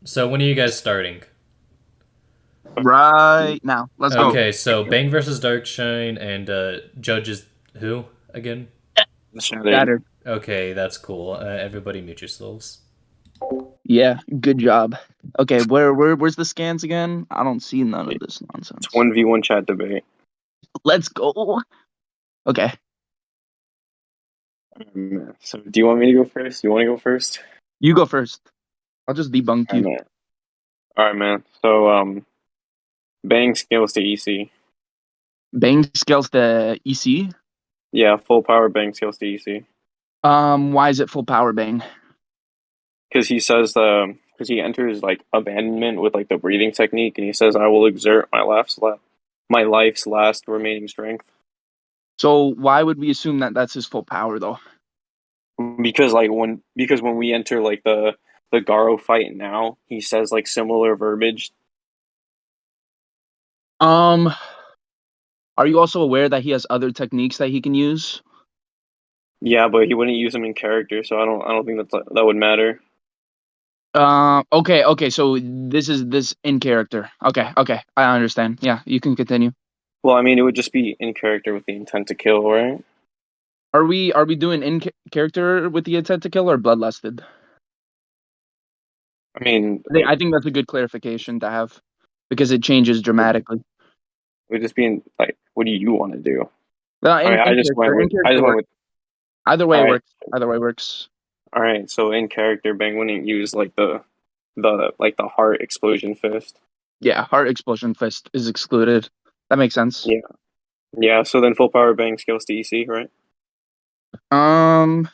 So when are you guys starting? Right now. Let's go. Okay, so Bang versus Darkshine and Judge is who again? Shattered. Shattered. Okay, that's cool. Everybody mute yourselves. Yeah, good job. Okay, where's the scans again? I don't see none of this It's nonsense. 1v1 chat debate. Let's go. Okay, So do you want me to go first? You want to go first? you go first. I'll just debunk All right, you. man. All right, man. So Bang scales to EC. Bang scales the EC. Yeah, full power Bang scales to EC. Why is it full power bang? Because he says because he enters like abandonment with like the breathing technique, and he says, "I will exert my life's last remaining strength." So why would we assume that that's his full power though? Because when we enter like the Garo fight now, he says like similar verbiage. Um, are you also aware that he has other techniques that he can use? Yeah, but he wouldn't use them in character, so I don't think that would matter. Okay. So this is this in character. Okay. I understand. Yeah, you can continue. Well, I mean, it would just be in character with the intent to kill, right? Are we doing in character with the intent to kill or bloodlusted? I mean, I think that's a good clarification to have because it changes it dramatically. would just be in like, what do you want to do? I In mean, in character, in I character just went works. with. Either All way right, works. Either way works. all right. So in character, Bang wouldn't use like the heart explosion fist. Yeah, heart explosion fist is excluded. That makes sense. Yeah, yeah. So then full power Bang scales to EC, right? Um,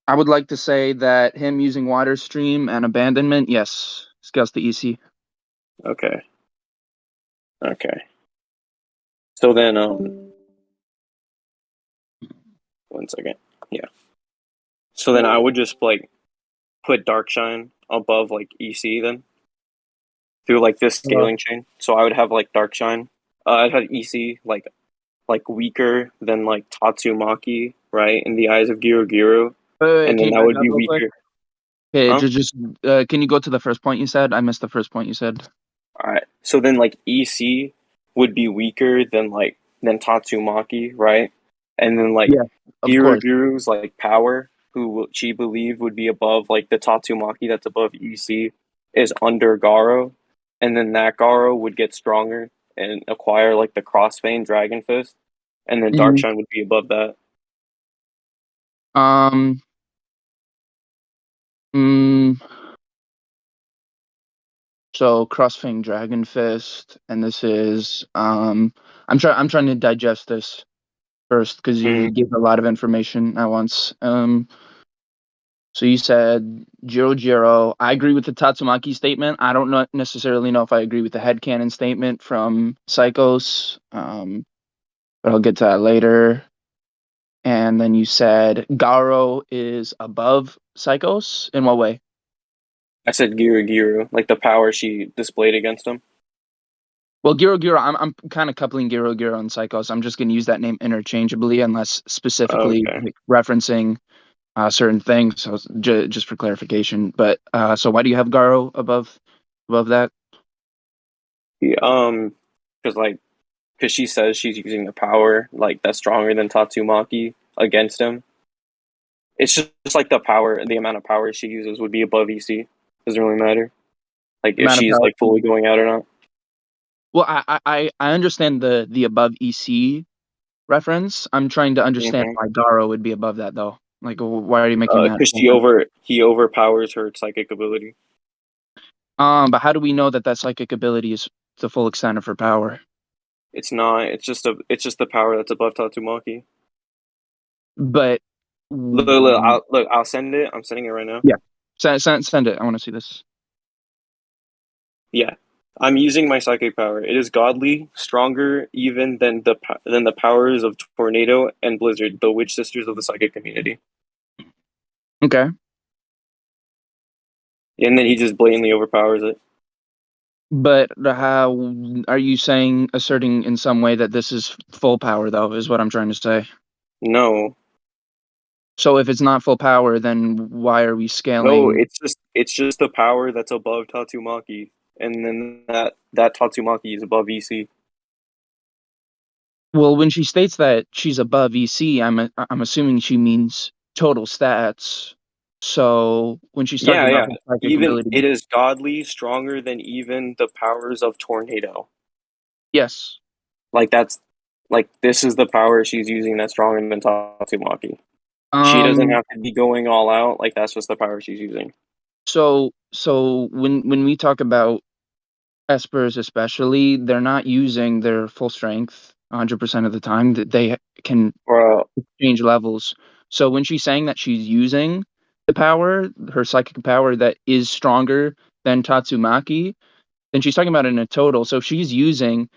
I would like to say that him using water stream and abandonment, yes, scales to EC. Okay, okay. So then, 1 second. Yeah. So then I would just like put Darkshine above like EC then through like this Uh, scaling chain. So I would have like Darkshine. I'd have EC like weaker than like Tatsumaki, right? In the eyes of Giro Giro, wait, and can then you that back would up be real quick? weaker. Okay, Huh? can you go to the first point you said? I missed the first point you said. All right. So then like EC would be weaker than Tatsumaki, right? And then like Yeah, of Giro course. Giro's like power, she believed would be above like the Tatsumaki that's above EC, is under Garo, and then that Garo would get stronger and acquire like the Crossfane Dragon Fist, and then Mhm. Darkshine would be above that. Um, mm, so Crossfang Dragon Fist, and this is I'm trying to digest this first because Mm-hmm. you gave a lot of information at once. So you said Jiro Jiro. I agree with the Tatsumaki statement. I don't necessarily know if I agree with the headcanon statement from Psychos, but I'll get to that later. And then you said Garo is above Psychos. In what way? I said Giro Giro, like the power she displayed against him. Well, Giro Giro, I'm kind of coupling Giro Giro and Psychos. I'm just going to use that name interchangeably unless specifically Okay. like, referencing certain things. So just for clarification. But so why do you have Garo above that? Yeah, because because she says she's using the power like that's stronger than Tatsumaki against him. It's just like the amount of power she uses would be above EC. Doesn't really matter. Like if Amount of she's power. like fully going out or not. Well, I understand the above EC reference. I'm trying to understand Mm-hmm. why Garo would be above that though. Like, why are you making that? Because he overpowers her psychic ability. But how do we know that that psychic ability is the full extent of her power? It's not. It's just the power that's above Tatsumaki. But Look. I'll send it. I'm sending it right now. yeah, send it. I want to see this. Yeah. I'm using my psychic power. It is godly, stronger even than the powers of Tornado and Blizzard, the witch sisters of the psychic community. Okay, And then he just blatantly overpowers it. but how are you saying asserting in some way that this is full power though? Is what I'm trying to say. No, So if it's not full power, then why are we No, scaling? it's just the power that's above Tatsumaki, and then that Tatsumaki is above EC. Well, when she states that she's above EC, I'm assuming she means total stats. So when she's talking Yeah, about yeah. her psychic Even ability, it is godly, stronger than even the powers of tornado. yes. Like that's like this is the power she's using that's stronger than Tatsumaki. She doesn't Um. have to be going all out. Like that's just the power she's using. So when we talk about espers, especially, they're not using their full strength 100% of the time. That they can Bro, change levels. So when she's saying that she's using the power, her psychic power that is stronger than Tatsumaki, then she's talking about it in a total. So if she's using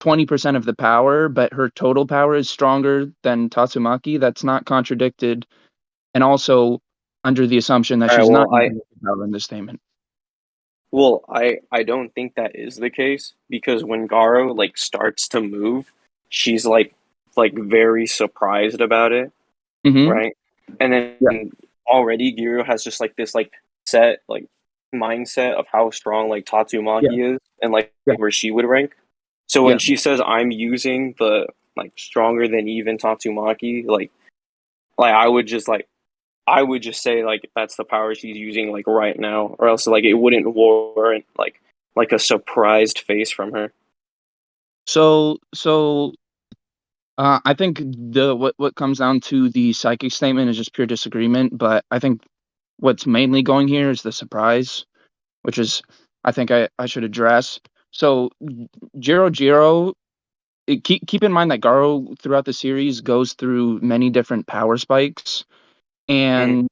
20% of the power, but her total power is stronger than Tatsumaki, that's not contradicted. And also under the assumption that all right. she's not using the power in this statement. I don't think that is the case because when Garo like starts to move, she's like very surprised about it, Mm-hmm. right? And Yeah. then already Giro has just like this like set like mindset of how strong like Yeah. Tatsumaki is and like Yeah. where she would rank. So when Yeah. she says I'm using the like stronger than even Tatsumaki, like I would just say like that's the power she's using like right now, or else like it wouldn't warrant like a surprised face from her. So I think the what comes down to the psychic statement is just pure disagreement, but I think what's mainly going here is the surprise, which is I think I should address. So Jiro, keep in mind that Garo throughout the series goes through many different power spikes, Mm. and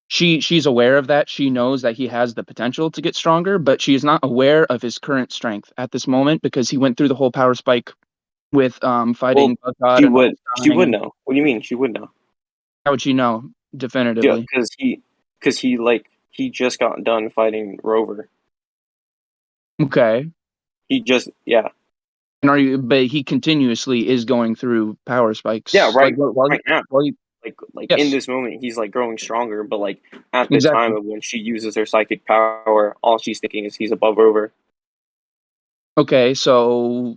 she's aware of that. She knows that he has the potential to get stronger, but she is not aware of his current strength at this moment because he went through the whole power spike with Well, fighting Bug God and she would Darkshine. know. What do you mean she would know? How would she know Yeah, definitively? because he like he just got done fighting Rover. Okay. He just yeah And are you? But he continuously is going through power yeah spikes. Like right now. while you, Like in yes, this moment he's like growing stronger, but like at the time exactly. of when she uses her psychic power, all she's thinking is he's above Rover. Okay, so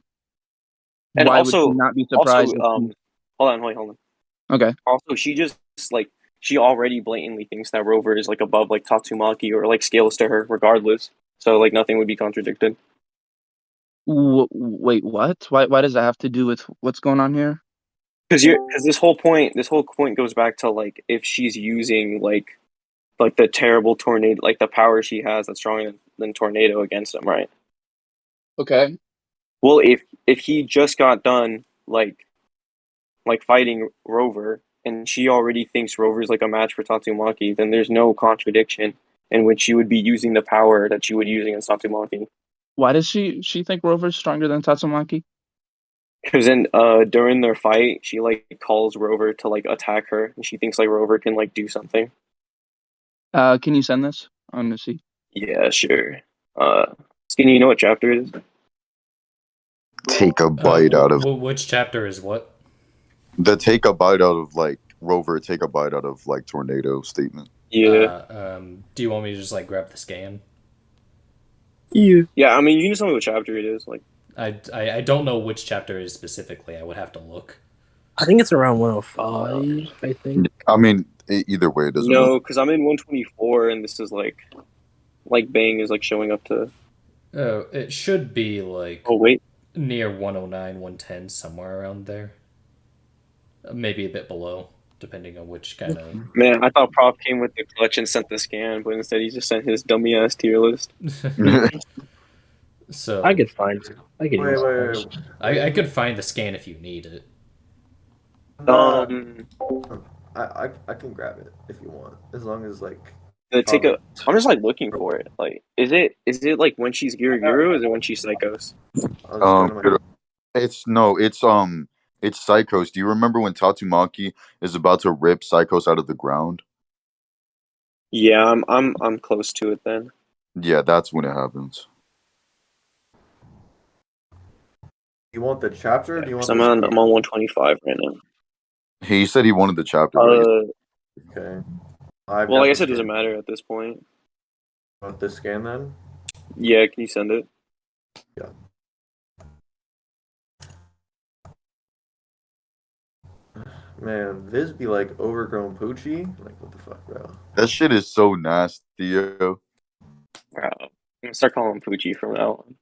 And why would she not be surprised also if he? hold on, hold on. Okay. Also, she just like she already blatantly thinks that Rover is like above like Tatsumaki or like scales to her regardless. So like nothing would be contradicted. Wait, what? Why does that have to do with what's going on here? Because this whole point goes back to like if she's using like the terrible tornado like the power she has that's stronger than tornado against him, right? Okay. Well, if he just got done like fighting Rover and she already thinks Rover's like a match for Tatsumaki, then there's no contradiction in which she would be using the power that she would use against Tatsumaki. Why does she think Rover's stronger than Tatsumaki? Because then during their fight, she like calls Rover to like attack her and she thinks like Rover can like do something. Can you send this? I want to see. Yeah, sure. Skinny, you know what chapter it is? Take a bite out of Which chapter is what? take a bite out of like Rover, take a bite out of like tornado statement. Yeah. Do you want me to just like grab the scan? Yeah, I mean you can tell me what chapter it is. Like I don't know which chapter it is specifically. I would have to look. I think it's around 105, I think. I mean, either way, it doesn't really. no, because I'm in 124 and this is like Bang is like showing up to Oh, it should be like oh wait. near 109, 110, somewhere around there. Maybe a bit below, depending on which kind of. Man, I thought Prop came with the collection sent the scan, but instead he just sent his dummy ass tier list. So I could find it. I could use it. I could find the scan if you need it. Um I can grab it if you want, as long as like. the take a I'm just like looking for it. Like is it like when she's Giru Giru or is it when she's Psychos? I'll just go to my. It's Psychos. Do you remember when Tatsumaki is about to rip Psychos out of the ground? Yeah, I'm close to it then. Yeah, that's when it happens. You want the chapter? Or do you want? I'm on 125 right now. He said he wanted the chapter. Right? Okay. I've Well, I got the guess it doesn't scan. matter at this point. Want this scan then? Yeah, can you send it? Yeah. Man, this be like overgrown Poochie. Like, what the fuck, bro? That shit is so nasty, yo. Bro, I'm gonna start calling him Poochie from now on.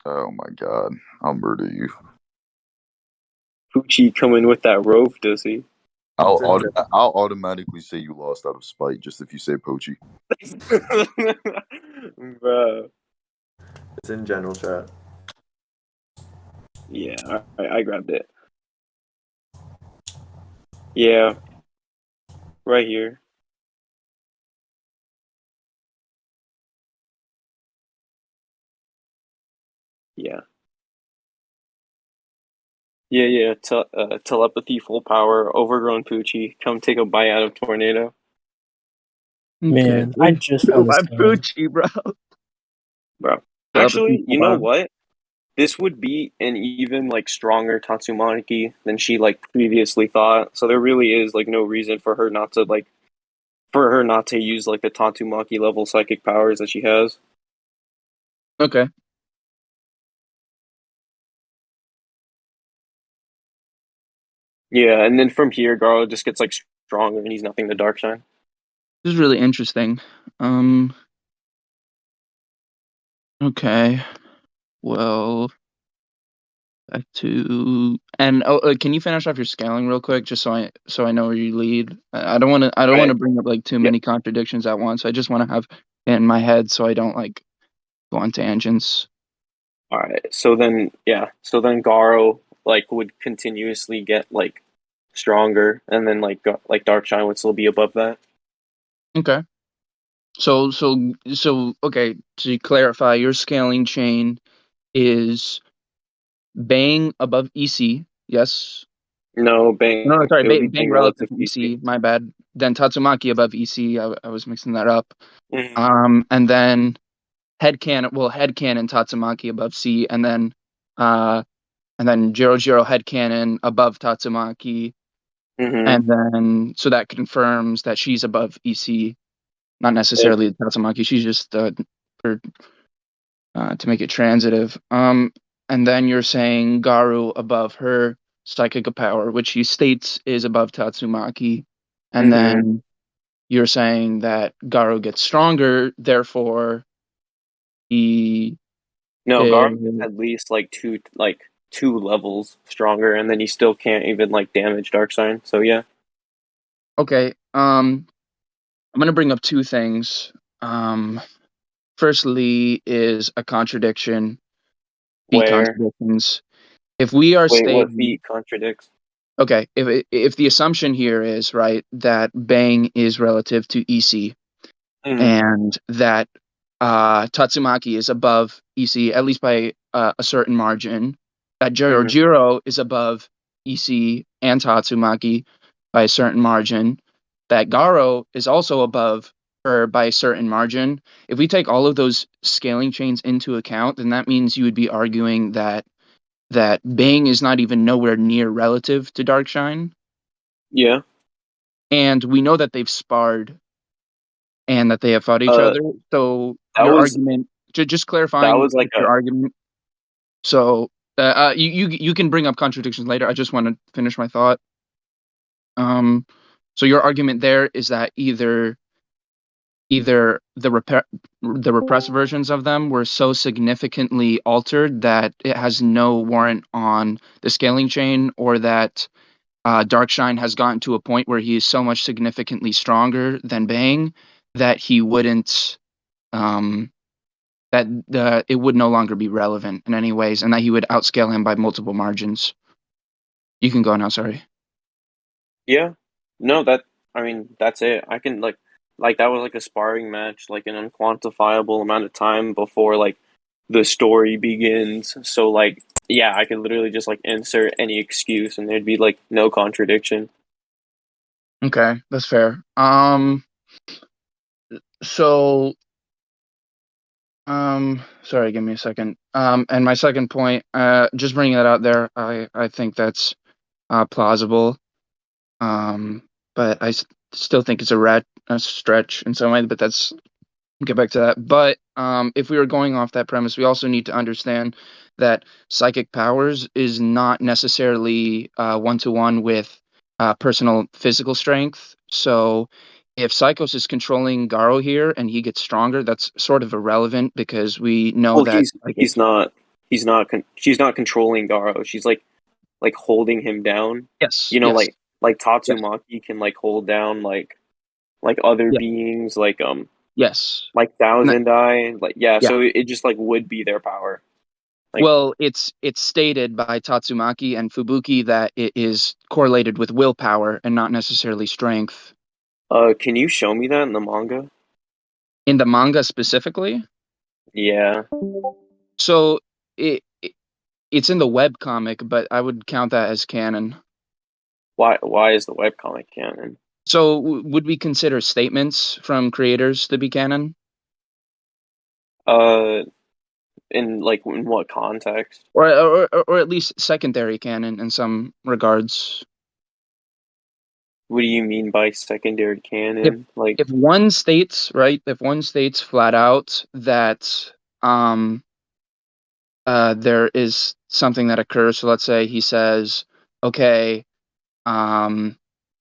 Oh my god, I'll murder you. Poochie coming with that rope, does he? I'll It's in, gen- I'll automatically say you lost out of spite just if you say Pochi. Bro. it's in general chat. Yeah, I grabbed it. Yeah, right here. Yeah. Yeah. Telepathy, full power, overgrown Poochie. Come take a bite out of Tornado. Man, I just found My this game. Poochie, bro. Bro. Telepathy Actually, full you know power. what? This would be an even like stronger Tatsumaki than she like previously thought. So there really is like no reason for her not to use like the Tatsumaki level psychic powers that she has. Okay. Yeah, and then from here, Garo just gets like stronger, and he's nothing to Darkshine. This is really interesting. Okay. Well, back to can you finish off your scaling real quick, just so I know where you lead. I don't want to Right. bring up like too Yeah. many contradictions at once. I just want to have it in my head so I don't like go on tangents. All right. So then Garo like would continuously get like stronger, and then like Darkshine would still be above that. Okay. So okay, to clarify, your scaling chain is Bang above EC. Yes. No, No, Bang. sorry, It would be Bang Bang relative relative to to EC. EC. My bad. Then Tatsumaki above EC. I was mixing that up. Mm-hmm. And then headcanon Tatsumaki above C, and then Jiro Jiro headcanon above Tatsumaki, Mm-hmm. and then so that confirms that she's above EC, not necessarily Tatsumaki. She's just for to make it transitive. And then you're saying Garu above her psychic power, which he states is above Tatsumaki, and Mm-hmm. then you're saying that Garu gets stronger, therefore he No, Garo is at least two levels stronger, and then he still can't even like damage Darkseid. So yeah. okay. I'm gonna bring up two things. Um, Firstly, is a contradiction. Feet Where contradictions. If we are wait, what stating feat contradicts? okay, if the assumption here is right that Bang is relative to EC Mm-hmm. and that Tatsumaki is above EC at least by a certain margin, that Mm-hmm. Jiro is above EC and Tatsumaki by a certain margin, that Garo is also above her by a certain margin. If we take all of those scaling chains into account, then that means you would be arguing that Bang is not even nowhere near relative to Darkshine. Yeah. And we know that they've sparred and that they have fought each Uh, other. So that your was argument, just that clarifying was like your a argument. So you can bring up contradictions later. I just want to finish my thought. So your argument there is that either the repressed versions of them were so significantly altered that it has no warrant on the scaling chain, or that Darkshine has gotten to a point where he is so much significantly stronger than Bang that he wouldn't that it would no longer be relevant in any ways, and that he would outscale him by multiple margins. You can go now. Sorry. yeah. No, I mean that's it. I can like that was like a sparring match, like an unquantifiable amount of time before like the story begins. So like yeah, I could literally just like insert any excuse and there'd be like no contradiction. Okay, that's fair. So sorry, give me a second. And my second point, just bringing that out there, I think that's plausible. But I still think it's a stretch in some way, but we'll get back to that. But if we were going off that premise, we also need to understand that psychic powers is not necessarily one-to-one with personal physical strength. So if Psychos is controlling Garo here and he gets stronger, that's sort of irrelevant because we know Well, that he's not. She's not controlling Garo. She's like holding him down. yes, You know, yes, like yes, Tatsumaki can like hold down like other yeah, beings yes. like N- Thousand Eye. Like yeah, yeah. so it just like would be their power. Like Well, it's stated by Tatsumaki and Fubuki that it is correlated with willpower and not necessarily strength. can you show me that in the manga? In the manga specifically, Yeah. so it's in the web comic, but I would count that as canon. Why is the webcomic canon? So would we consider statements from creators to be canon, Uh in what context? or at least secondary canon in some regards? What do you mean by secondary If canon? Like if one states right, if one states flat out that um there is something that occurs. So let's say he says, okay, um,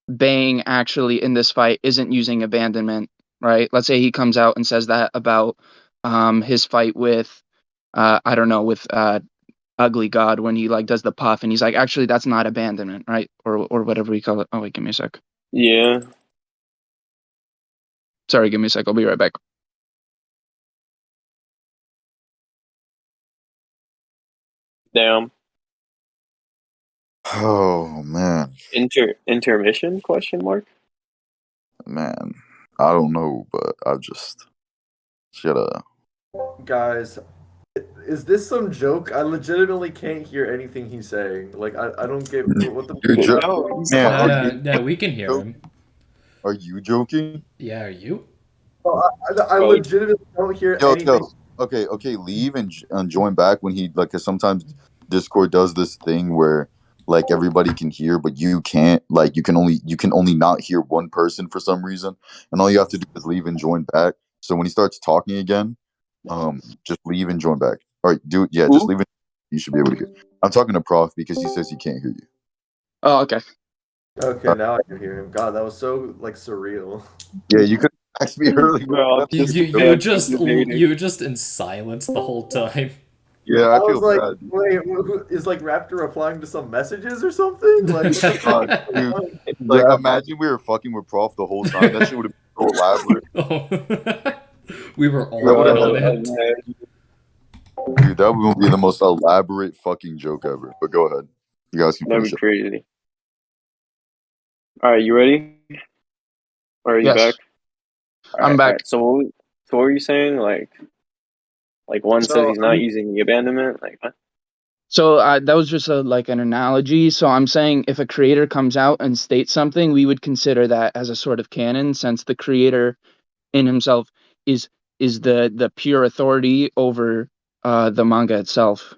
Bang actually in this fight isn't using abandonment, right? Let's say he comes out and says that about his fight with, I don't know, with Ugly God when he like does the puff and he's like, actually, that's not abandonment, right? Or whatever we call it. Oh, wait, give me a sec. yeah. Sorry, give me a sec. I'll be right back. Damn. Oh man, Intermission question mark? man, I don't know, but I just gotta. Guys, is this some joke? I legitimately can't hear anything he's saying. Like, I don't get what the. You're No, he's man. No, Are fine. no, you no, we can hear him. are you joking? Yeah, are you? I Oh, legitimately don't hear Yo, anything. yo. Okay. Leave and join back when he like. Cause sometimes Discord does this thing where like everybody can hear, but you can't. Like you can only not hear one person for some reason, and all you have to do is leave and join back. So when he starts talking again, just leave and join back. All right, do yeah, just who? leave it. You should be able to hear. I'm talking to Prof because he says he can't hear you. Oh, okay. Okay, now I can hear him. God, that was so like surreal. Yeah, you could ask me earlier. Bro, I'm just You just in silence the whole time. Yeah, I I was feel like, bad. wait, is like Raptor replying to some messages or something? Like, what the fuck? Dude, like Bro, imagine we were fucking with Prof the whole time. That shit would have been so elaborate. Oh. We were all in on bro, it. Dude, that would be the most elaborate fucking joke ever. But go ahead. You guys can that'd finish be it. crazy. All right, you ready? Or are you back? Yes, I'm All back. right. So what were you saying? Like one says So he's not using the abandonment. Like what? So that was just like an analogy. So I'm saying if a creator comes out and states something, we would consider that as a sort of canon, since the creator in himself is the pure authority over the manga itself.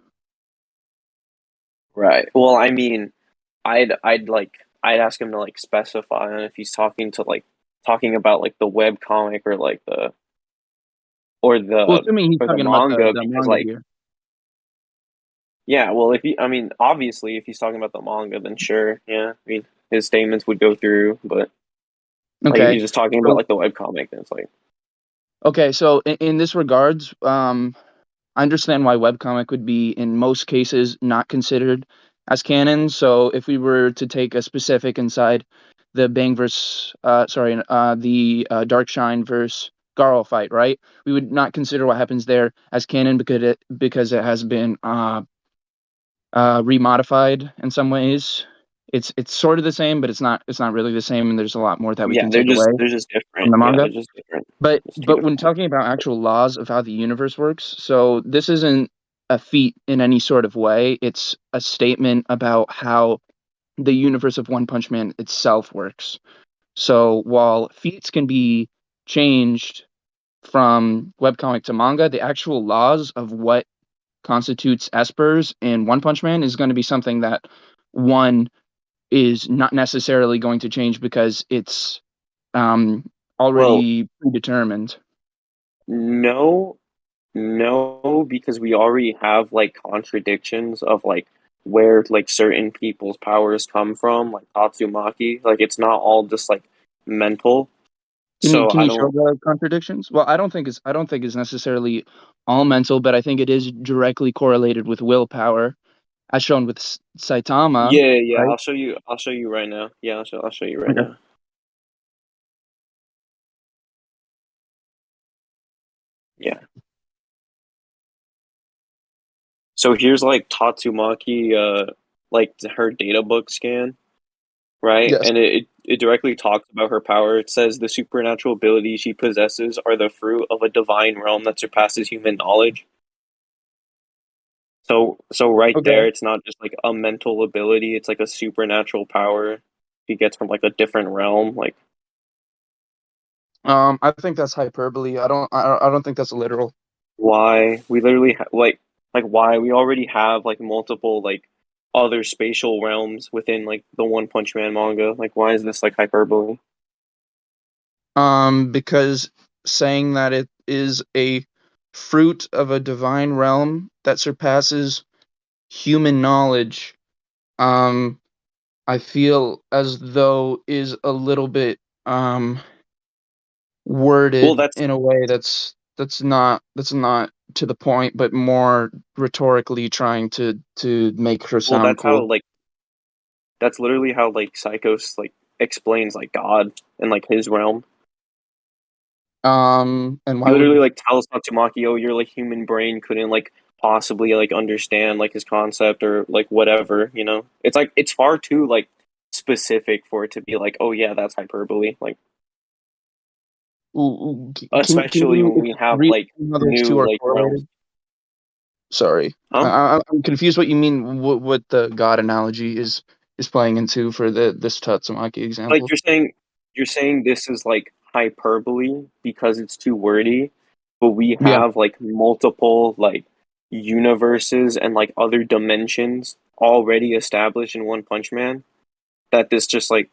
Right. Well, I mean, I'd ask him to like specify on if he's talking about like the web comic or like the Well, assuming he's or the talking about manga the because manga like here. yeah, well if he I mean obviously if he's talking about the manga then sure, yeah. I mean his statements would go through, but like if Okay. he's just talking about So like the web comic then it's like okay. So in this regards, I understand why webcomic would be in most cases not considered as canon. So if we were to take a specific inside the Bang versus the Darkshine versus Garl fight, right? We would not consider what happens there as canon because it has been remodified in some ways. It's sort of the same, but it's not really the same, and there's a lot more that we yeah, can take away they're just from different. the Yeah, manga. they're just different. It's two But when different. talking about actual laws of how the universe works, so this isn't a feat in any sort of way. It's a statement about how the universe of One Punch Man itself works. So while feats can be changed from webcomic to manga, the actual laws of what constitutes espers in One Punch Man is going to be something that one is not necessarily going to change because it's already predetermined? No, because we already have like contradictions of like where like certain people's powers come from, like Tatsumaki. Like it's not all just like mental. So Can I you show don't. the contradictions? Well, I don't think it's necessarily all mental, but I think it is directly correlated with willpower, as shown with Saitama, Yeah, yeah. right? I'll show you. I'll show you right now. Yeah, I'll show you right Okay. now. Yeah. So here's like Tatsumaki, like her data book scan, right? Yes. And it directly talks about her power. It says the supernatural abilities she possesses are the fruit of a divine realm that surpasses human knowledge. So right Okay. there, it's not just like a mental ability; it's like a supernatural power she gets from like a different realm. Like I think that's hyperbole. I don't think that's literal. why we literally like why we already have like multiple like other spatial realms within like the One Punch Man manga. Like why is this like hyperbole? Because saying that it is a fruit of a divine realm that surpasses human knowledge, um, I feel as though is a little bit Well, worded in a way that's not to the point, but more rhetorically trying to make her sound that's how cool. like that's literally how like Psychos like explains like God and like his realm. And He why literally would like tells Tatsumaki, "Oh, your like human brain couldn't like possibly like understand like his concept or like whatever." You know, it's like it's far too like specific for it to be like, "Oh yeah, that's hyperbole." Like can especially you when we have read like how those two new are like realms. correlated? Sorry, Huh? I'm confused. What you mean? What the God analogy is playing into for this Tatsumaki Like example? you're saying this is like hyperbole because it's too wordy, but we Yeah, have like multiple like universes and like other dimensions already established in One Punch Man that this just like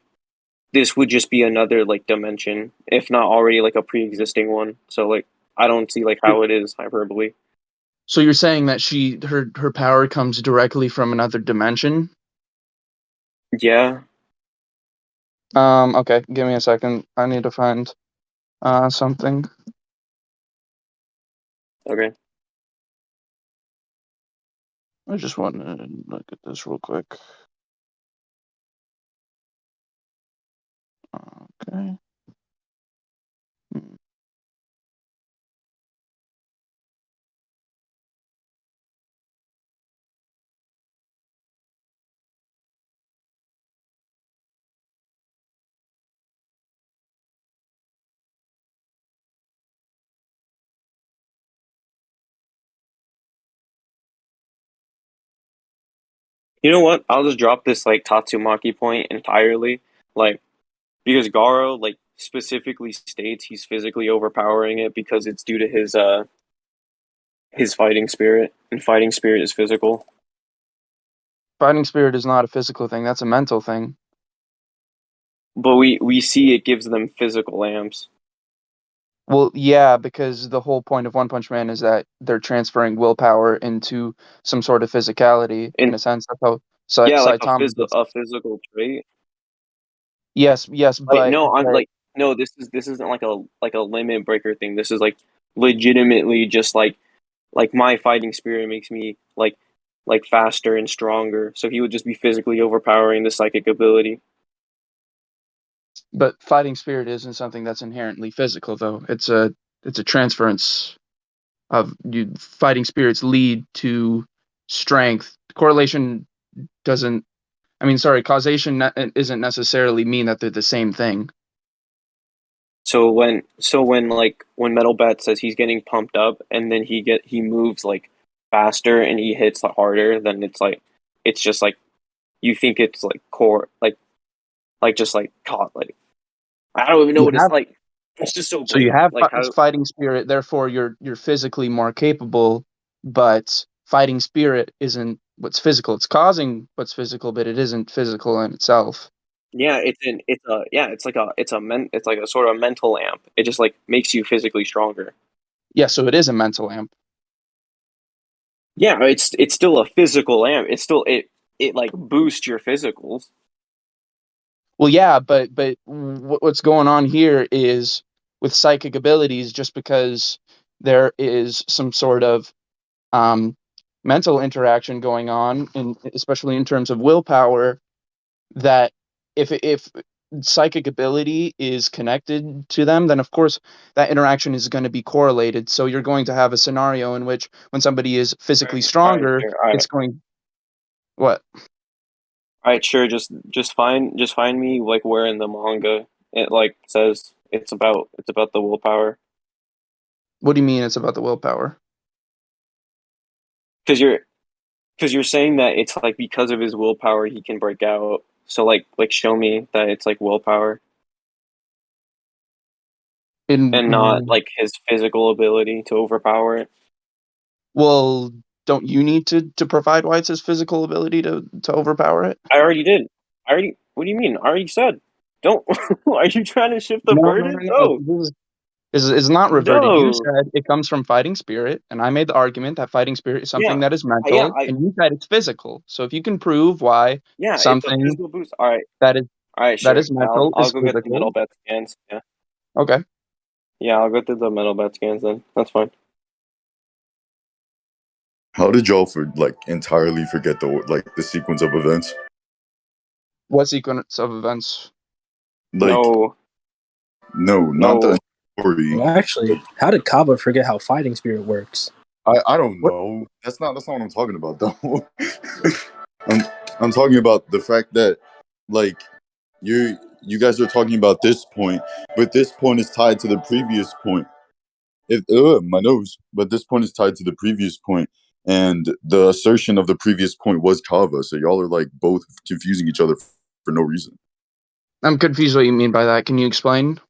this would just be another like dimension if not already like a pre-existing one. So like I don't see like how it is hyperbole. so you're saying that her power comes directly from another dimension? Yeah. Okay, give me a second. I need to find something. Okay. I just want to look at this real quick. Okay. Hmm. You know what? I'll just drop this like Tatsumaki point entirely. Like because Garo like specifically states he's physically overpowering it because it's due to his fighting spirit, and fighting spirit is physical. Fighting spirit is not a physical thing. That's a mental thing. But we see it gives them physical amps. Well, yeah, because the whole point of One Punch Man is that they're transferring willpower into some sort of physicality. In And a sense, that's how yeah, like Saitama gets. a physical trait. Yes, yes, Like but no, I'm like no, this isn't like a limit breaker thing. This is like legitimately just like my fighting spirit makes me like faster and stronger. So he would just be physically overpowering the psychic ability. fighting spirit isn't something that's inherently physical, though. It's a transference of fighting spirits lead to strength. Correlation doesn't. I mean, sorry, causation isn't necessarily mean that they're the same thing. So when like when Metal Bat says he's getting pumped up and then he moves like faster and he hits harder, then it's just like you think it's like core like just like caught like I don't even know You what it's have like. It's just so So you blatant. have Like how fighting spirit, therefore you're physically more capable, but fighting spirit isn't what's physical. It's causing what's physical, but it isn't physical in itself. Yeah, it's like a sort of mental amp. It just like makes you physically stronger. Yeah, so it is a mental amp. Yeah, it's still a physical amp. It like boosts your physicals. Well, yeah, but what's going on here is with psychic abilities, just because there is some sort of um, mental interaction going on, and especially in terms of willpower, that if psychic ability is connected to them, then of course that interaction is going to be correlated. So you're going to have a scenario in which when somebody is physically All right, stronger, sure. All right, it's going what? all right, sure. Just find me like where in the manga it like says it's about the willpower. What do you mean it's about the willpower? Because you're saying that it's like because of his willpower he can break out. So like show me that it's like willpower and not In like his physical ability to overpower it. Well, don't you need to provide why it's his physical ability to overpower it? I already did. I already. What do you mean? I already said. Don't. Are you trying to shift the No, no, no, burden? no. No. Is not reverted. You No. said it comes from fighting spirit, and I made the argument that fighting spirit is Yeah. something that is Yeah. mental, and you said it's physical. So if you can prove why Yeah. It's a something physical boost. All right. that is All right. that Sure. is mental I'll is go get the physical, metal bat scans. Yeah. okay. Yeah. I'll go through the metal bat scans then. That's fine. How did y'all like entirely forget the sequence of events? What sequence of events? Like, No. no, not the No. story. Well, actually, how did Kaba forget how fighting spirit works? I don't What? know. That's not what I'm talking about though. I'm I'm talking about the fact that like you guys are talking about this point, but this point is tied to the previous point. If my nose, but this point is tied to the previous point, and the assertion of the previous point was Kava. So y'all are like both confusing each other for no reason. I'm confused what you mean by that. Can you explain?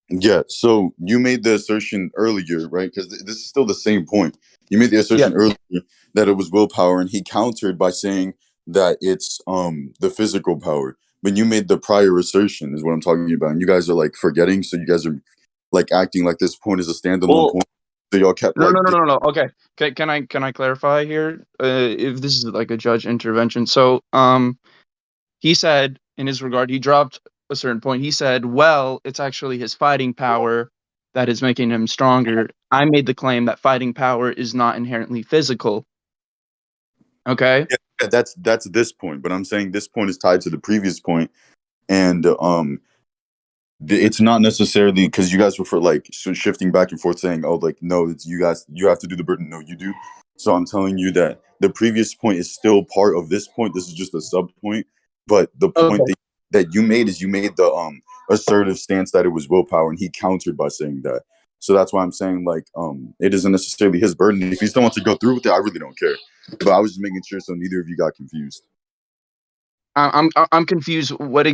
Yeah, so you made the assertion earlier, right? Because this is still the same point. You made the Yeah. assertion earlier that it was willpower, and he countered by saying that it's the physical power. But you made the prior assertion, is what I'm talking about, and you guys are like forgetting. So you guys are like acting like this point is a standalone Well. point. So y'all kept No, no, like, no, no, no. Okay. Can I clarify here? If this is like a judge intervention. So, he said in his regard, he dropped a certain point. He said, well, it's actually his fighting power that is making him stronger. I made the claim that fighting power is not inherently physical. Okay. yeah, that's this point. But I'm saying this point is tied to the previous point, and it's not necessarily because you guys were for like shifting back and forth saying, oh, like no, it's you guys, you have to do the burden. No, you do. So I'm telling you that the previous point is still part of this point. This is just a sub point, but the point Okay. that you made is you made the assertive stance that it was willpower, and he countered by saying that. So that's why I'm saying like it isn't necessarily his burden. If he still wants to go through with it, I really don't care. But I was just making sure so neither of you got confused. I'm confused. What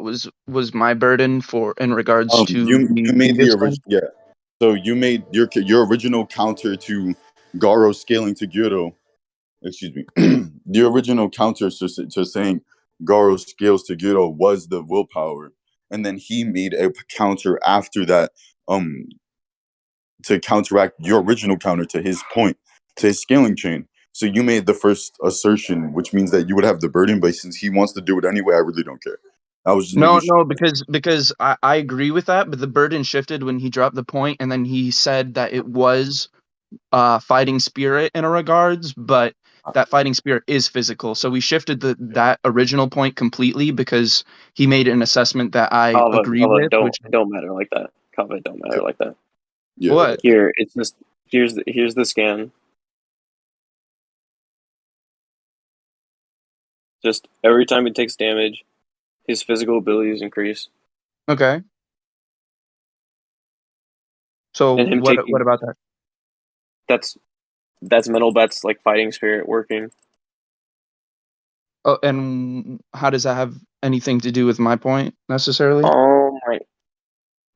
was my burden for in regards to You the made the previous original, one? yeah. So you made your original counter to Garo scaling to Gyuro. Excuse me. The original counter to saying Garo scales to Gyuro was the willpower, and then he made a counter after that, um, to counteract your original counter to his point, to his scaling chain. So you made the first assertion, which means that you would have the burden, but since he wants to do it anyway, I really don't care. I was just making No, sure. no, because I agree with that, but the burden shifted when he dropped the point, and then he said that it was fighting spirit in a regards, but that fighting spirit is physical. So we shifted that original point completely because he made an assessment that I agree Kava, with, which don't matter like that. Kava, don't matter like that. Yeah, what? Here, it's just here's the scan. Just every time it takes damage, his physical abilities increase, Okay. So and him what taking about that? that's that's mental bets like fighting spirit working. Oh, and how does that have anything to do with my point necessarily? Oh my,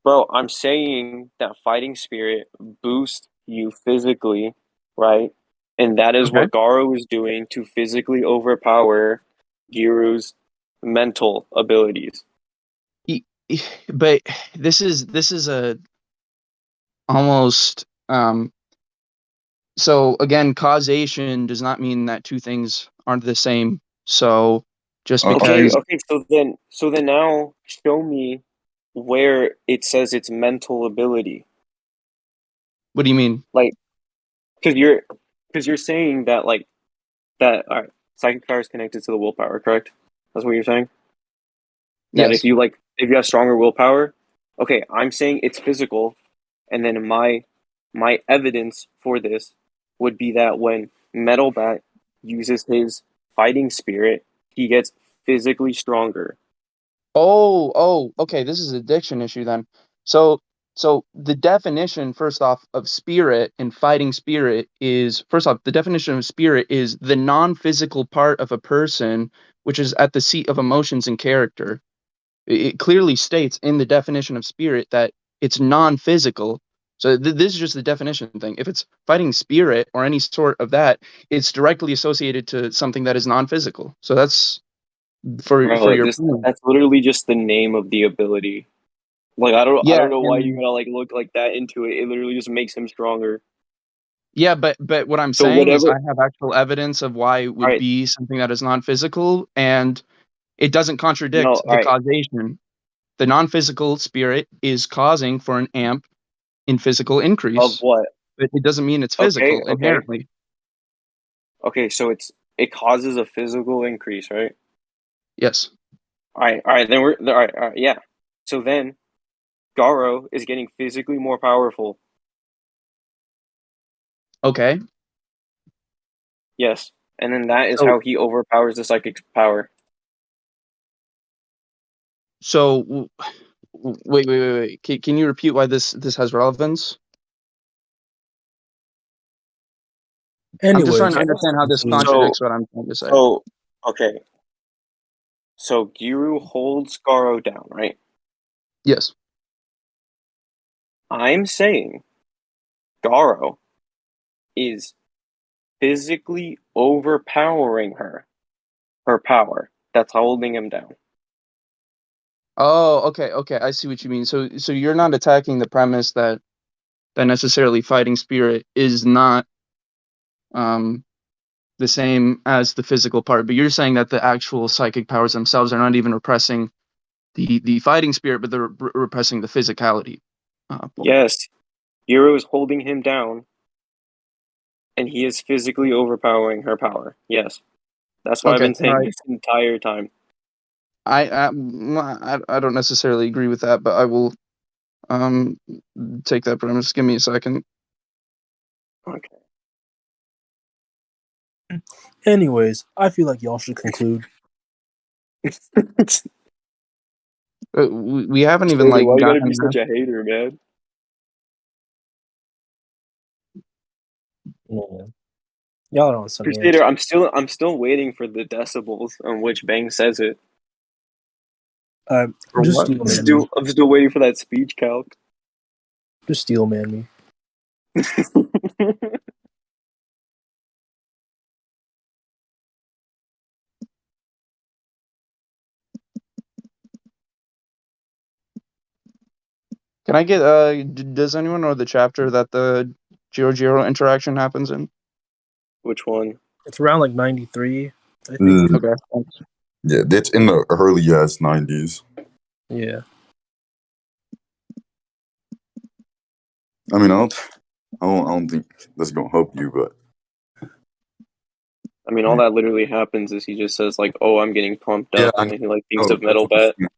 bro! I'm saying that fighting spirit boosts you physically, right? And that is Okay. what Garo is doing to physically overpower Giru's mental abilities. but this is a almost so again, causation does not mean that two things aren't the same. So just Okay, because, okay. So then now show me where it says it's mental ability. what do you mean? Like, because you're saying that like that. All right, psychic power is connected to the willpower, correct? That's what you're saying. That Yes. if you have stronger willpower, okay. I'm saying it's physical, and then my evidence for this would be that when Metal Bat uses his fighting spirit, he gets physically stronger. Okay. This is a diction issue then. So the definition, first off, of spirit and fighting spirit is, first off, the definition of spirit is the non-physical part of a person, which is at the seat of emotions and character. It clearly states in the definition of spirit that it's non-physical. So this is just the definition thing. If it's fighting spirit or any sort of that, it's directly associated to something that is non-physical. So that's for Bro, your this point. that's literally just the name of the ability. Like I don't Yeah, know why you and gotta like look like that into it. It literally just makes him stronger. yeah, but what I'm So saying is I whatever. have actual evidence of why it All would right, be something that is non-physical, and it doesn't no, contradict all the right. causation. The non-physical spirit is causing for an amp in physical Of increase, what? but it doesn't mean it's Okay, physical okay, inherently. okay. So it causes a physical increase, right? Yes. All right. Then all right, all right. Yeah. So then Garo is getting physically more powerful. Okay. Yes, and then that is So how he overpowers the psychic power. so wait. Can you repeat why this has relevance? I'm just trying Anyways, to Okay. for us to understand how this conclude, So contradicts what I'm trying to say. so okay. So Giru holds Garo down, right? Yes. I'm saying Garo is physically overpowering her power. That's holding him down. Oh, okay. I see what you mean. So you're not attacking the premise that necessarily fighting spirit is not um the same as the physical part, but you're saying that the actual psychic powers themselves are not even repressing the fighting spirit, but they're repressing the physicality point. Yes, Giru is holding him down, and he is physically overpowering her power. Yes, that's what I've Okay. been All saying right. this entire time. I don't necessarily agree with that, but I will um take that premise. Give me a second. Okay. anyways, I feel like y'all should conclude. We haven't even Slater, like why you gotta be gotten such a hater, man? Yeah. Y'all don't understand me. Crusader, I'm still waiting for the decibels on which Bang says it. for Just what? steel man me. I'm still waiting for that speech calc. Just steel man me. Can I get does anyone know the chapter that the Jiro interaction happens in? Which one? It's around like 93, I think. Mm, Okay, thanks. yeah, it's in the early ass 90s. Yeah. I mean, I don't think that's gonna help you, but I mean, all that literally happens is he just says like, "Oh, I'm getting pumped yeah, up," I and then he like thinks know. of That's Metal what I'm Bat. saying.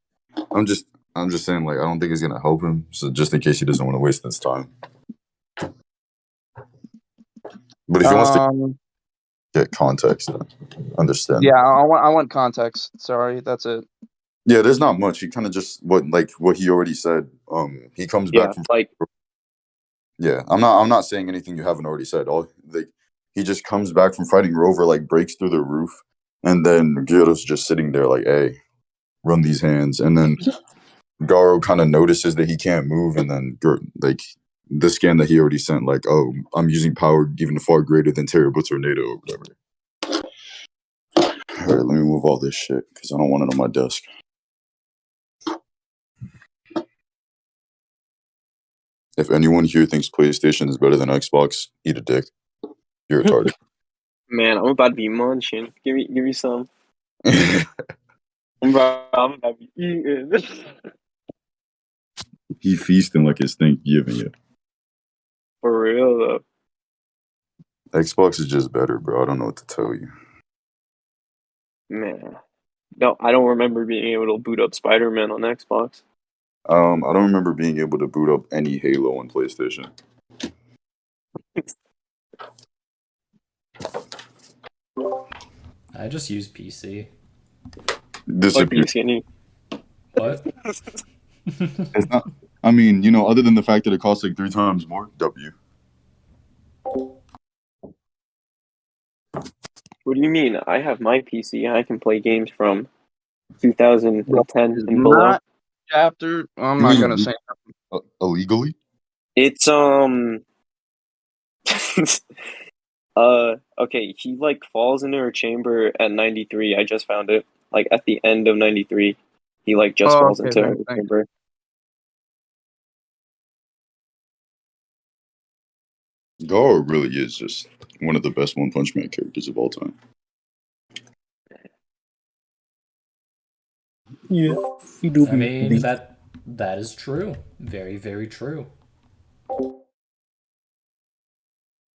I'm just saying, like, I don't think it's gonna help him. So just in case he doesn't want to waste his time. But if he wants to Um, get context, then understand. yeah, I want context. Sorry, that's it. Yeah, there's not much. He kind of just what he already said. He comes back Yeah, from. like Yeah, I'm not saying anything you haven't already said. All like he just comes back from fighting Rover, like breaks through the roof, and then Gyro's just sitting there like, "Hey, run these hands." And then Garo kind of notices that he can't move, and then like the scan that he already sent, like, "Oh, I'm using power even far greater than Terrible Tornado or whatever." All right, let me move all this shit because I don't want it on my desk. If anyone here thinks PlayStation is better than Xbox, eat a dick. You're retarded. Man, I'm about to be munching. Give me some. I'm about to be eating. He feasting like it's Thanksgiving. Yeah. For real though. Xbox is just better, bro. I don't know what to tell you. Man. No, I don't remember being able to boot up Spider-Man on Xbox. I don't remember being able to boot up any Halo on PlayStation. I just use PC. Disappear. What? It's not. I mean, other than the fact that it costs like 3 times more. W. What do you mean? I have my PC and I can play games from 2010 Is and below. not chapter. I'm You not mean gonna say. illegally? It's okay, he like falls into her chamber at 93. I just found it. Like at the end of 93. He like just Oh, falls okay. into her Thanks. chamber. Gar really is just one of the best One Punch Man characters of all time. Yeah, you do. I mean, that is true. Very, very true.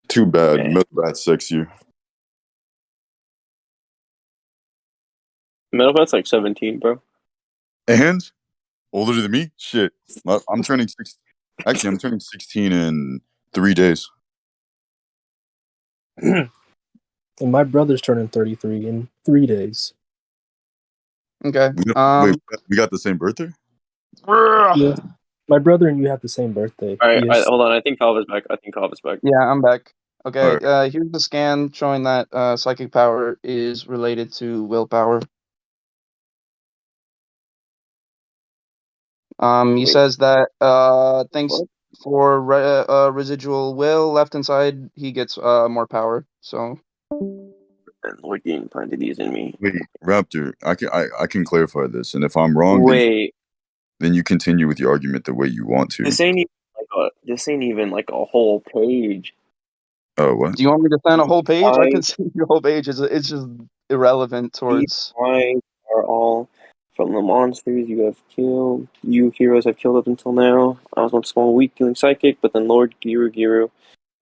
Too bad. Man. Metalbat's sexier. Metalbat's like 17, bro. And older than me? Shit. I'm turning 6. Actually, I'm turning 16 in 3 days. And my brother's turning 33 in 3 days. Okay. Wait, we got the same birthday? Yeah. My brother and you have the same birthday. Alright, Yes. hold on. I think Calva's back. Yeah, I'm back. Okay. Alright. Here's the scan showing that psychic power is related to willpower. He Wait, says that thanks what? for residual will left inside, he gets more power. So And Lord Game planted these in me. Wait, Raptor, I can clarify this, and if I'm wrong, Wait, then you continue with your argument the way you want to. this ain't even like a whole page. Oh, what? do you want me to send a whole page? I Why can see your whole page. It's just irrelevant these towards. lines are all from the monsters you have killed. You heroes have killed up until now. I was once small, weak, feeling psychic, but then Lord Giru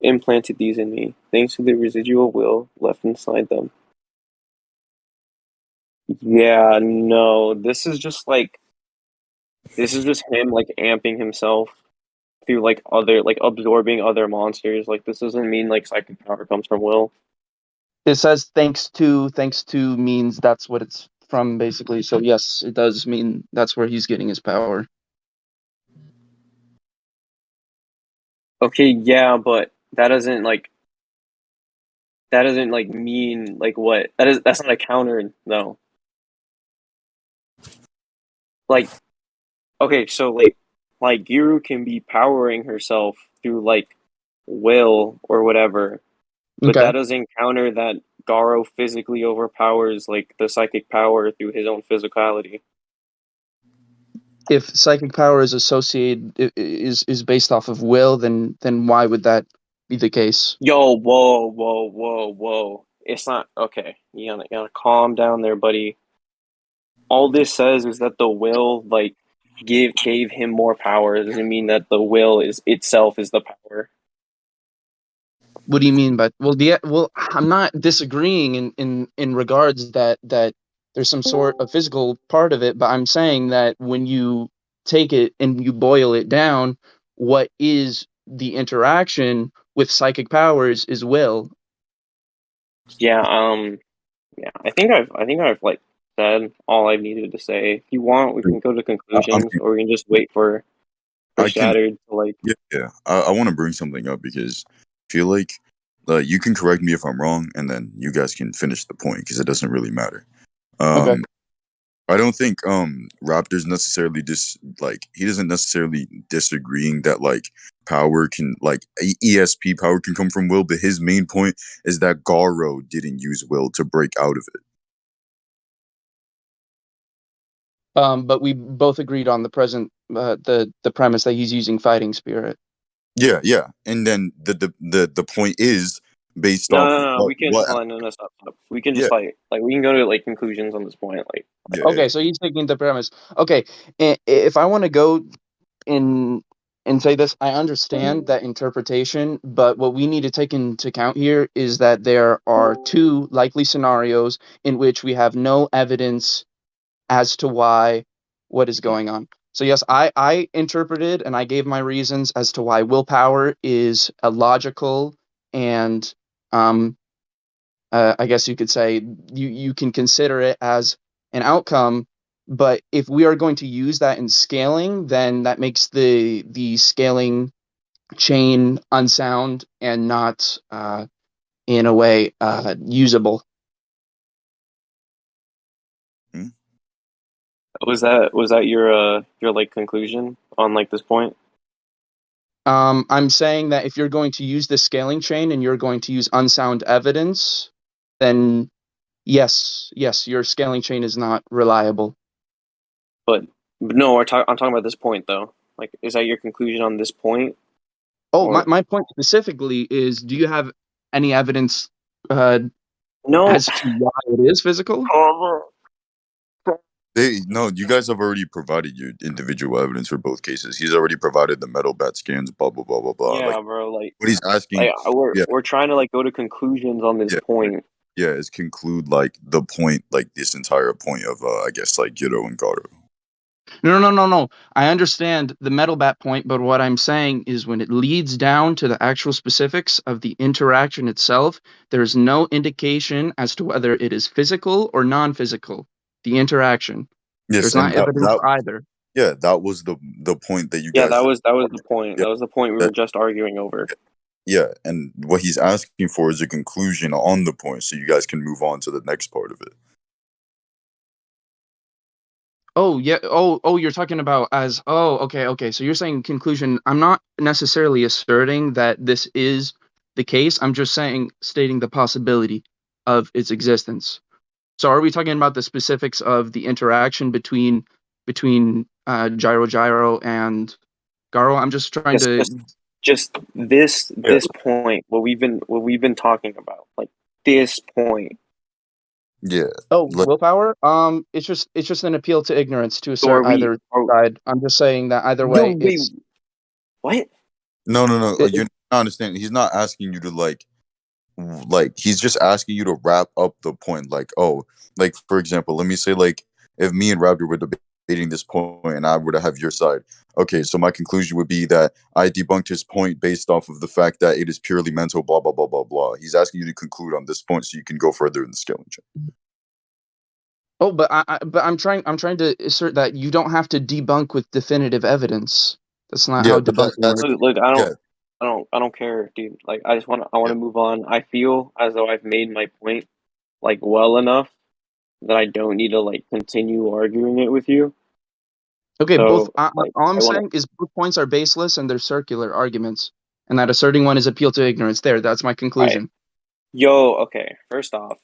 implanted these in me, thanks to the residual will left inside them. Yeah, no, this is just him like amping himself through like other like absorbing other monsters. Like this doesn't mean like psychic power comes from will. It says thanks to means that's what it's from basically. So yes, it does mean that's where he's getting his power. Okay, yeah, but that doesn't mean like what? That's not a counter, no. Like okay, so like Giru can be powering herself through like will or whatever, but Okay. that doesn't counter that Garo physically overpowers like the psychic power through his own physicality. If psychic power is associated is based off of will, then why would that be the case? Yo, whoa. It's not okay. You gotta calm down there, buddy. All this says is that the will like gave him more power. It doesn't mean that the will is itself is the power. What do you mean by well? I'm not disagreeing in regards that there's some sort of physical part of it, but I'm saying that when you take it and you boil it down, what is the interaction with psychic powers is will. Yeah, yeah. I think I've like said all I needed to say. If you want, we can go to I conclusions, mean, or we can just wait for I can. Shattered to like. Yeah. I want to bring something up because I feel like you can correct me if I'm wrong, and then you guys can finish the point because it doesn't really matter. Okay. I don't think Raptor's necessarily he doesn't necessarily disagreeing that like power can like ESP power can come from will, but his main point is that Garo didn't use will to break out of it. But we both agreed on the present the premise that he's using fighting spirit. Yeah. And then the point is based No, off no, of no. We can what hold on, no, no, stop. We can yeah, just like we can go to like conclusions on this point. Like, yeah. Okay, so he's taking the premise. Okay, if I want to go in and say this, I understand that interpretation, but what we need to take into account here is that there are two likely scenarios in which we have no evidence as to why what is going on. So yes, I interpreted and I gave my reasons as to why willpower is a logical and um I guess you could say you can consider it as an outcome. But if we are going to use that in scaling, then that makes the scaling chain unsound and not in a way usable. Hmm? was that your like conclusion on like this point? I'm saying that if you're going to use the scaling chain and you're going to use unsound evidence, then yes, your scaling chain is not reliable. But no, I'm talking about this point though. Like, is that your conclusion on this point? Oh, Or my point specifically is, do you have any evidence uh, no? as to why it is physical? No, you guys have already provided your individual evidence for both cases. He's already provided the metal bat scans, blah blah blah blah blah. Like Yeah, bro. what he's Like asking, yeah, we're trying to like go to conclusions on this yeah, point. yeah, is conclude like the point, like this entire point of I guess like Giro and Garo. No. I understand the metal bat point, but what I'm saying is when it leads down to the actual specifics of the interaction itself, there's no indication as to whether it is physical or non-physical. The interaction. Yes, There's and not that evidence that for either. yeah, that was the point that you Yeah, guys that was the point. yeah, That was the point we that, were just arguing over. yeah, and what he's asking for is a conclusion on the point, so you guys can move on to the next part of it. Oh yeah. Oh, you're talking about as. Oh, okay. So you're saying conclusion. I'm not necessarily asserting that this is the case. I'm just stating the possibility of its existence. So are we talking about the specifics of the interaction between Gyro and Garo? I'm just trying Just to. just this Yeah, this point. What we've been talking about. Like this point. yeah, Oh, like willpower. It's just an appeal to ignorance to So are assert we? either Are, side. I'm just saying that either no, way, wait. it's. What? no. It, You're not understanding. He's not asking you to like he's just asking you to wrap up the point. Like, oh, like for example, let me say like if me and Raptor were debating this point and I were to have your side. Okay, so my conclusion would be that I debunked his point based off of the fact that it is purely mental, blah blah blah blah blah. He's asking you to conclude on this point so you can go further in the scaling chain. Oh, but I'm trying to assert that you don't have to debunk with definitive evidence. That's not Yeah, how but debunking that's works. Look, yeah. I don't care, dude. Like, I want Yeah. to move on. I feel as though I've made my point like well enough that I don't need to like continue arguing it with you. Okay, both. So, like, All I'm I want to. saying is both points are baseless and they're circular arguments, and that asserting one is appeal to ignorance. There, that's my All right, conclusion. yo, okay. First off,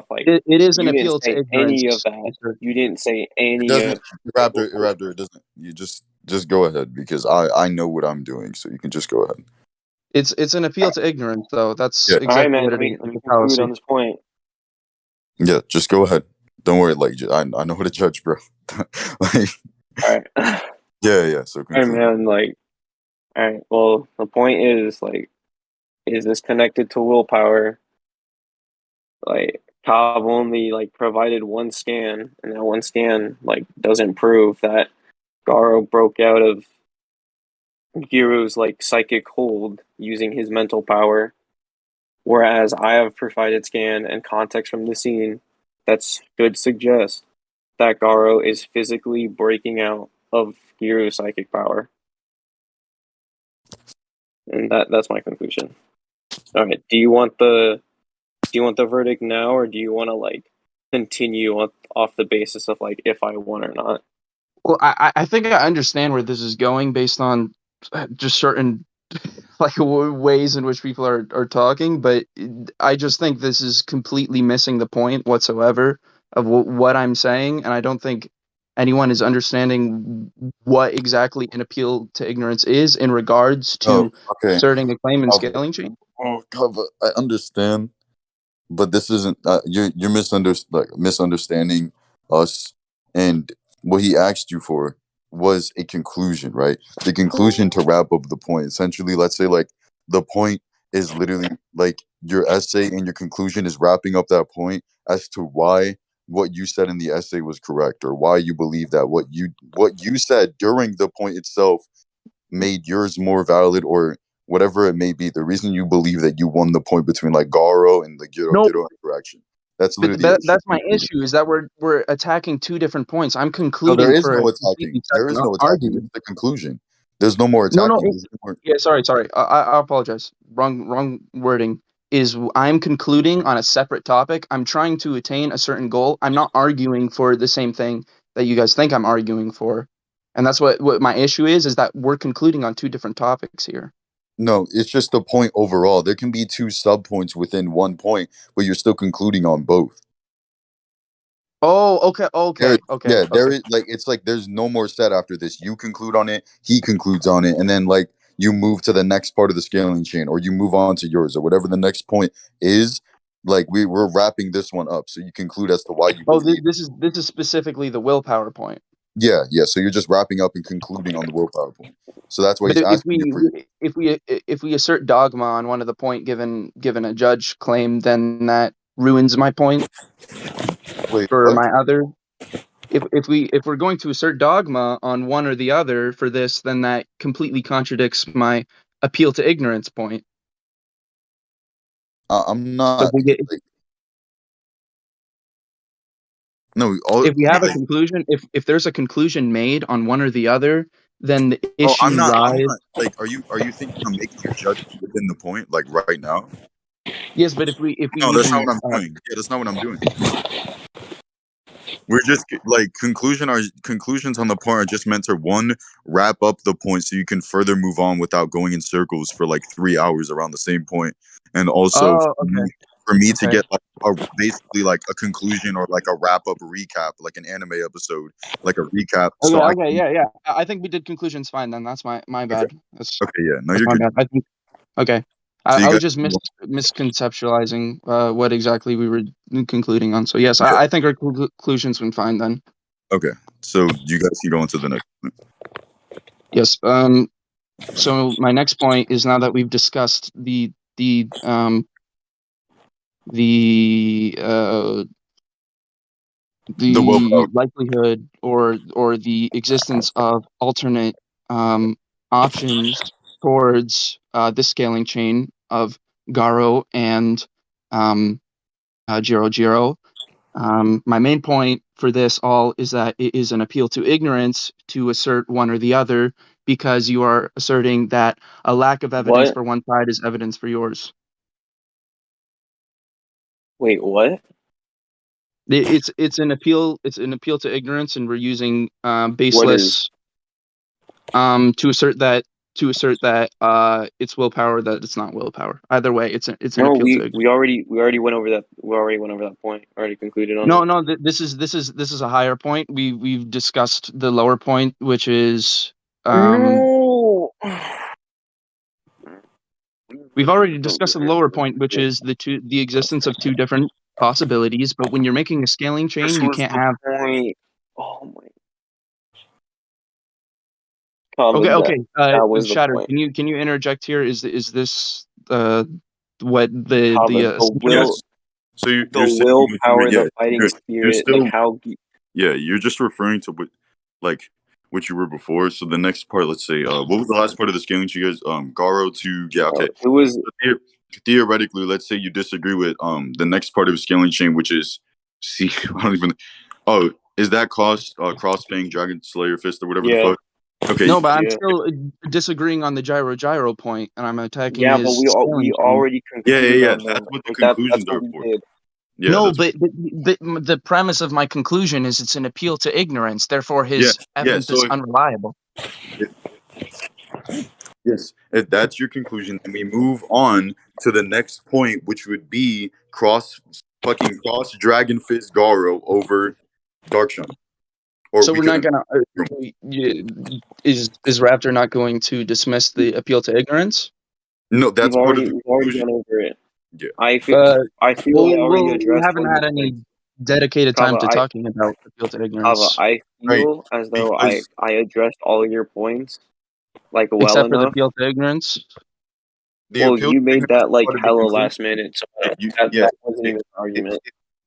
like, It is an you didn't appeal to say any of ignorance. that. Assert. You didn't say It any doesn't of the before. Raptor, it doesn't. You just go ahead because I know what I'm doing, so you can just go ahead. It's an appeal to ignorance, though. That's Yeah. All right, exactly man. what it is. Let It's me a conclude fallacy. on this point. Yeah, just go ahead. Don't worry, like I know how to judge, bro. Like All right, all yeah. So right, conclude. man. Like, all right. Well, the point is like, is this connected to willpower? Like, Cobb only like provided one scan, and that one scan like doesn't prove that Garo broke out of Giro's like psychic hold using his mental power. Whereas I have provided scan and context from the scene that should suggest that Garo is physically breaking out of Giro's psychic power. And that's my conclusion. All right. Do you want the verdict now, or do you want to like continue off the basis of like if I won or not? Well, I think I understand where this is going based on just certain like ways in which people are talking, but I just think this is completely missing the point whatsoever of what I'm saying, and I don't think anyone is understanding what exactly an appeal to ignorance is in regards Oh, to okay. asserting a claim in Cover. scaling chain? Oh, cover. I understand, but this isn't. You're misunderstanding us, and what he asked you for was a conclusion, right? The conclusion to wrap up the point. Essentially, let's say like the point is literally like your essay, and your conclusion is wrapping up that point as to why what you said in the essay was correct, or why you believe that what you said during the point itself made yours more valid, or whatever it may be. The reason you believe that you won the point between like Garo and the Giro No, Giro interaction. That's but literally the issue. that's my issue is that we're attacking two different points. I'm No, there concluding is for a no completely attacking. There is separate no attacking. It's argument. the conclusion. There's no more No, no. attacking. There's no more... Yeah, sorry. I apologize. Wrong wording. I'm concluding on a separate topic. I'm trying to attain a certain goal. I'm not arguing for the same thing that you guys think I'm arguing for. And that's what my issue is that we're concluding on two different topics here. No, it's just the point overall. There can be two sub points within one point, but you're still concluding on both. Oh, okay, There, okay, okay, yeah, there okay. is like it's like there's no more said after this. You conclude on it, he concludes on it, and then like you move to the next part of the scaling chain, or you move on to yours, or whatever the next point is. Like we're wrapping this one up, so you conclude as to why you Oh, believe. this is specifically the willpower point. Yeah, yeah. So you're just wrapping up and concluding on the willpower point. So that's why But he's if asking you for. if we assert dogma on one of the point given a judge claim, then that ruins my point Wait, for what? my other. If we're going to assert dogma on one or the other for this, then that completely contradicts my appeal to ignorance point. I'm So not like no. All if we have a like conclusion, if there's a conclusion made on one or the other, then the oh, I'm issue not. I'm rise. not like. Are you thinking I'm making a judgment within the point like right now? Yes, but if we No, that's not even what I'm doing. Yeah, that's not what I'm doing. We're just like conclusions on the point are just meant to one wrap up the point so you can further move on without going in circles for like 3 hours around the same point, and also oh, okay, for me to okay. get like basically like a conclusion or like a wrap up recap, like an anime episode, like a recap. Okay, So I okay, can yeah. I think we did conclusions fine then. That's my okay, bad. okay, yeah, no, That's you're my good. bad. I think okay. So you I guys, was just misconceptualizing what exactly we were concluding on. So yes, yeah, I think our conclusions went fine then. okay. So you guys can go into the next one. Yes. So my next point is now that we've discussed the The willpower. the likelihood or the existence of alternate options towards this scaling chain of Garo and Jiro Jiro. My main point for this all is that it is an appeal to ignorance to assert one or the other because you are asserting that a lack of evidence What? for one side is evidence for yours. Wait, what? It's an appeal. It's an appeal to ignorance, and we're using What is? baseless to assert that it's willpower that it's not willpower. Either way, it's an No, appeal to we ignorance. we already we already went over that. We already went over that point. Already concluded on No, it. no. This is a higher point. We've discussed the lower point, which is No. we've already discussed the lower point, which is the existence of two different possibilities. But when you're making a scaling This chain, you was can't the have. point. Oh my. Kava, Okay, that okay. that was the Shatter. point. Can you interject here? Is this what Kava, the the will, Yes. So the you're saying willpower, yeah, the fighting you're spirit, like still how. yeah, you're just referring to what like what you were before. So the next part, let's say, what was the last part of the scaling you guys? Garo to yeah, okay. It was. So theoretically, let's say you disagree with the next part of the scaling chain, which is see, I don't even. Oh, is that cross fang dragon slayer fist or whatever the Yeah, fuck? Okay, No, but I'm yeah, still disagreeing on the gyro point, and I'm attacking yeah. But his we scaling chain. already yeah, yeah, concluded yeah. on That's them. what the Like that's conclusions what are we for. did. Yeah, No, that's but the premise of my conclusion is it's an appeal to ignorance. Therefore, yeah, his yeah. evidence So is unreliable. if, yes, if that's your conclusion, then we move on to the next point, which would be cross dragon fist Garo over Darkshine. Or So we we're not could. gonna. Is Raptor not going to dismiss the appeal to ignorance? No, that's part of the We've already conclusion. gone over it. Yeah. I feel I already We addressed haven't all had your any points. dedicated time Kava, to talking about appeal to Kava, ignorance, I Right. feel as though Because I addressed all your points like well except for the enough. appeal to ignorance. the Well, appeal to you made ignorance that is like part of the hella conclusion. last minute, so If you, that yes, wasn't if, even an if, argument.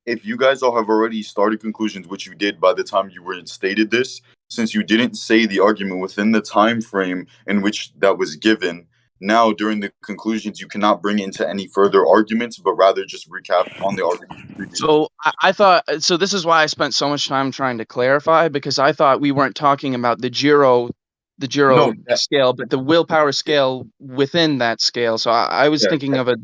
if you guys all have already started conclusions, which you did by the time you were stated this, since you didn't say the argument within the time frame in which that was given, now during the conclusions you cannot bring into any further arguments, but rather just recap on the argument previously. So I thought so. This is why I spent so much time trying to clarify, because I thought we weren't talking about the No, Giro scale, but the willpower scale within that scale. So I was yeah, thinking of a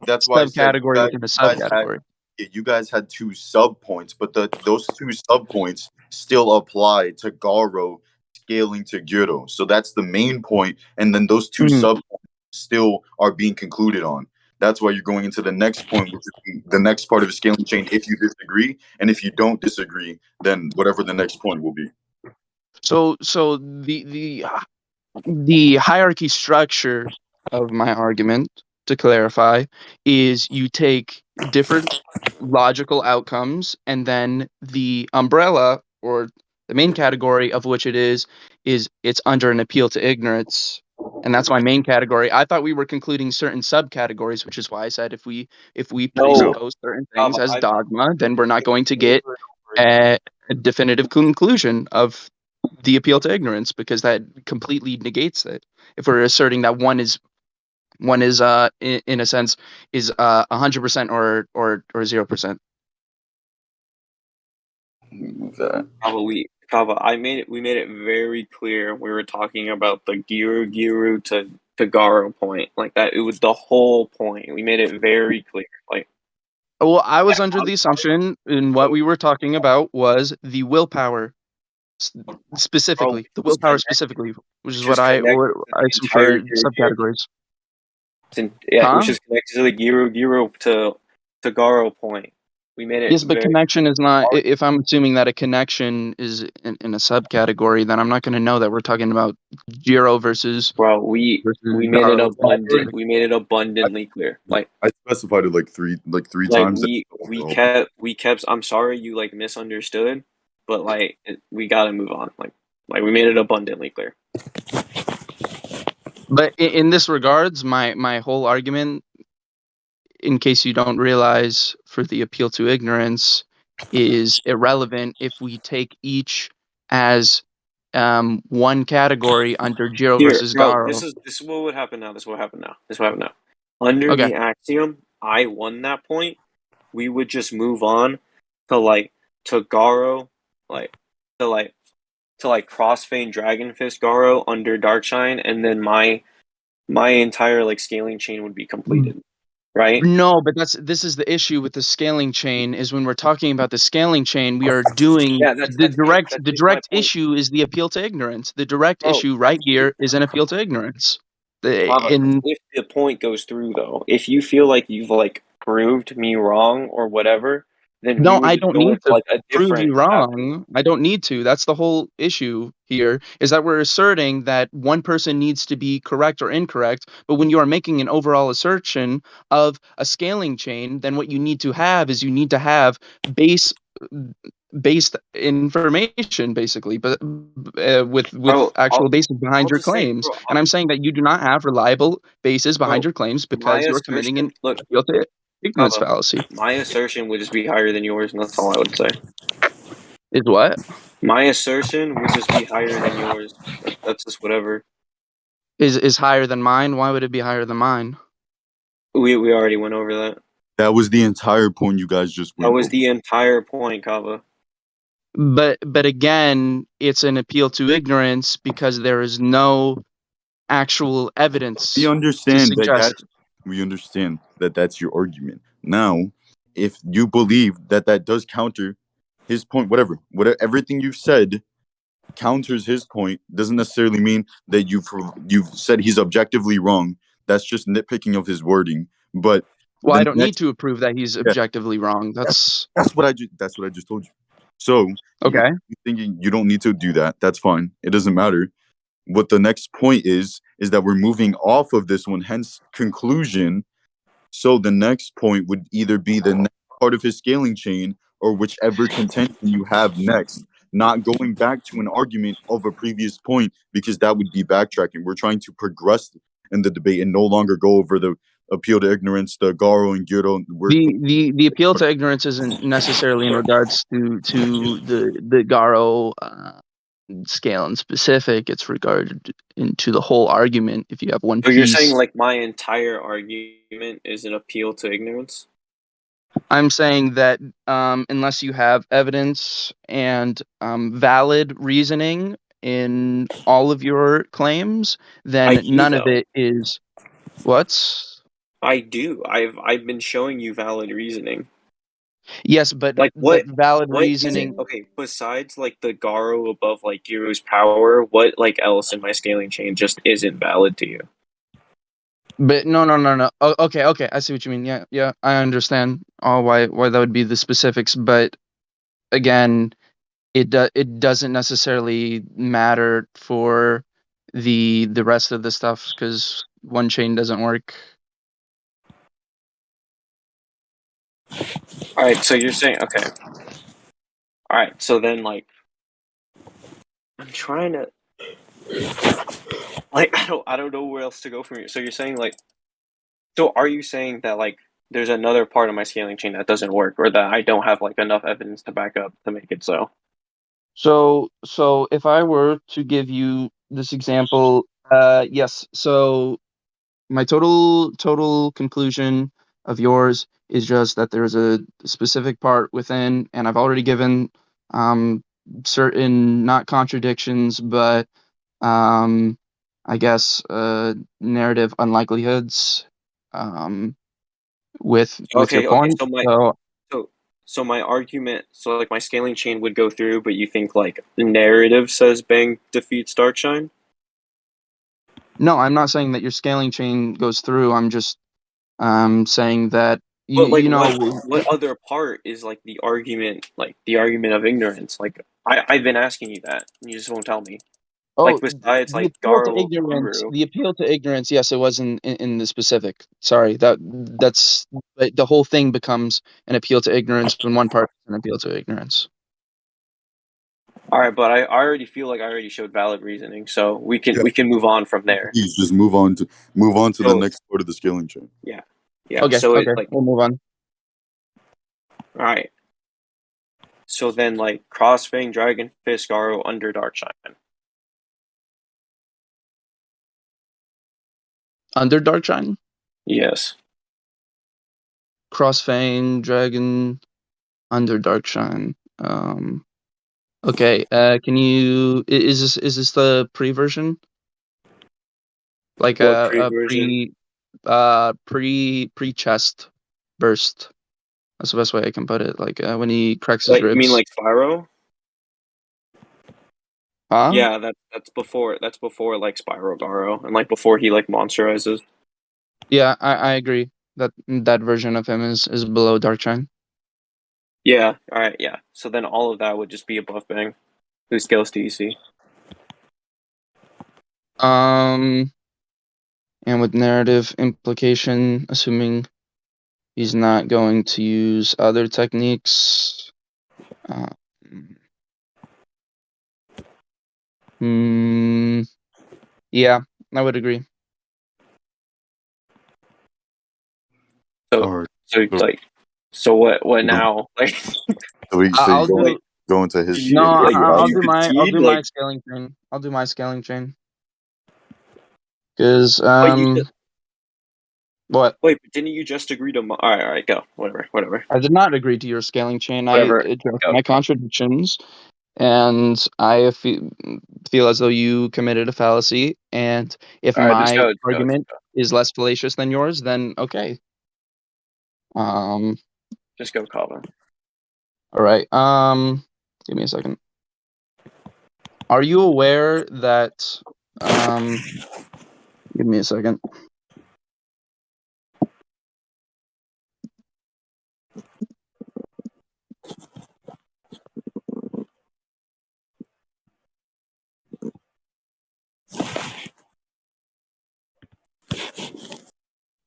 that's why I said subcategory within a you guys had subcategory. you guys had two sub points, but those two sub points still apply to Garo scaling to Gyuro. So that's the main point, and then those two Mhm. sub points still are being concluded on. That's why you're going into the next point, which is the next part of the scaling chain. If you disagree, and if you don't disagree, then whatever the next point will be. So the hierarchy structure of my argument, to clarify, is you take different logical outcomes, and then the umbrella, or the main category of which is it's under an appeal to ignorance, and that's my main category. I thought we were concluding certain subcategories, which is why I said if we No, presuppose certain things Kava, as I've dogma, then we're not said going to over get and over again. a definitive conclusion of the appeal to ignorance, because that completely negates it. If we're asserting that one is in a sense is 100% or 0%. Move that. Kava, we made it very clear we were talking about the Giru to Garo point. Like that, it was the whole point. We made it very clear. Like, Well, I was under I'm the sorry. assumption, in what So, we were talking about, was the willpower, bro, specifically the willpower specifically, which is which is what connected to I the assume entire for Giru, subcategories. yeah, which Huh? is connected to the Giru to Garo point. We made it Yes, but very connection is not. If I'm assuming that a connection is in a subcategory, then I'm not going to know that we're talking about Giro bro. versus We made it Garo. abundant. We made it abundantly clear. I specified it like three Like times. we kept. I'm sorry you like misunderstood, but like we gotta move on. Like we made it abundantly clear. But in this regards, my whole argument, in case you don't realize, for the appeal to ignorance, is irrelevant if we take each as one category under Jiro Here, versus bro. Garo. This is what would happen now. This is what happened now. This is what happened now. Under Okay. the axiom, I won that point. We would just move on to like to Garo, like to like to like Crossfane Dragon Fist Garo under Darkshine, and then my entire like scaling chain would be completed. Right? No, but this is the issue with the scaling chain, is when we're talking about the scaling chain, we are doing Yeah, the that is my direct point. issue is the appeal to ignorance. The direct Bro, issue right here is an appeal to ignorance. Lava, In if the point goes through though, if you feel like you've like proved me wrong or whatever, then we No, would I just don't go need into to like a prove different you chapter. wrong. I don't need to. That's the whole issue here, is that we're asserting that one person needs to be correct or incorrect. But when you are making an overall assertion of a scaling chain, then what you need to have is you need to have base based information, basically, but with Bro, actual basis behind I'll your just say, claims. bro, And I'm saying that you do not have reliable basis behind bro, your claims, my because you are committing assertion, an look, appeal to ignorance Kava, fallacy. my assertion would just be higher than yours, and that's all I would say. Is what? My assertion would just be higher than yours. That's just whatever. Is higher than mine? Why would it be higher than mine? We already went over that. That was the entire point you guys just That went was over. the entire point, Kava. But again, it's an appeal to ignorance, because there is no actual We evidence to understand that suggest. that's your argument. Now, if you believe that that does counter his point, whatever, everything you've said counters his point, doesn't necessarily mean that you've said he's objectively wrong. That's just nitpicking of his wording. But Well, I the don't need next, to prove that he's yeah, objectively wrong. that's, That's that's what I just told you. So Okay. you're thinking you don't need to do that. That's fine. It doesn't matter. What the next point is that we're moving off of this one, hence conclusion. So the next point would either be the next part of his scaling chain or whichever contention you have next, not going back to an argument of a previous point because that would be backtracking. We're trying to progress in the debate and no longer go over the appeal to ignorance, the Garo and Gyro. The appeal to ignorance isn't necessarily in regards to the Garo scale in specific. It's regarded into the whole argument. If you have one So you're saying piece, like my entire argument is an appeal to ignorance? I'm saying that unless you have evidence and valid reasoning in all of your claims, I then do none of though. it is what's I do. I've been showing you valid reasoning. yes, but Like valid what isn't reasoning. okay, besides like the Garo above like Giro's power, what like else in my scaling chain just isn't valid to you? But no. Oh, okay. I see what you mean. Yeah. I understand. Why that would be the specifics, but again, it doesn't necessarily matter for the rest of the stuff because one chain doesn't work. Alright, so you're saying okay. Alright, so then like I'm trying to like I don't know where else to go from here. So you're saying like so are you saying that like there's another part of my scaling chain that doesn't work or that I don't have like enough evidence to back up to make it so? So if I were to give you this example, yes. So my total conclusion of yours is just that there's a specific part within, and I've already given um certain not contradictions, but um I guess narrative unlikelihoods um with your Okay, point. so So so so my argument so like my scaling chain would go through, but you think like the narrative says Bang defeats Darkshine? no, I'm not saying that your scaling chain goes through. I'm just saying that But like you know what other part is like the argument of ignorance? Like I've been asking you that, and you just won't tell me. Like oh, besides the like appeal to Garo ignorance. Guru. The appeal to ignorance. Yes, it was in the specific. Sorry, that's but the whole thing becomes an appeal to ignorance when one part is an appeal to ignorance. Alright, but I already feel like I already showed valid reasoning, so Yeah, we can move on from there. please just move on to the So next part of the scaling chain. yeah. Yeah. Okay, So it okay, like we'll move on. alright. So then like Crossfang, Dragon Fist, Garo under Darkshine. Under Darkshine, Yes. Crossfang, Dragon, under Darkshine. Okay. Can you? Is this the pre version? Like What a pre-version? pre chest burst. That's the best way I can put it. Like when he cracks his Like you mean ribs. like Spyro? Huh? Yeah, that's before like Spyro Garo and like before he like monsterizes. Yeah, I agree that version of him is below Darkshine. Yeah, alright, yeah. So then all of that would just be above Bang. Who scales to EC? Um, and with narrative implication, assuming he's not going to use other techniques. Uh, hmm. Yeah, I would agree. So All right. so So, like so what so now? Like so I'll you like do go into his no. you like I'll you do value. I'll concede do my like scaling chain. I'll do my scaling chain because but you just what wait, but didn't you just agree to alright, go. Whatever. I did not agree to your scaling chain. I Whatever. addressed Go. my contradictions, and I feel as though you committed a fallacy. And if Alright, just my go, just go, just argument go. is less fallacious than yours, then okay. Um. Just go, Kava. All right. Give me a second. Are you aware that? Um. Give me a second.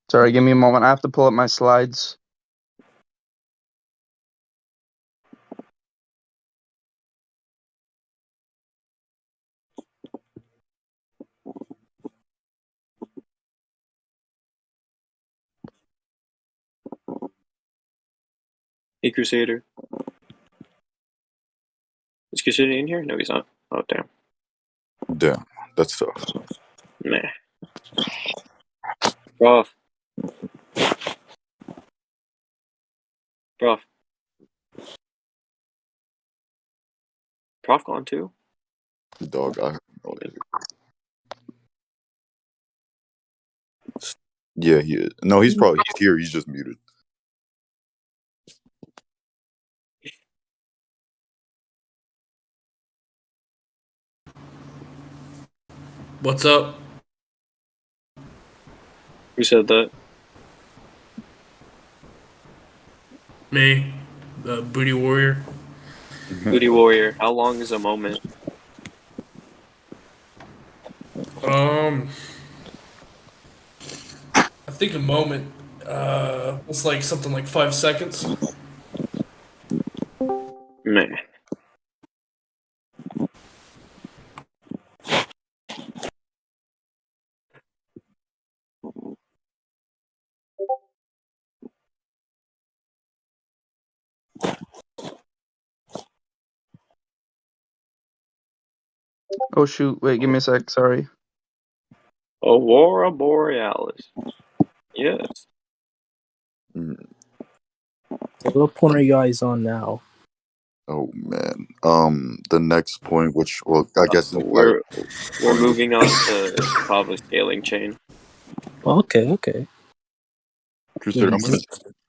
Sorry, give me a moment. I have to pull up my slides. Hey, Crusader. Is Crusader in here? No, he's not. Oh, damn. Damn, that's tough. Meh. Prof. Prof. Prof gone too? Dog, I have no idea. Yeah, he is. No, he's here. He's just muted. What's up? Who said that? Me, the booty warrior. Booty Warrior. How long is a moment? I think a moment. It's like something like 5 seconds. Meh. Oh shoot! Wait, give me a sec. Sorry. Aurora Borealis. Yes. Mm. What point are you guys on now? Oh man. The next point, which I guess We're moving on to Kava's scaling chain. Okay. Crusader,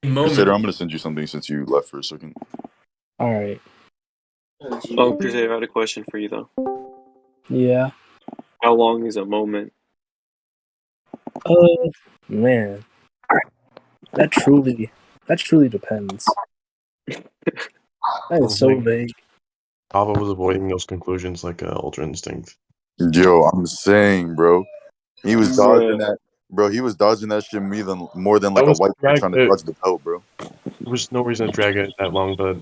Moment. I'm gonna send you something since you left for a second. All right. Oh, Crusader, I had a question for you though. Yeah. How long is a moment? Man, that truly depends. That is so vague. Kava was avoiding those conclusions like Ultra Instinct. Yo, I'm saying, bro, he was Bruh. dodging that. Bro, he was dodging that shit more than like That a was white man trying to drag- dodge the belt, bro. There was no reason to drag it that long, but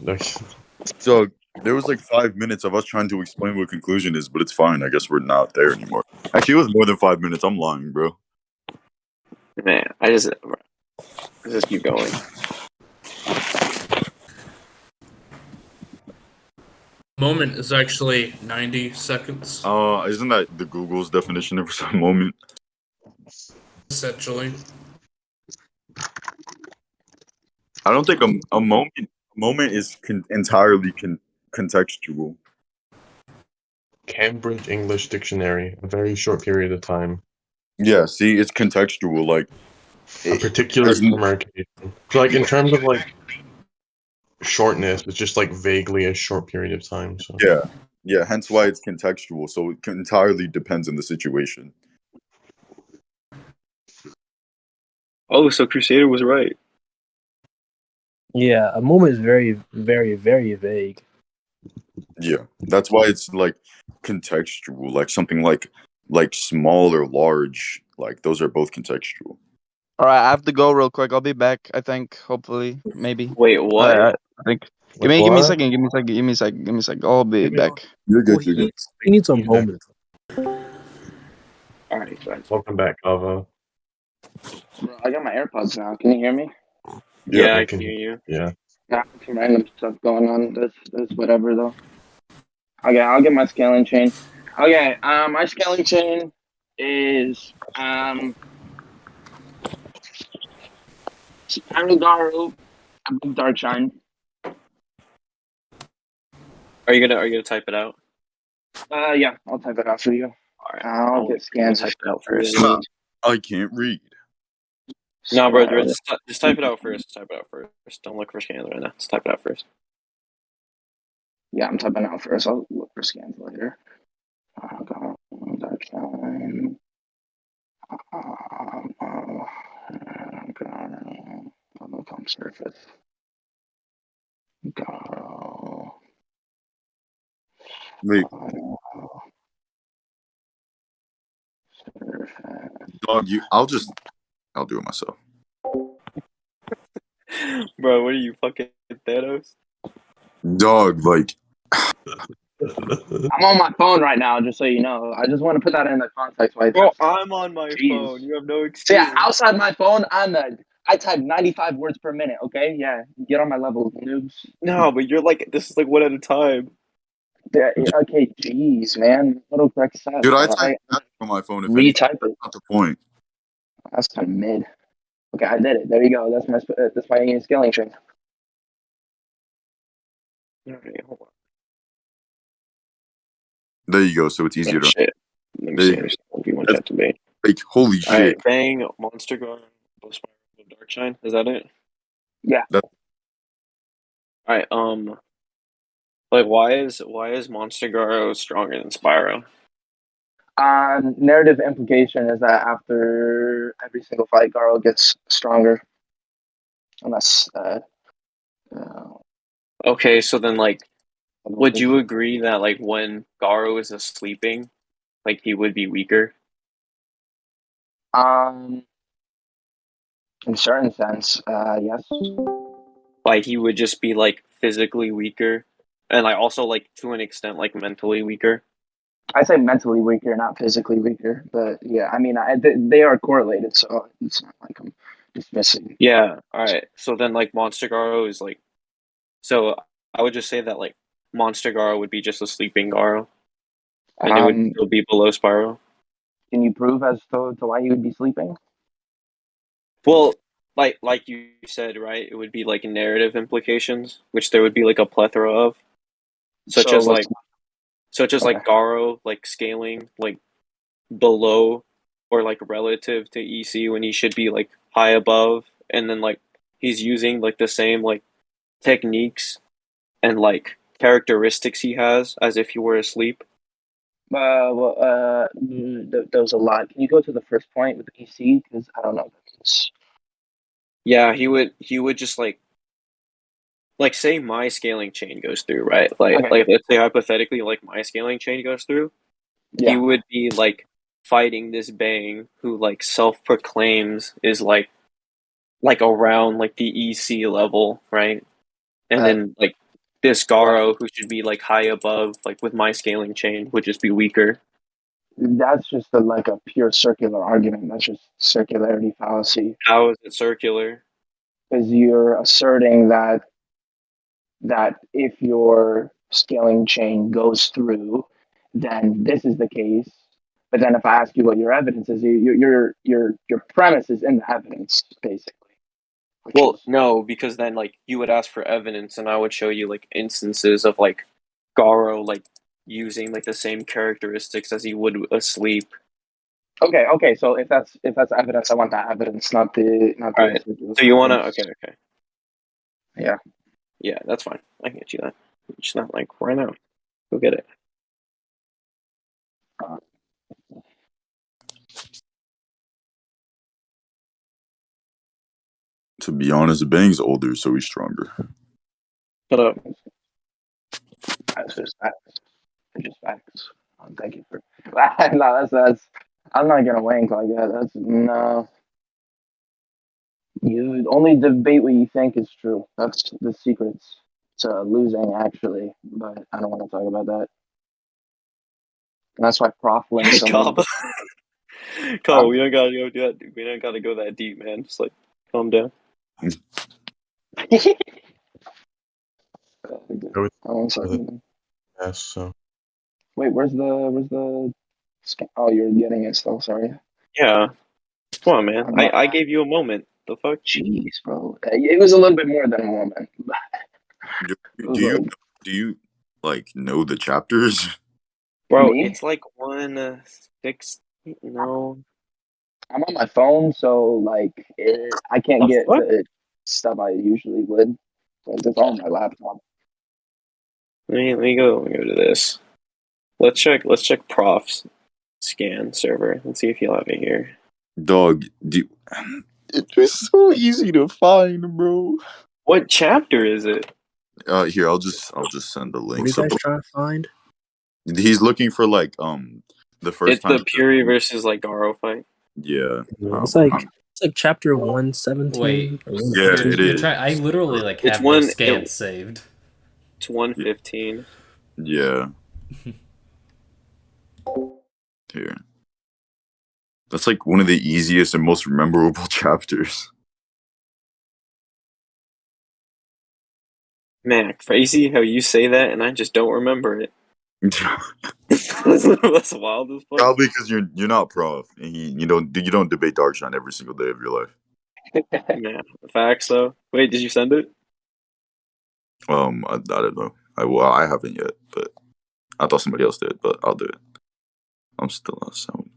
So there was like 5 minutes of us trying to explain what conclusion is, but it's fine. I guess we're not there anymore. Actually, it was more than 5 minutes. I'm lying, bro. Man, I just keep going. Moment is actually 90 seconds, Isn't that the Google's definition of some moment? essentially. I don't think a moment is entirely contextual. Cambridge English Dictionary, a very short period of time. Yeah, see, it's contextual. Like A particular there's time or occasion. So, like, in terms of, like, shortness, it's just, like, vaguely a short period of time. So yeah. Hence why it's contextual. So it entirely depends on the situation. Oh, so Crusader was right. Yeah, a moment is very, very, very vague. Yeah, that's why it's like contextual. Like something like small or large. Like those are both contextual. All right, I have to go real quick. I'll be back. I think. Hopefully, maybe. Wait, what? I think. Wait, Give me a what? second. Give me a second. I'll be back. You're Well, good. You're good. he needs a moment. Alright, fine. Welcome back, Kava. Bro, I got my AirPods now. Can you hear me? Yeah, I I can hear you. Yeah. Nah, some random stuff going on. That's whatever though. Okay, I'll get my scaling chain. Okay, my scaling chain is Garu above Darkshine. Are you gonna type it out? Yeah, I'll type it out for you. Alright. I'll get I'll scans. type it out first. I can't read. No, bro, just type it out first. Type it out first. Don't look for scans right now. Just type it out first. Yeah, I'm typing out first. I'll look for scans later. Darkshine. Come surface. Go. Wait, Surface. dog. I'll do it myself. Bro, what are you, fucking Thanos? Dog, like, I'm on my phone right now, just so you know. I just want to put that in the context. Why? Bro, I'm on my Jeez. phone. You have no See, experience. outside my phone, I type 95 words per minute. Okay, yeah, get on my level, noobs. No, but you're like, this is like one at a time. Yeah, okay, jeez, man. Autocorrect sucks. dude, I So type I fast on my phone. If anything, retype that's it. not the point. That's kind of mid. Okay, I did it. There you go. That's my scaling train. Okay, hold on. There you go. So it's easier Oh, to. shit. Let me There see. you Let go. me see. What do you want That's that to be? like holy All right, shit. Bang, Monster Guard, Darkshine. Is that it? Yeah. That, All right. Like, why is Monster Garo stronger than Spyro? Narrative implication is that after every single fight, Garo gets stronger. Unless, Okay, so then like, would you agree that like when Garo is sleeping, like he would be weaker? in a certain sense, yes. Like he would just be like physically weaker, and like also like to an extent like mentally weaker. I say mentally weaker, not physically weaker. But yeah, I mean, they are correlated, so it's not like I'm dismissing. Yeah. All right. So then like Monster Garo is like, so I would just say that like Monster Garo would be just a sleeping Garo, and it would Um, still be below Spyro. can you prove as to why he would be sleeping? Well, like you said, right? It would be like narrative implications, which there would be like a plethora of, such So as what's like such as okay? like Garo like scaling like below or like relative to EC when he should be like high above, and then like he's using like the same like techniques and like characteristics he has as if he were asleep. There was a lot. Can you go to the first point with the EC? Because I don't know. Yeah, he would just like say my scaling chain goes through, right? Okay. Like let's say hypothetically like my scaling chain goes through, he Yeah. would be like fighting this Bang who like self proclaims is like around like the EC level, right? And Uh, then like this well, Garo who should be like high above, like with my scaling chain, would just be weaker. that's just like a pure circular argument. That's just circularity fallacy. How is it circular? Because you're asserting that if your scaling chain goes through, then this is the case. But then if I ask you what your evidence is, your premise is in the evidence, basically, which Well, is no, because then like you would ask for evidence and I would show you like instances of like Garo like using like the same characteristics as he would asleep. okay. Okay, so if that's evidence, I want that evidence, not the All right. So you wanna okay. Yeah. Yeah, that's fine. I can get you that. It's not like right now. Go get it. to be honest, Bang's older, so he's stronger. Shut up. That's just facts. Just facts. Thank you for no. That's. I'm not gonna wank like that. That's no. You only debate what you think is true. That's the secrets to losing, actually. But I don't want to talk about that. And that's why Prof wins so many. Kava. Kava, Huh? we don't gotta go do that. We don't gotta go that deep, man. Just like calm down. Go with One the second. yes, so Wait, where's the? Oh, you're getting it still. Sorry. Yeah. Come on, man. I'm not. I gave you a moment. The fuck? Jeez, bro. It was a little bit more than a moment. Do, It do was you like do you like know the chapters? Bro, me. it's like 160. No. I'm on my phone, so like I can't The get fuck? the stuff I usually would. So it's all on my laptop. Let me go to this. Let's check Prof's scan server. Let's see if he'll have it here. Dog, it was so easy to find, bro. What chapter is it? Here, I'll just send the What are link. you So guys trying to find? he's looking for like the first It's time. the Fury versus like Garo fight. Yeah. Yeah, it's like It's like chapter 117. Wait. or Yeah, 115. it You're is. trying. I literally like It's have those one. scans saved. It's 115. Yeah. Here. That's like one of the easiest and most memorable chapters. Man, crazy how you say that and I just don't remember it. That's wild as fuck. Probably because you're not prof and you don't debate Darkshine every single day of your life. Man, facts though. Wait, did you send it? I don't know. I haven't yet, but I thought somebody else did, but I'll do it. I'm still not sound.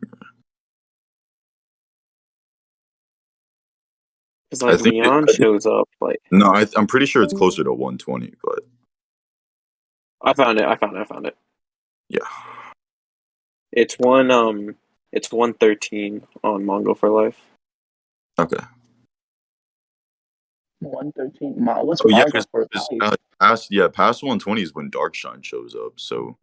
Because like Leon shows up. Like No, I'm pretty sure it's closer to 120, but I found it. yeah. It's 113 on Mongo for Life. Okay. 113. What's Oh yeah, manga for life? past 120 is when Darkshine shows up. So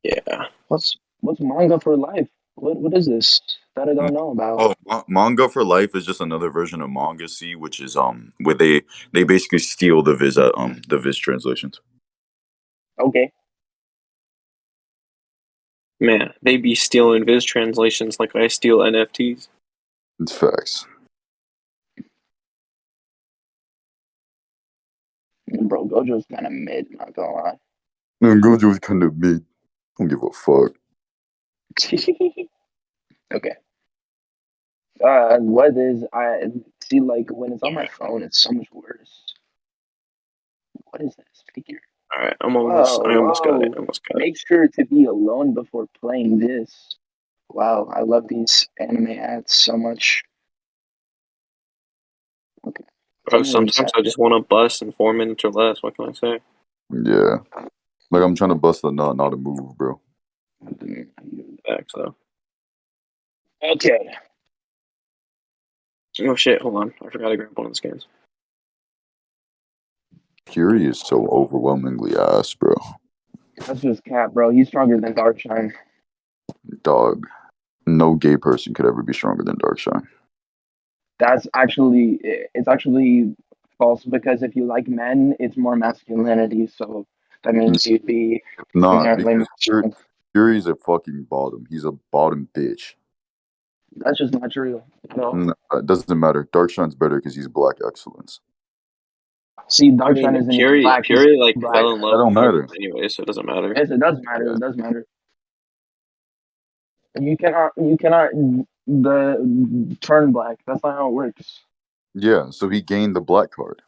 Yeah. What's manga for life? What is this that I don't know about? Manga for Life is just another version of Manga C, which is where they basically steal the Viz translations. Okay. Man, they be stealing Viz translations like I steal NFTs. It's facts. Bro, Gojo's kind of mid, not gonna lie. And Gojo's kind of mid. Don't give a fuck. Okay. What is I see like when it's on my phone, it's so much worse. What is this figure? Alright, I Whoa, almost got it. whoa! Make sure to be alone before playing this. Wow, I love these anime ads so much. Okay. Bro, sometimes I just want to bust in 4 minutes or less. What can I say? Yeah. Like I'm trying to bust a nut, not a move, bro. Facts though. Okay. Oh shit, hold on. I forgot to grab one of the scans. Curie is so overwhelmingly ass, bro. That's just cap, bro. He's stronger than Darkshine. Dog. No gay person could ever be stronger than Darkshine. It's actually false because if you like men, it's more masculinity. So that means you'd be Not inherently because masculine. Curie's a fucking bottom. He's a bottom bitch. That's just not true. No. No, it doesn't matter. Darkshine's better because he's black excellence. See, I mean, Darkshine isn't even black. He's like black. fell in That love don't with her matter. anyway, so it doesn't matter. Yes, it does matter. Yeah. It does matter. You cannot the turn black. That's not how it works. Yeah, so he gained the black card.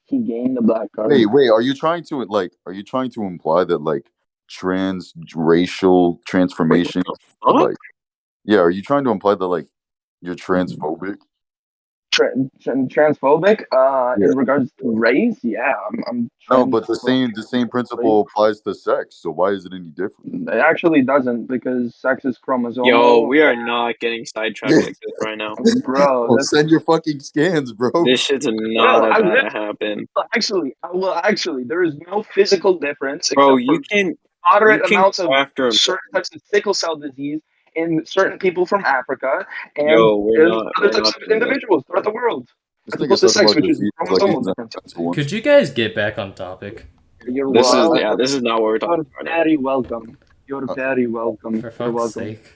He gained the black card. Wait, are you trying to imply that like transracial transformation What? like yeah, are you trying to imply that like you're transphobic? Transphobic Yeah. in regards to race. Yeah, I'm No, but transphobic. the same principle applies to sex, so why is it any different? It actually doesn't because sex is Yo, chromosomal. we are not getting sidetracked like this right now. Bro, Oh, that's send your fucking scans, bro. This shit's bro. not about to happen. Actually, there is no physical difference Bro, except for you can moderate amounts go of after him. certain types of sickle cell disease in certain people from Africa and Yo, we're in not other types of doing this. individuals throughout the world. This As nigga opposed to talk sex, about which is disease like chromosomal he's not difference. mental once. Could you guys get back on topic? You're This is welcome. this is not what we're talking You're about right very welcome. You're Uh, very welcome. For You're fuck's welcome. sake.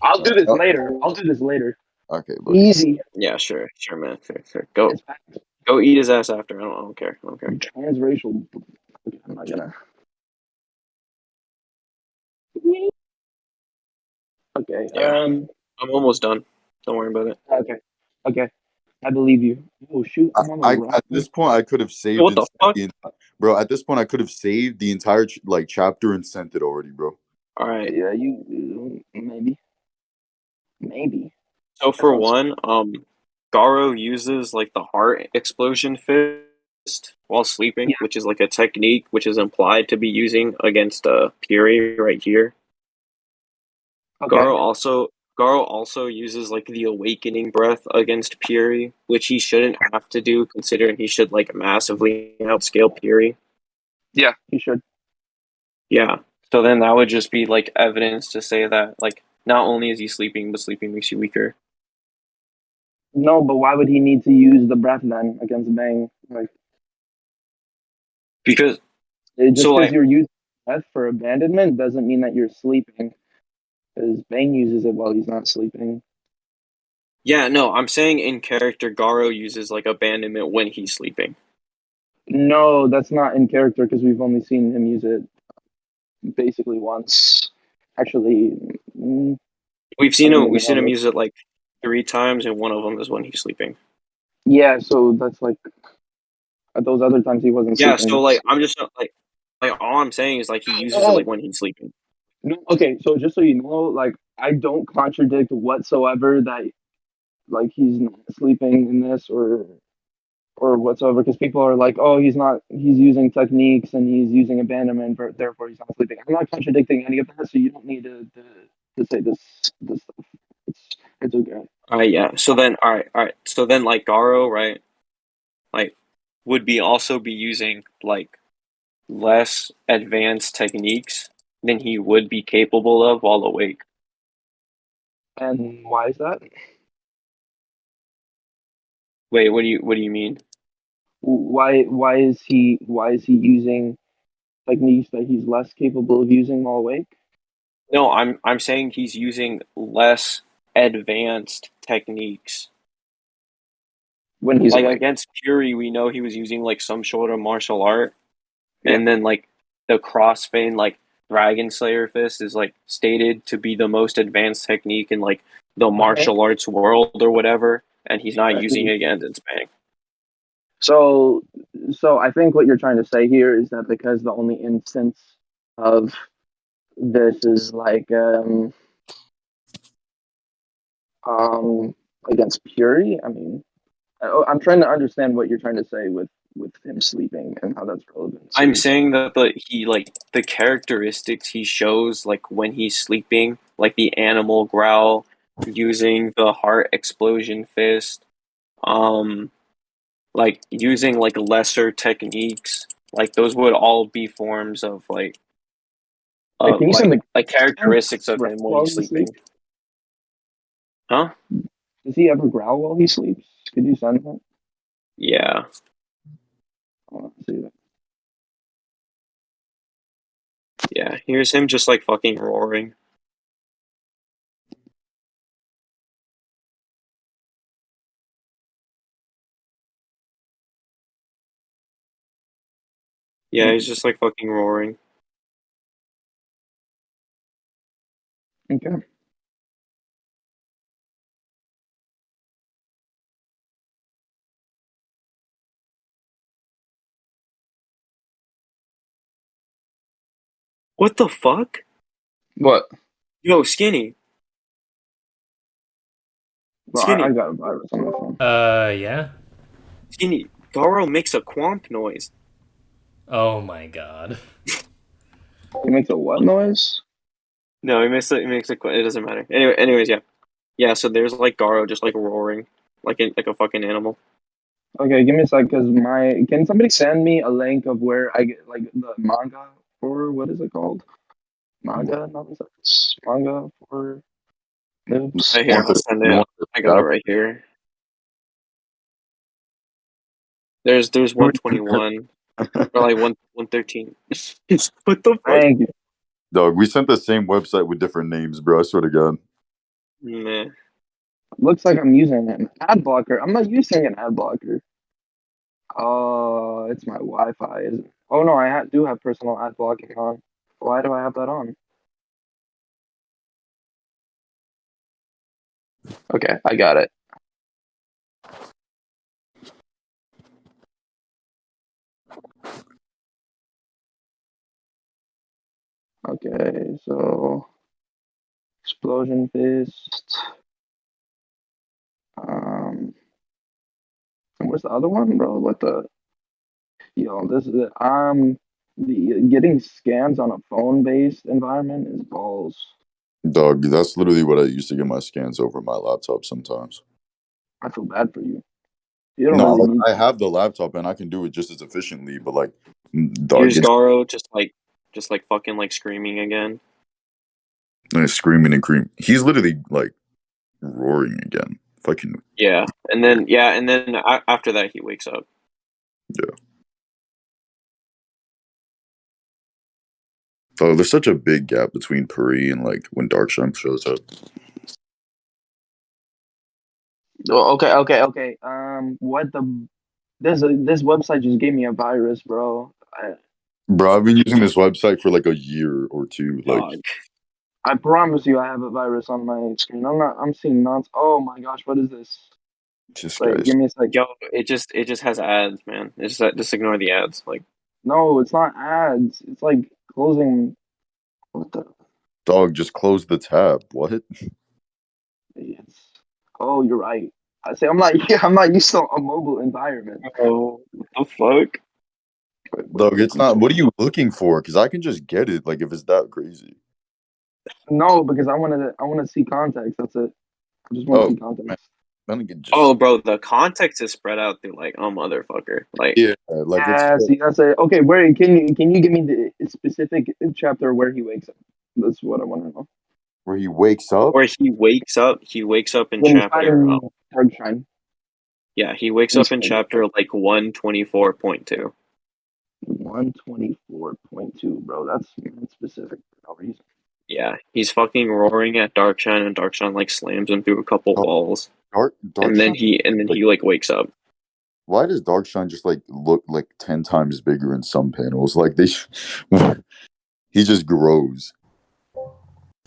I'll do this uh, later. I'll do this later. okay, buddy. Easy. now. Yeah, sure, man. Sure. Go It's eat his ass after. I don't care. transracial. I'm not gonna. Okay. Yeah, I'm almost done. Don't worry about it. Okay. Okay. I believe you. Oh shoot! I'm on the At wrong. this point I could have Yo, saved what it, the fuck? bro. At this point I could have saved the entire like chapter and sent it already, bro. All right. Yeah, you maybe. So That for sounds. one, Garo uses like the heart explosion fist while sleeping, Yeah. which is like a technique which is implied to be using against Piri right here. Okay. Garo also uses like the awakening breath against Piri, which he shouldn't have to do considering he should like massively outscale Piri. Yeah, you should. Yeah. So then that would just be like evidence to say that like not only is he sleeping, but sleeping makes you weaker. No, but why would he need to use the breath then against Bang? Like, Because just so because like you're using breath for abandonment doesn't mean that you're sleeping. Because Bang uses it while he's not sleeping. yeah, no, I'm saying in character Garo uses like abandonment when he's sleeping. No, that's not in character because we've only seen him use it basically once. Actually, I don't We've even seen him know. use it like 3 times, and one of them is when he's sleeping. Yeah, so that's like at those other times he wasn't Yeah, sleeping. so like I'm just like all I'm saying is like he uses it like Oh, when he's sleeping. no, okay. So just so you know, like I don't contradict whatsoever that like he's not sleeping in this or whatsoever because people are like, oh, he's using techniques and he's using abandonment, therefore he's not sleeping. I'm not contradicting any of that, so you don't need to say this stuff. It's okay. Yeah. So then, all right. So then, like Garo, right? Like, would be also be using like less advanced techniques than he would be capable of while awake. And why is that? Wait, what do you mean? Why is he using techniques that he's less capable of using while awake? No, I'm saying he's using less advanced techniques. When he's Like awake. against Fury, we know he was using like some sort of martial art, Yeah. and then like the crossfade like Dragon Slayer fist is like stated to be the most advanced technique in like the Okay. martial arts world or whatever, and he's not using Right. it against Bang. So, so I think what you're trying to say here is that because the only instance of this is like um against Fury. I mean, I'm trying to understand what you're trying to say with him sleeping and how that's relevant I'm to. saying that the characteristics he shows like when he's sleeping, like the animal growl, using the heart explosion fist, um, like using like lesser techniques, like those would all be forms of Hey, can you send the like characteristics of growl him when while he's he sleeps? sleeping. Huh? Does he ever growl while he sleeps? Could you send that? Yeah. I want to see that. Yeah. Here's him just like fucking roaring. Yeah, he's just like fucking roaring. Okay. What the fuck? What? Yo, Skinny. Well, I Skinny. got a virus on my phone. Yeah. Skinny. Garo makes a quamp noise. Oh my god. He makes a what noise? No, he makes it doesn't matter. Anyways, yeah. Yeah, so there's like Garo just like roaring. Like a fucking animal. Okay, give me a sec, cause my can somebody send me a link of where I get like the manga for what is it called? Manga nonsense. Manga for noobs. Right You here, want I'll the send you it. want the I got it chapter? right here. There's 121 or like 113. What the fuck? Thank you. Dog, we sent the same website with different names, bro. I swear to God. Meh. Looks like I'm using an ad blocker. I'm not using an ad blocker. Oh, it's my Wi-Fi. Isn't it? Oh no, do have personal ad blocking on. Why do I have that on? Okay, I got it. Okay, so explosion fist. And where's the other one, bro? What the? Yo, this is it. The getting scans on a phone-based environment is balls. Dog, that's literally what I used to get my scans over my laptop sometimes. I feel bad for you. You don't No, really like need. I have the laptop and I can do it just as efficiently, but like, dog, Here's it's Garo just like fucking like screaming again. screaming and cream. He's literally like roaring again. Fucking Yeah, and then after that he wakes up. yeah. Oh, there's such a big gap between Puri and like when Darkshine shows up. Oh, okay. What the? This website just gave me a virus, bro. Bro, I've been using this website for like a year or two. Like, Dog. I promise you, I have a virus on my screen. I'm seeing nonsense. Oh my gosh, what is this? just Wait, guys. give me a sec. Yo, it just has ads, man. It's just ignore the ads. Like, No, it's not ads. It's like closing. What the? Dog, just close the tab. What? It's, oh, you're right. I say I'm not. Yeah, I'm not used to a mobile environment. oh, what the fuck? Dog, it's not. What are you looking for? Because I can just get it. Like, if it's that crazy. No, because I wanna see context. That's it. I just want to Oh, see man, context. I think it Oh, just. bro, the context is spread out through like, oh, motherfucker. Like, Yeah, like it's Yeah, see, that's it. Okay, where can you give me the specific chapter where he wakes up? That's what I want to know. where he wakes up. where he wakes up in When he's chapter, fighting Darkshine. yeah, he wakes up in chapter like 124.2. 124.2, bro. That's specific for no reason. Yeah, he's fucking roaring at Darkshine, and Darkshine like slams him through a couple Oh, walls, and then Darkshine. he like wakes up. Why does Darkshine just like look like 10 times bigger in some panels? Like he just grows.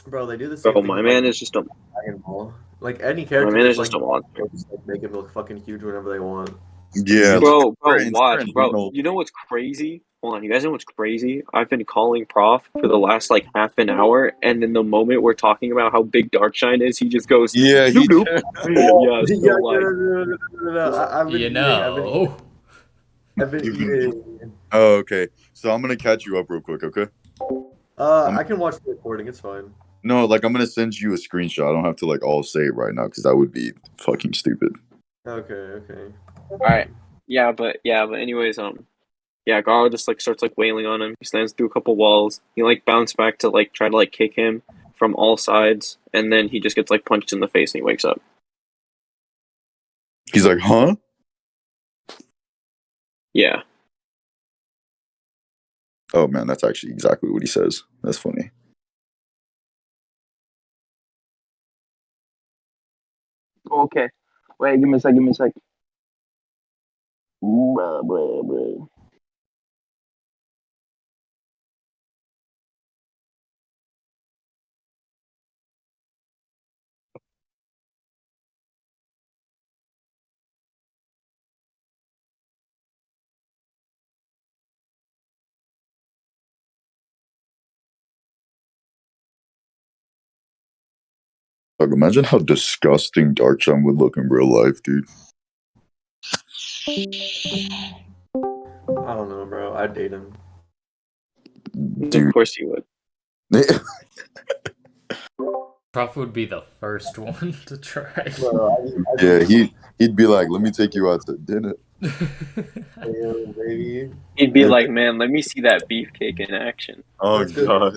Bro, they do the same Bro, thing with like Dragon Ball. Like any my character man that's is like just a monster. just like make him look fucking huge whenever they want. Yeah, like Watch, Insane bro. Anal. You know what's crazy? Hold on, you guys know what's crazy? I've been calling Prof for the last like half an hour, and then the moment we're talking about how big Darkshine is, he just goes, Yeah, "Nope, he. nope." Yeah, Yeah, so no, like, I've been You eating. know. I've been You've been. eating. Oh, okay. So I'm gonna catch you up real quick, okay? I'm I can watch the recording. It's fine. no, like I'm gonna send you a screenshot. I don't have to like all say it right now because that would be fucking stupid. Okay. all right, yeah, but anyways, yeah, Garo just like starts like wailing on him. He slams through a couple walls. He like bounce back to like try to like kick him from all sides, and then he just gets like punched in the face and he wakes up. He's like, huh? Yeah. Oh man, that's actually exactly what he says. That's funny. Okay. Wait, give me a sec. Bruh. Like, imagine how disgusting Darkshine would look in real life, dude. I don't know, bro. I'd date him. Of Dude. course you would. Prof would be the first one to try. Bro, Yeah, he'd be like, "Let me take you out to dinner." baby. He'd be like, "Man, let me see that beefcake in action." Oh Let's go. god.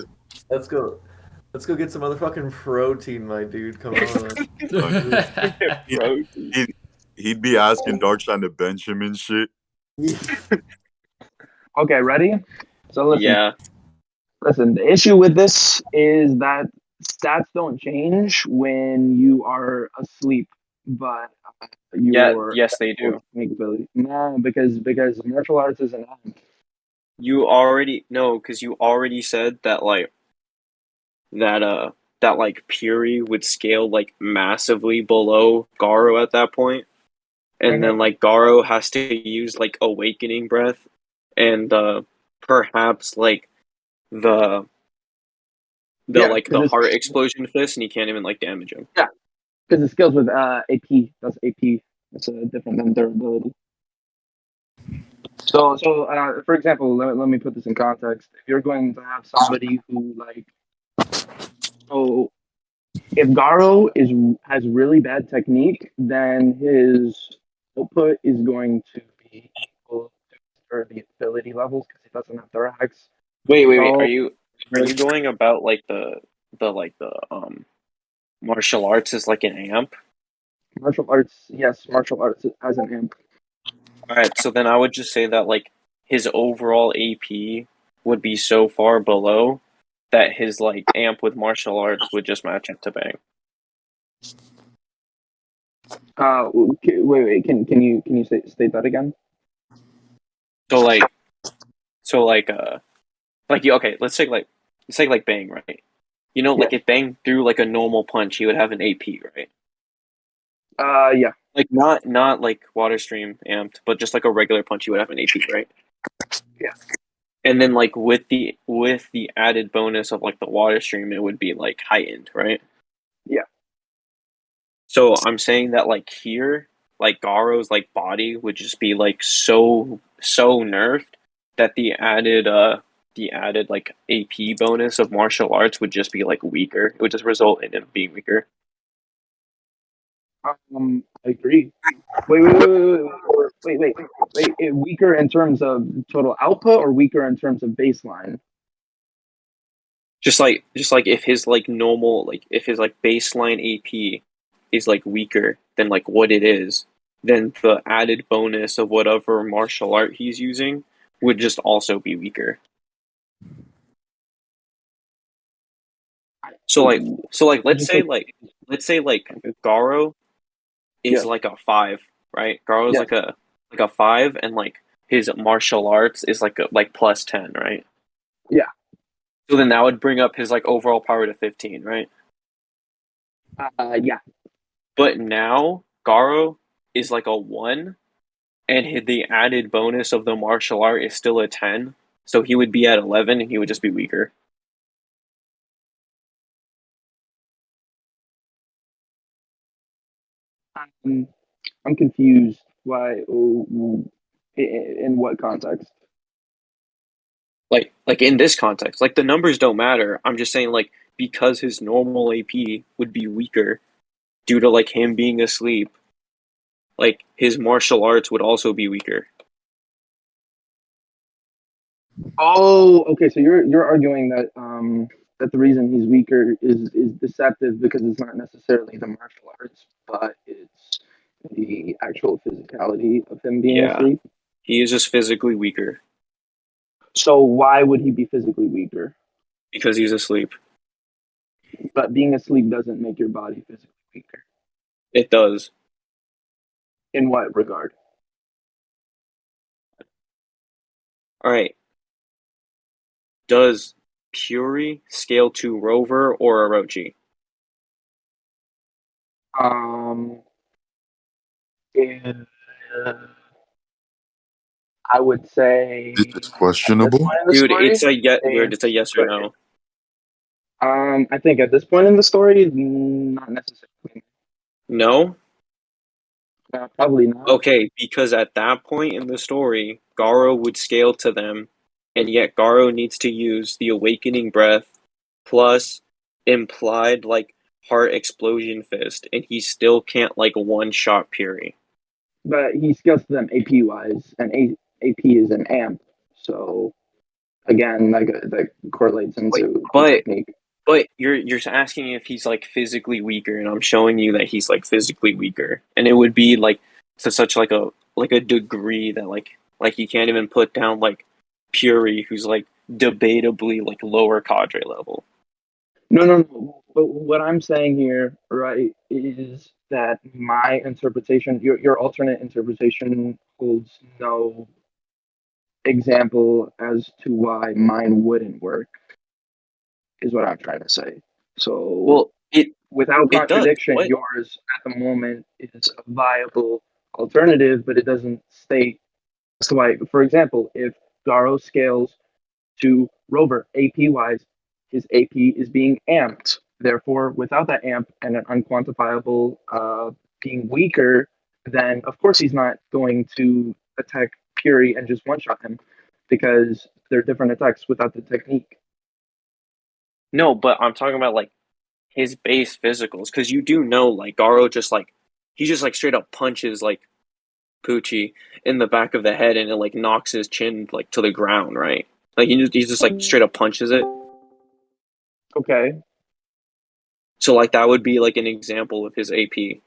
Let's go. Let's go get some motherfucking protein, my dude. Come on. Bro, He'd be asking Darkshine to bench him and shit. Okay, ready? So listen. yeah, Listen, the issue with this is that stats don't change when you are asleep, but your yes, they do. ability. No, because martial arts is an act. You already no, because you already said that like that like Puri would scale like massively below Garo at that point, and then like Garo has to use like awakening breath, and perhaps like the Yeah, like the heart explosion fist, and he can't even like damage him. Yeah, because it scales with AP. That's AP. That's different than durability. So for example, let me put this in context. If you're going to have somebody who like, so if Garo has really bad technique, then his output is going to be equal to the ability levels because he doesn't have thorax. Wait. So Are you going about like the martial arts as like an amp? Martial arts, yes, martial arts as an amp. All right, so then I would just say that like his overall AP would be so far below that his like amp with martial arts would just match up to bang. Wait, can you state that again? So okay, let's take like bang, right? You know, like Yeah. if bang threw like a normal punch, he would have an AP, right? Yeah. Like not like water stream amped, but just like a regular punch, he would have an AP, right? Yeah. And then like with the added bonus of like the water stream, it would be like heightened, right? Yeah. So I'm saying that like here, like Garo's like body would just be like so nerfed that the added like AP bonus of martial arts would just be like weaker. It would just result in him being weaker. I agree. Wait. Weaker in terms of total output or weaker in terms of baseline? Just like if his like normal like if his like baseline AP is like weaker than like what it is, then the added bonus of whatever martial art he's using would just also be weaker. So like so like I let's just say like like Garo is yes, like a 5, right? Garo is yes, like a 5 and like his martial arts is like like plus 10, right? yeah. So then that would bring up his like overall power to 15, right? Yeah. But now Garo is like a 1 and the added bonus of the martial art is still a 10. So he would be at 11 and he would just be weaker. Um, I'm confused. Why? In what context? Like in this context, like the numbers don't matter. I'm just saying like because his normal AP would be weaker due to like him being asleep, like his martial arts would also be weaker. Oh, okay. So you're arguing that that the reason he's weaker is deceptive because it's not necessarily the martial arts, but it's the actual physicality of him being Yeah, asleep. he is just physically weaker So why would he be physically weaker? because he's asleep. But being asleep doesn't make your body physically weaker. It does. In what regard? All right. Does Puri scale to Rover or Orochi? Um, uh, I would This say is at this questionable. point in the Dude, story, dude, it's a yes or but no. I think at this point in the story, not necessarily. No? Probably not. Okay, because at that point in the story, Garo would scale to them, and yet Garo needs to use the awakening breath plus implied like heart explosion fist, and he still can't like one shot Puri. But he scales to them AP wise, and AP is an amp. So again, that correlates Wait, into the but technique. but you're asking if he's like physically weaker, and I'm showing you that he's like physically weaker, and it would be like to such like a degree that like you can't even put down like Puri, who's like debatably like lower cadre level. No. But what I'm saying here, right, is that my interpretation, your alternate interpretation, holds no example as to why mine wouldn't work. Is what I'm trying to say. So Well, without it does. contradiction, What? yours at the moment is a viable alternative, but it doesn't state as to why. For example, if Garo scales to Rover AP wise, his AP is being amped. Therefore, without that amp and an unquantifiable being weaker, then of course he's not going to attack Puri and just one shot him because they're different attacks without the technique. No, but I'm talking about like his base physicals, because you do know like Garo just like he just like straight up punches like Poochie in the back of the head, and it like knocks his chin like to the ground, right? Like he just like straight up punches it. Okay. So like that would be like an example of his AP.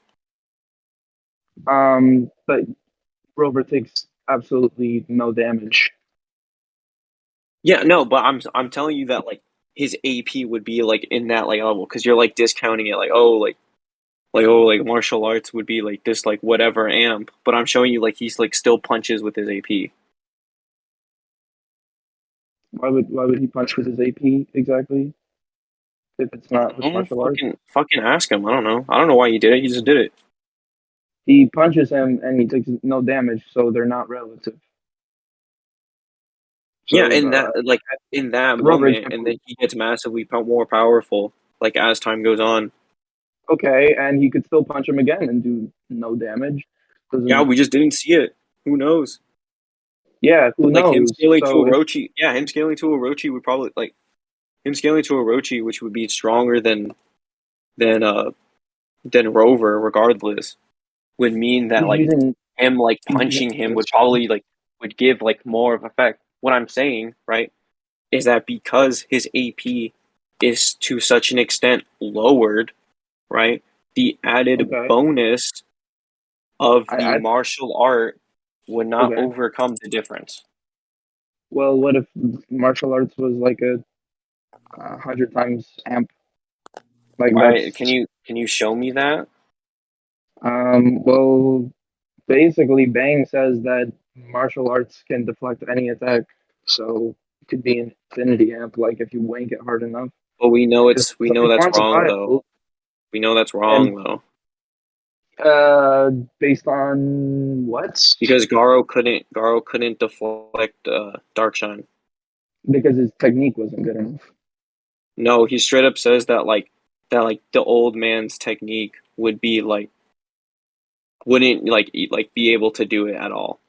But Rover takes absolutely no damage. Yeah, no, but I'm telling you that like his AP would be like in that like level because you're like discounting it like martial arts would be like this like whatever amp, but I'm showing you like he's like still punches with his AP. Why would he punch with his AP exactly? If it's not with Oh, martial arts, fucking ask him. I don't know. I don't know why he did it. He just did it. he punches him and he takes no damage, so they're not relative. Yeah, So in that like in that Rover is moment, and then complete. he gets massively more powerful like as time goes on. Okay, and he could still punch him again and do no damage. Yeah, Doesn't. we just didn't see it. Who knows? Yeah, who Like him knows? scaling to So if Orochi. Yeah, him scaling to Orochi would probably like him scaling to Orochi, which would be stronger than uh than Rover, regardless, would mean that he's like using him like he's using punching him would resistance. probably like would give like more of effect. What I'm saying, right, is that because his AP is to such an extent lowered, right, the added Okay, bonus of the I martial art would not okay. overcome the difference. Well, what if martial arts was like a 100 times amp? Like Right? that's Can you show me that? well, basically, Bang says that martial arts can deflect any attack, so it could be an infinity amp, like if you wank it hard enough. But Because we it's know that's wrong though. unquantifiable, We know that's and wrong though. based on what? Because Garo couldn't deflect Darkshine. Because his technique wasn't good enough. No, he straight up says that like the old man's technique would be like wouldn't like be able to do it at all.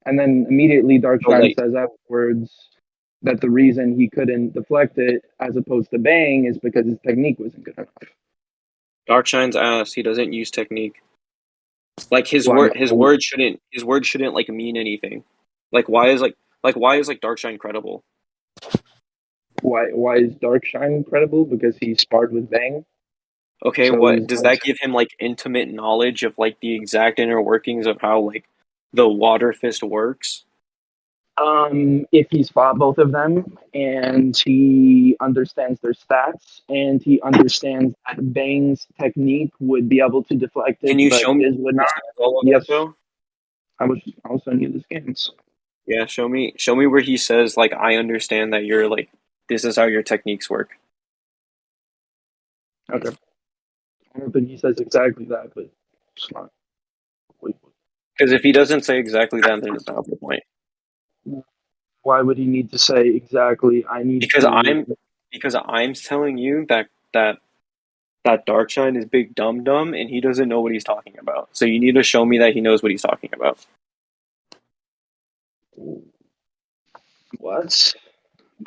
And then immediately So Darkshine like says afterwards that the reason he couldn't deflect it as opposed to Bang is because his technique wasn't good enough. Darkshine's ass, he doesn't use technique. Like Why? his word shouldn't like mean anything. Like why is like Darkshine credible? Why is Darkshine credible? Because he sparred with Bang. Okay, So what he's does that give him like intimate knowledge of like the exact inner workings of how like the water fist works? if he's fought both of them and he understands their stats and he understands that Bang's technique would be able to deflect Can it, you but show me his would he not. says all of that Yes, though? I'll send you the scans. Yeah, show me where he says like I understand that you're like this is how your techniques work. Okay. I don't think he says exactly that, but it's not. Because if he doesn't say exactly that, then it's not the point. Why would he need to say exactly? I need Because to. I'm telling you that Darkshine is big dumb dumb and he doesn't know what he's talking about. So you need to show me that he knows what he's talking about. What?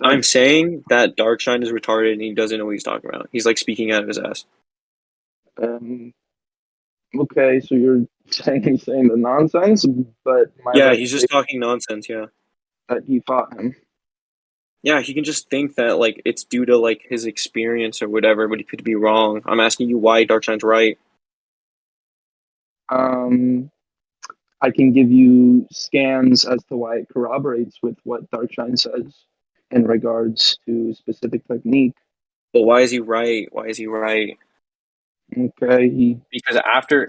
I'm That's saying that Darkshine is retarded and he doesn't know what he's talking about. He's like speaking out of his ass. um. Okay, so you're saying the nonsense, but my Yeah, he's just reputation talking nonsense. Yeah, that he fought him. yeah. He can just think that like it's due to like his experience or whatever, but he could be wrong. I'm asking you why Darkshine's right. Um, I can give you scans as to why it corroborates with what Darkshine says in regards to specific technique. But why is he right? Why is he right? Okay, he Because after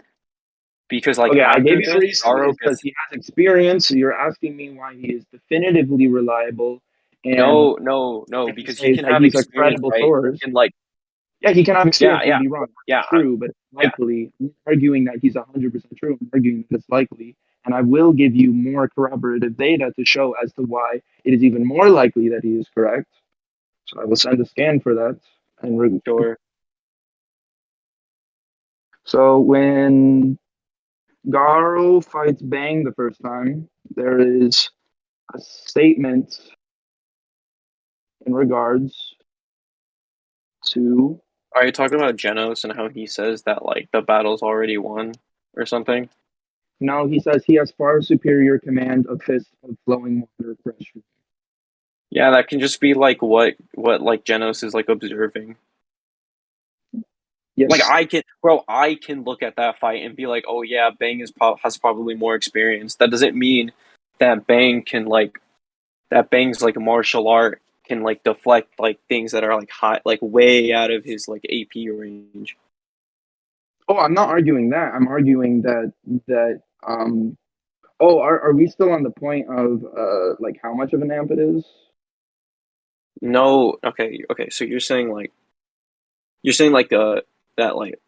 because like okay. I gave after you the this, reason Garo is because gets he has experience. So you're asking me why he is definitively reliable, and no, if you because he say can that have he's a experience, credible right? He source, can like yeah, he can have yeah, experience and yeah, be wrong. yeah, That's true, but yeah. likely, I'm not arguing that he's 100% true. I'm arguing that it's likely. And I will give you more corroborative data to show as to why it is even more likely that he is correct. So I will send a scan for that. Sure. So when Garo fights Bang the first time, there is a statement in regards to. Are you talking about Genos and how he says that like the battle's already won or something? No, he says he has far superior command of fist of flowing water pressure. Yeah, that can just be like what like Genos is like observing. Yes. Like I can look at that fight and be like, oh yeah, Bang has probably more experience. That doesn't mean that Bang's like martial art can like deflect like things that are like high, like way out of his like AP range. Oh, I'm not arguing that. I'm arguing that oh, are we still on the point of like how much of an amp it is? No, okay. So you're saying like that like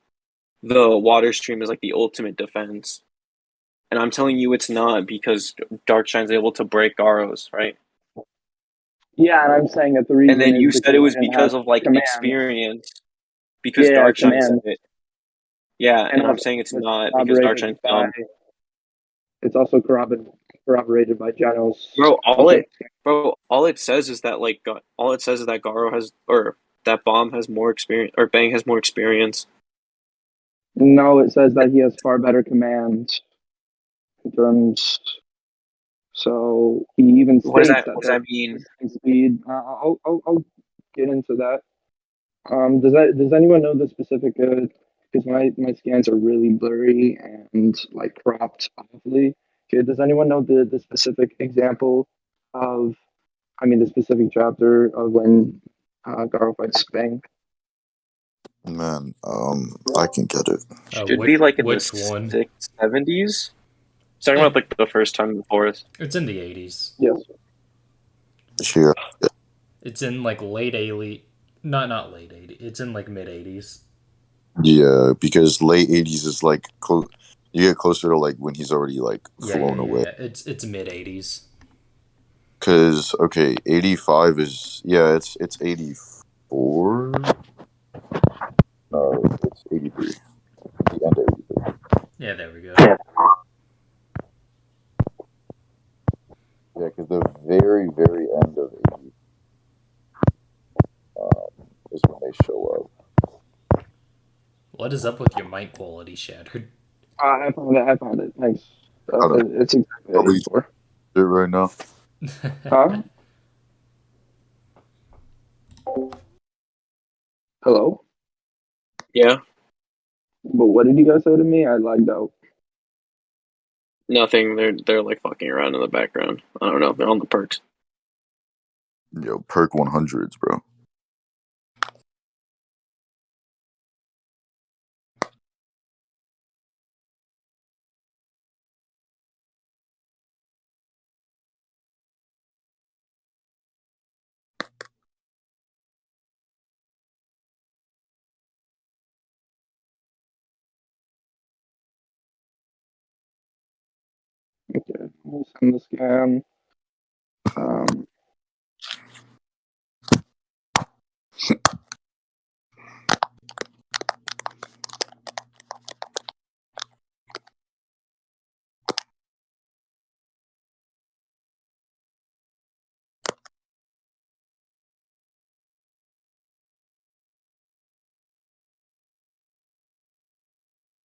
the water stream is like the ultimate defense, and I'm telling you it's not because Darkshine's able to break Garos, right? Yeah, and I'm saying that the And reason then is you said because it he was didn't have because of like command. experience, because Yeah, Darkshine said command, it. Yeah, and and I'm also saying it's it's not because corroborated Darkshine's by dumb. it's also corroborated by Janos. Bro, Also, all it says is that all it says is that Garo has or that Bomb has more experience or Bang has more experience. no, it says that he has far better command in terms. So he even states that What does the that mean? speed. I'll get into that. Does anyone know the specific? Because my scans are really blurry and like cropped awfully. Okay, does anyone know the specific example of? I mean, the specific chapter of when Garo fights Bang? Man, I can get it. Should be like in the Which one? 670s. Talking Eh, about like the first time in the forest. it's in the 80s. Yes. Here, It's in like late 80s. Not late 80s. It's in like mid 80s. yeah, because late '80s is like close. You get closer to like when he's already like flown away. It's mid 80s. Cause okay, '85 is it's '84. No, it's '83. The end of '83. Yeah, there we go. Yeah, because the very end of '80 is when they show up. What is up with your mic quality, Shattered? I found it. I found it. Thanks. I don't It's exactly probably 84. it right now. Huh? Hello? Yeah, But what did you guys say to me? I lagged out. nothing. They're like fucking around in the background. I don't know. They're on the perks. Yo, perk 100s, bro. Okay, we'll send the scan. Um,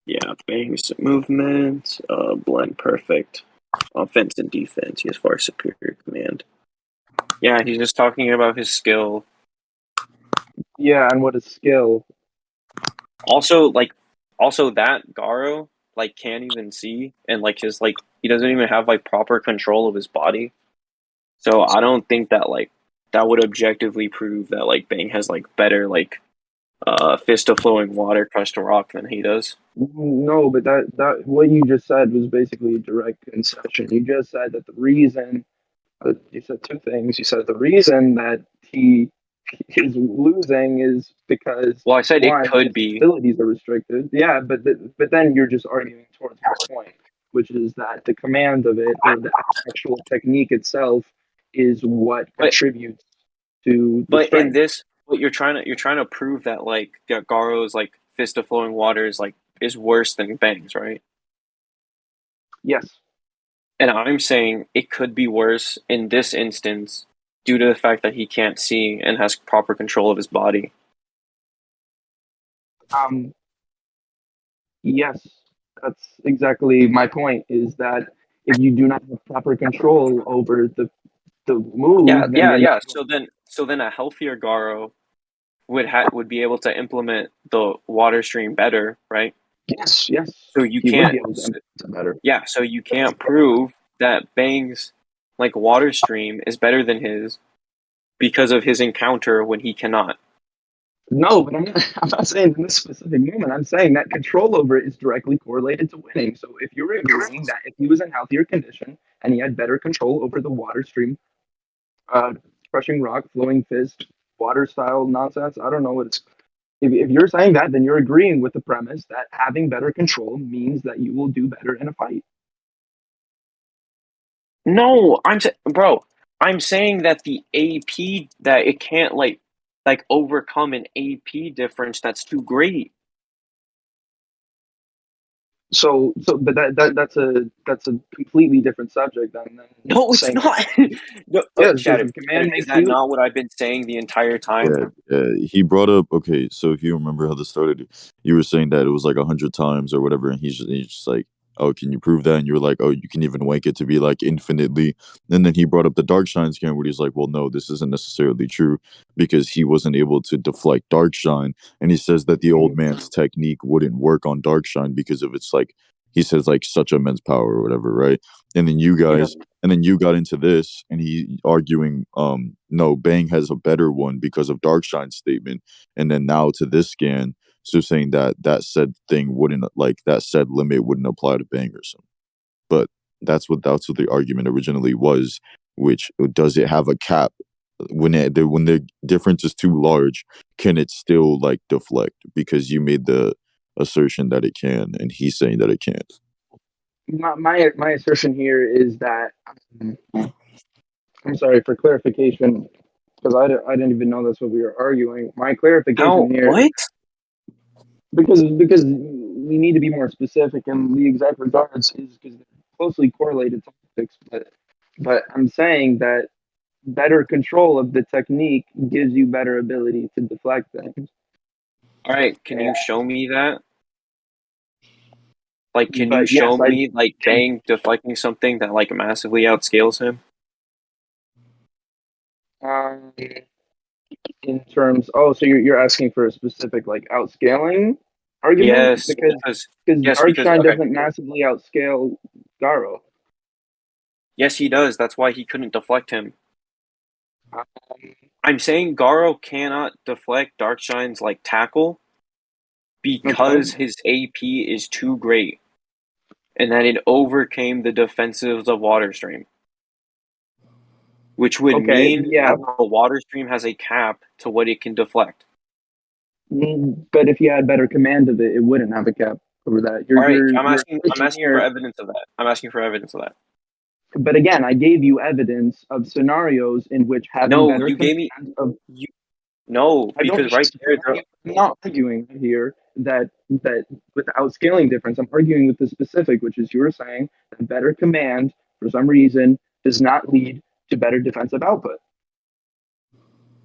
Yeah, Bang's movement, blend perfect. Offense and defense. He has far superior command. Yeah, he's just talking about his skill. yeah, and what is skill? Also, that Garo like can't even see, and like his like he doesn't even have like proper control of his body. So I don't think that like that would objectively prove that like Bang has like better like fist of flowing water crushed to rock than he does. No, but that what you just said was basically a direct concession. You just said that the reason you said two things. You said the reason that he is losing is because Well, I said it one, could his be, abilities are restricted. Yeah, but then you're just arguing towards my point, which is that the command of it or the actual technique itself is what but contributes to the but in strength. this, what you're trying to prove that like Garo's like fist of flowing water is worse than Bang's, right? Yes. And I'm saying it could be worse in this instance due to the fact that he can't see and has proper control of his body. Um. Yes. That's exactly my point. Is that if you do not have proper control over the move, then you're not. Yeah. So then a healthier Garo would be able to implement the water stream better, right? Yes, yes. So you He would be can't, able to implement it better. yeah. So you can't prove that Bang's like water stream is better than his because of his encounter when he cannot. No, but I'm not saying in this specific moment. I'm saying that control over it is directly correlated to winning. So if you're agreeing that if he was in healthier condition and he had better control over the water stream, crushing rock, flowing fist, water style nonsense, I don't know what it's. If you're saying that, then you're agreeing with the premise that having better control means that you will do better in a fight. No, bro. I'm saying that the AP that it can't like overcome an AP difference that's too great. But that's a completely different subject than No, it's saying not. No, yes, because Shadow, if command is makes that you not what I've been saying the entire time? Yeah, he brought up. Okay, so if you remember how this started, you were saying that it was like 100 times or whatever, and he's just like, "Oh, can you prove that?" And you were like, "Oh, you can even wank it to be like infinitely." And then he brought up the Darkshine scan, where he's like, "Well, no, this isn't necessarily true because he wasn't able to deflect Darkshine." And he says that the old man's technique wouldn't work on Darkshine because of its like he says like such immense power or whatever, right? And then you You know, guys and then you got into this and he arguing no, Bang has a better one because of Darkshine's statement. And then now to this scan, so saying that that said thing wouldn't like that said limit wouldn't apply to Bang or something. But that's what the argument originally was, which does it have a cap when when the difference is too large, can it still like deflect? Because you made the assertion that it can and he's saying that it can't. my assertion here is that I'm sorry for clarification because I didn't even know that's what we were arguing. My how? clarification here is What? because we need to be more specific in the exact regards is because they're closely correlated topics. But I'm saying that better control of the technique gives you better ability to deflect things. All right, can And, you show me that? Like, can you but yes, show I me like can. Bang deflecting something that like massively outscales him? Um, in terms, oh, so you're asking for a specific like outscaling argument Yes, because because Darkshine okay, doesn't massively outscale Garo. yes, he does. That's why he couldn't deflect him. Um, I'm saying Garo cannot deflect Darkshine's like tackle okay, because his AP is too great, and that it overcame the defensives of Water Stream, which would okay, mean yeah. that the Water Stream has a cap to what it can deflect. But if you had better command of it, it wouldn't have a cap over that. All right, Your I'm assertion asking for here. evidence of that. I'm asking for evidence of that. But again, I gave you evidence of scenarios in which having No, better you gave me command of you no I don't because right there, I'm not arguing here that without scaling difference, I'm arguing with the specific, which is you were saying that better command for some reason does not lead to better defensive output.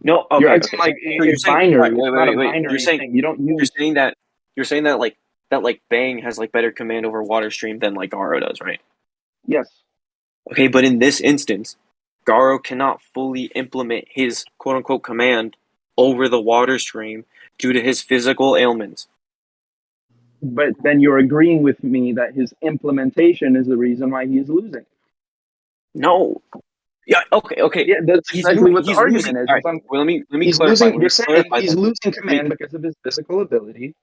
no. You're Okay, acting okay. like So you're it's saying, all right, binary. It's not a wait. binary thing. You don't use You're saying that like Bang has like better command over Water Stream than like Garo does, right? yes. Okay, but in this instance, Garo cannot fully implement his quote unquote command over the Water Stream due to his physical ailments. But then you're agreeing with me that his implementation is the reason why he is losing. No. Yeah. Okay. Yeah, that's exactly what the He's losing. argument is. All right. Is I'm, Well, let me he's clarify. losing. Let You're me saying clarify he's then. losing Let me command because of his physical ability.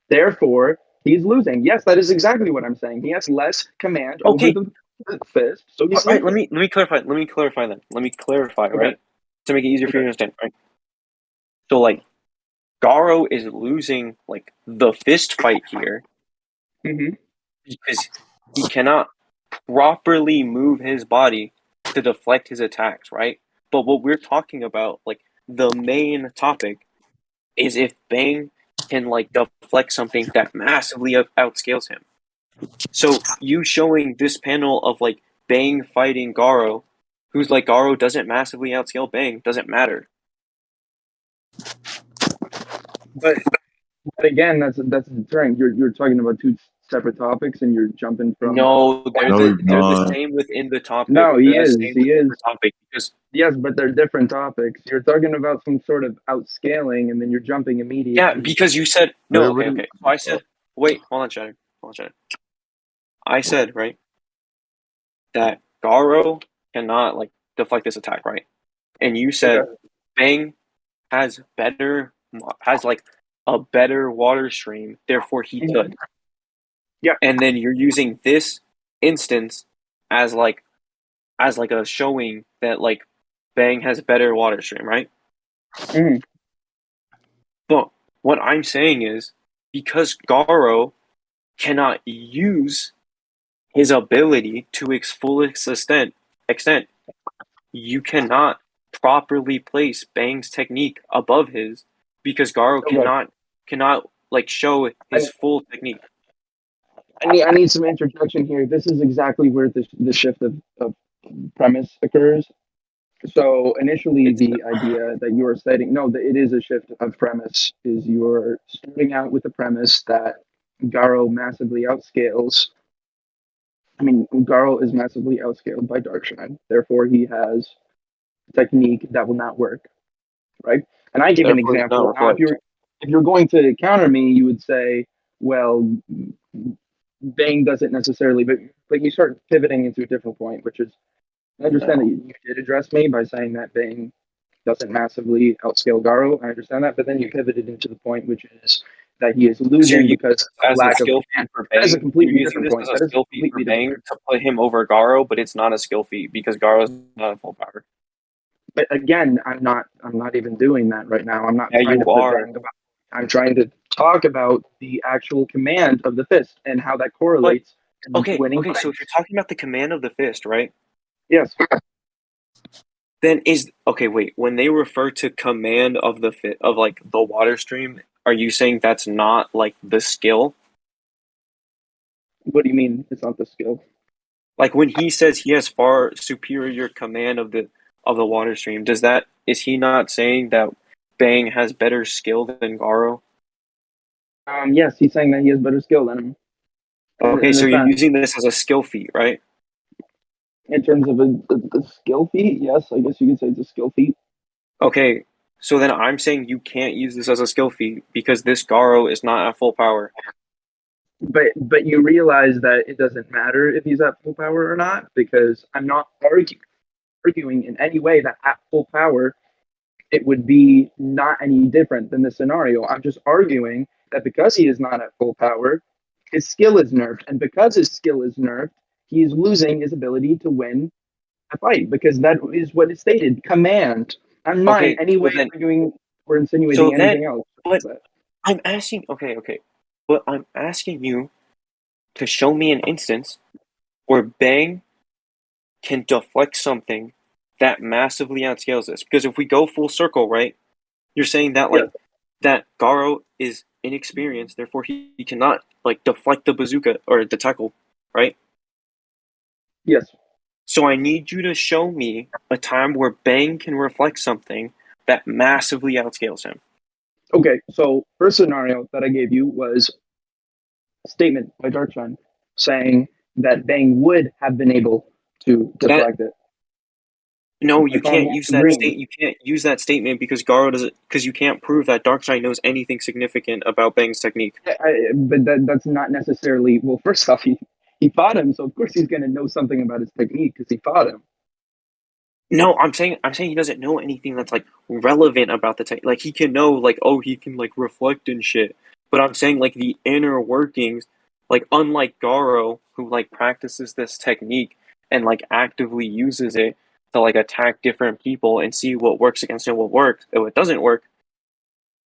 Therefore, he's losing. Yes, that is exactly what I'm saying. He has less command over okay. the fist, so All he's right. losing. Let me clarify. Let me clarify then. Let me clarify. Okay. Right. To make it easier for you Okay. to understand. Right. So like Garo is losing like the fist fight here Mm-hmm. because he cannot properly move his body to deflect his attacks, right? But what we're talking about, like the main topic, is if Bang can like deflect something that massively outscales him. So you showing this panel of like Bang fighting Garo, who's like Garo doesn't massively outscale Bang, doesn't matter. But again, that's a deterrent. You're talking about two separate topics, and you're jumping from. No, No, you're they're the not. same within the topic. No, he They're the is. same He within is. the topic because Yes, but they're different topics. You're talking about some sort of outscaling, and then you're jumping yeah, immediately. because you said Wait, no. what Okay, do you- okay. So I said, wait, hold on, Shannon. Hold on, Shannon. I said right that Garo cannot like deflect this attack, right? And you said Bang has like a better water stream, therefore he could. Yeah. And then you're using this instance as like a showing that like Bang has a better water stream, right? Mhm. But what I'm saying is because Garo cannot use his ability to its fullest extent, you cannot properly place Bang's technique above his because Garo Okay. cannot like show his I, full technique. I need some interjection here. This is exactly where the shift of premise occurs. So initially, It's the idea that you are stating, no, that it is a shift of premise, is you're starting out with the premise that Garo massively outscales. I mean, Garo is massively outscaled by Darkshine. Therefore, he has technique that will not work, right? And I give an therefore he's not example. Now, reflect. if you're going to counter me, you would say, well, Bang doesn't necessarily, but you start pivoting into a different point, which is I understand that No. you did address me by saying that Bang doesn't massively outscale Garo. I understand that, but then you pivoted into the point, which is that he is Because you're losing using because this of as a lack of skill command. feat for That is a Bang. You're completely using different this point. as a That is a skill feat for completely different Bang point. to put him over Garo, but it's not a skill feat because Garo is not a full power. But again, I'm not even doing that right now. I'm not Yeah, trying you to put are. Bang about. I'm trying to talk about the actual command of the fist and how that But correlates in winning okay. So if you're fights. talking about the command of the fist, right? Yes. Then is okay. Wait, when they refer to command of the fit of like the water stream, are you saying that's not like the skill? What do you mean? It's not the skill. Like when he says he has far superior command of the water stream, is he not saying that Bang has better skill than Garo? Yes, he's saying that he has better skill than him Okay, in so the you're sense. using this as a skill feat, right? In terms of a skill feat, yes, I guess you could say it's a skill feat. Okay, so then I'm saying you can't use this as a skill feat because this Garo is not at full power. But you realize that it doesn't matter if he's at full power or not because I'm not arguing in any way that at full power it would be not any different than the scenario. I'm just arguing that because he is not at full power, his skill is nerfed, and because his skill is nerfed, he is losing his ability to win a fight because that is what is stated. Command. I'm not in Okay, any way arguing or so insinuating then, anything else. but But I'm asking, okay, but I'm asking you to show me an instance where Bang can deflect something that massively outscales this. Because if we go full circle, right, you're saying that yeah, like that Garo is inexperienced, therefore he cannot like deflect the bazooka or the tackle, right? yes. So I need you to show me a time where Bang can reflect something that massively outscales him. Okay, so first scenario that I gave you was a statement by Darkshine saying that Bang would have been able to That deflect it. no, I you found can't that use that agreeing. state. You can't use that statement because Garo doesn't. Because you can't prove that Darkseid knows anything significant about Bang's technique. But that's not necessarily. Well, first off, he fought him, so of course he's going to know something about his technique because he fought him. No, I'm saying he doesn't know anything that's like relevant about the tech. Like he can know like oh he can like reflect and shit. But I'm saying like the inner workings, like unlike Garo who like practices this technique and like actively uses it to like attack different people and see what works against him, what works, and what doesn't work.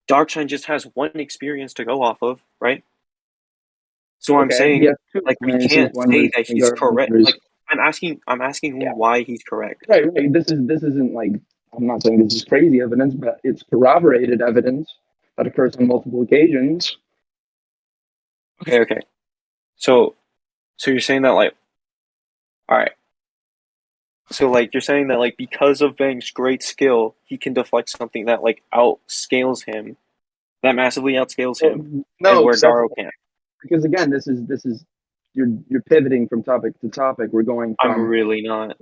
Darkshine just has one experience to go off of, right? So I'm Okay, he saying has two like we experiences. can't One say was that in he's Garden correct. Warriors. Like I'm asking Yeah, why he's correct. right. This isn't like I'm not saying this is crazy evidence, but it's corroborated evidence that occurs on multiple occasions. Okay. So you're saying that like all right. So like you're saying that like because of Bang's great skill, he can deflect something that like outscales him, that massively outscales Well, him, and no, where because Garo can't. because again, this is you're pivoting from topic to topic. We're going I'm from really not.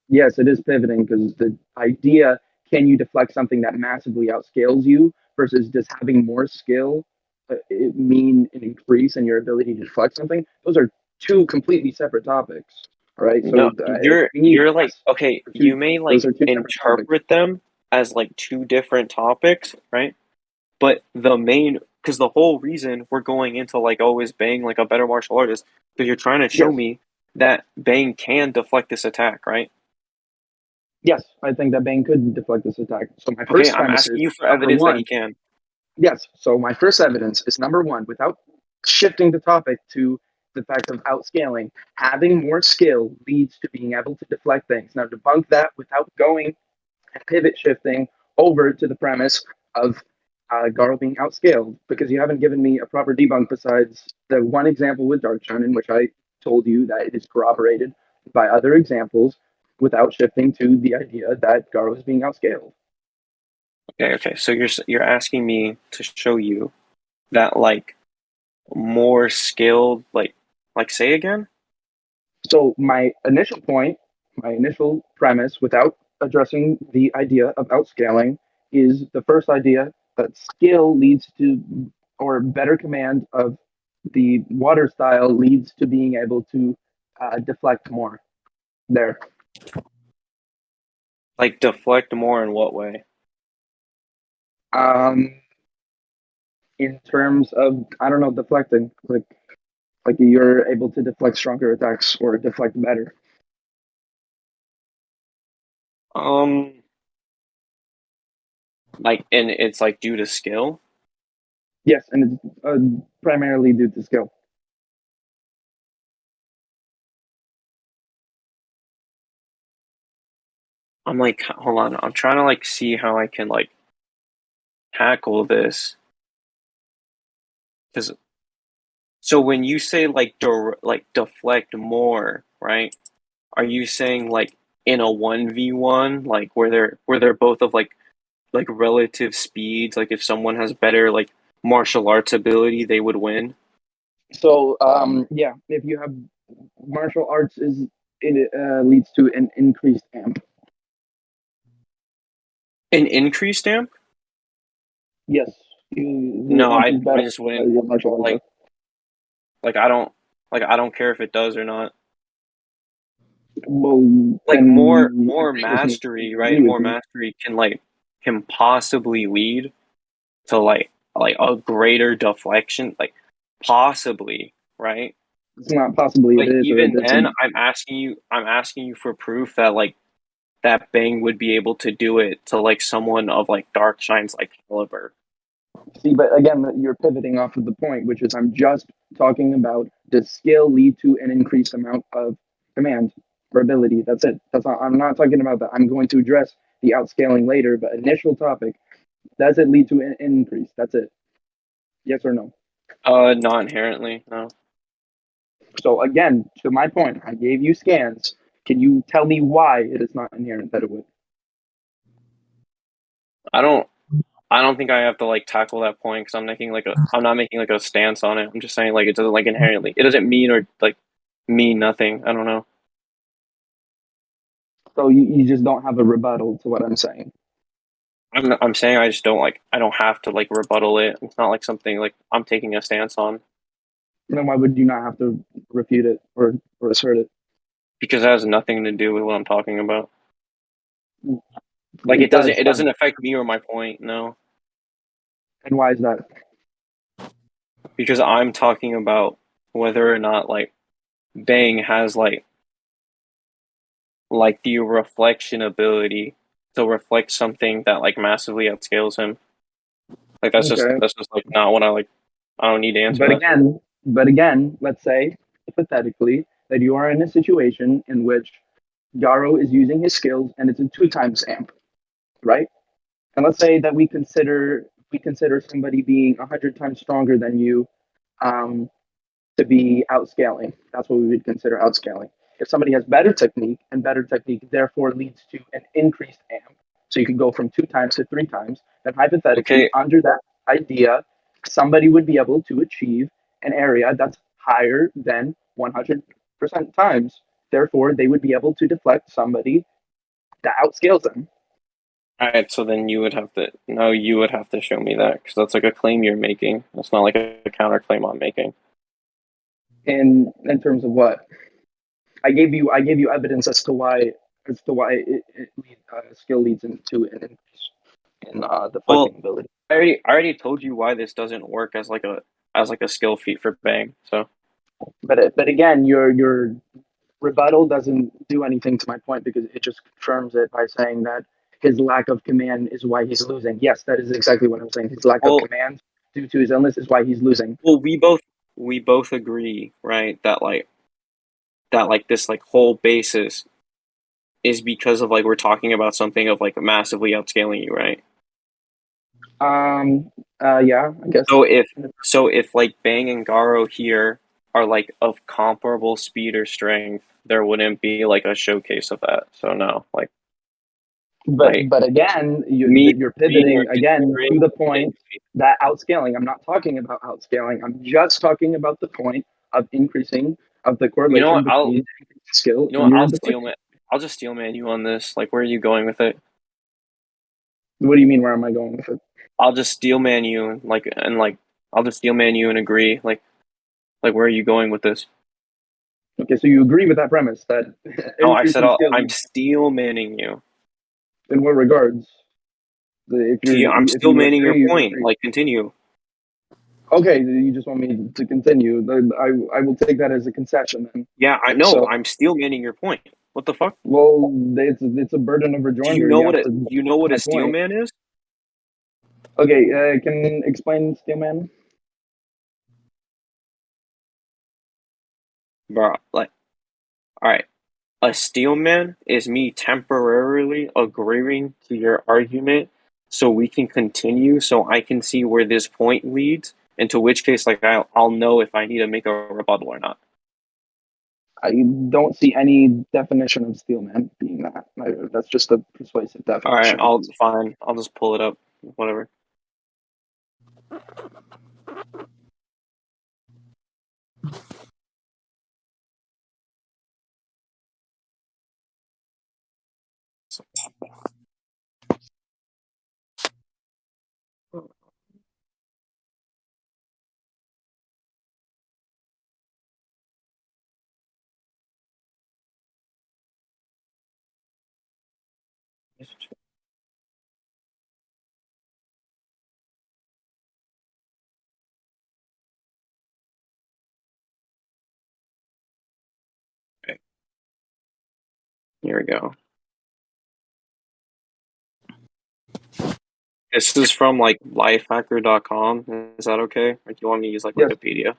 yes, it is pivoting because the idea, can you deflect something that massively outscales you versus does having more skill it mean an increase in your ability to deflect something? Those are two completely separate topics. All right, so No, we need you're like less okay, for two. you may Those like are two separate topics. interpret them as like two different topics, right? But the main, because the whole reason we're going into like, oh, is Bang like a better martial artist? Because you're trying to show Yes, me that Bang can deflect this attack, right? yes, I think that Bane could deflect this attack. So my Okay, first I'm premise asking is you for number evidence that one. he can. Yes. So my first evidence is number one, without shifting the topic to the fact of outscaling, having more skill leads to being able to deflect things. Now, debunk that without going and pivot shifting over to the premise of Garo being outscaled, because you haven't given me a proper debunk besides the one example with Darkshine, in which I told you that it is corroborated by other examples without shifting to the idea that Garo is being outscaled. Okay. So you're asking me to show you that like more skilled, like say again? So my initial point, my initial premise, without addressing the idea of outscaling, is the first idea that skill leads to, or better command of the water style leads to being able to deflect more. There, Like deflect more in what way? um, in terms of I don't know deflecting, like you're able to deflect stronger attacks or deflect better. Um, like and it's like due to skill. Yes, and it's primarily due to skill. I'm like, hold on, I'm trying to like see how I can like tackle this because so when you say like like deflect more, right? Are you saying like in a 1v1, like where they're both of like relative speeds, like if someone has better like martial arts ability, they would win? So yeah, if you have martial arts, is it leads to an increased amp. An increased amp? Yes, the No, amp I is I better just wouldn't your martial arts. like like I don't I don't care if it does or not. Well, Like then you more agree with me. mastery, You right? agree with More me. mastery can possibly lead to like a greater deflection, like possibly, right? It's not possibly it But is or it even then, doesn't. I'm asking you for proof that like that Bang would be able to do it to like someone of like Darkshine's like caliber. See, but again, you're pivoting off of the point, which is I'm just talking about does skill lead to an increased amount of command or ability? That's it. That's not, I'm not talking about that. I'm going to address the outscaling later, but initial topic, does it lead to an increase? That's it. Yes or no? Not inherently, no. So again, to my point, I gave you scans. Can you tell me why it is not inherent that it would? I don't I don't think I have to like tackle that point because I'm not making like a stance on it. I'm just saying like it doesn't like inherently. It doesn't mean or like mean nothing. I don't know. So you just don't have a rebuttal to what I'm saying. I'm saying I just don't like I don't have to like rebuttal it. It's not like something like I'm taking a stance on Then why would you not have to refute it or assert it? because it has nothing to do with what I'm talking about. Like It does it have, doesn't affect me or my point, no. and why is that? Because I'm talking about whether or not like Bang has like the reflection ability to reflect something that like massively outscales him. Like Okay, that's just like not what I like. I don't need to answer that. but again, let's say hypothetically that you are in a situation in which Garo is using his skills and it's a two times amp, right? And let's say that we consider somebody being 100 times stronger than you um, to be outscaling. That's what we would consider outscaling. If somebody has better technique and better technique therefore leads to an increased amp, so you could go from two times to three times, then hypothetically, Okay, under that idea, somebody would be able to achieve an area that's higher than 100% times. Therefore, they would be able to deflect somebody that outscales them. All right, so then you would have to show me that because that's like a claim you're making. That's not like a counterclaim I'm making. In terms of what? I gave you evidence as to why skill leads into an increase in deflecting Well, ability. I already told you why this doesn't work as like a skill feat for Bang. So But again, your rebuttal doesn't do anything to my point because it just confirms it by saying that his lack of command is why he's losing. Yes, that is exactly what I'm saying. His lack of well, command due to his illness is why he's losing. well, we both agree, right? That this like whole basis is because of like we're talking about something of like massively outscaling you, right? Yeah, I guess. So if like Bang and Garo here are like of comparable speed or strength, there wouldn't be like a showcase of that. So no, like But again, me you're agreeing or pivoting again to disagreeing. the point that outscaling. I'm not talking about outscaling. I'm just talking about the point of increasing of the You know correlation what? between skill You know and what? your deflection. I'll just steel man you on this. Like, where are you going with it? What do you mean? Where am I going with it? I'll just steel man you and I'll just steel man you and agree. Like where are you going with this? Okay, so you agree with that premise that No, I said increasing skill I'm steel manning you. in what regards? I'm If steel you manning your agree, you point. agree. Like, continue. Okay, you just want me to continue. Then I will take that as a concession then. Yeah, I know. So, I'm steel manning your point. What the fuck? well, it's a burden of Do you rejoinder. know You what have a to do you know what a my steel point. man is? Okay, can you explain Steelman? Bro, like, all right. A steel man is me temporarily agreeing to your argument so we can continue so I can see where this point leads, into which case like I'll know if I need to make a rebuttal or not. I don't see any definition of Steelman being that. That's just a persuasive All right, definition. I'll just pull it up. Whatever. Okay, here we go. This is from like lifehacker.com. Is that okay? Or do you want me to use like Yes. Wikipedia?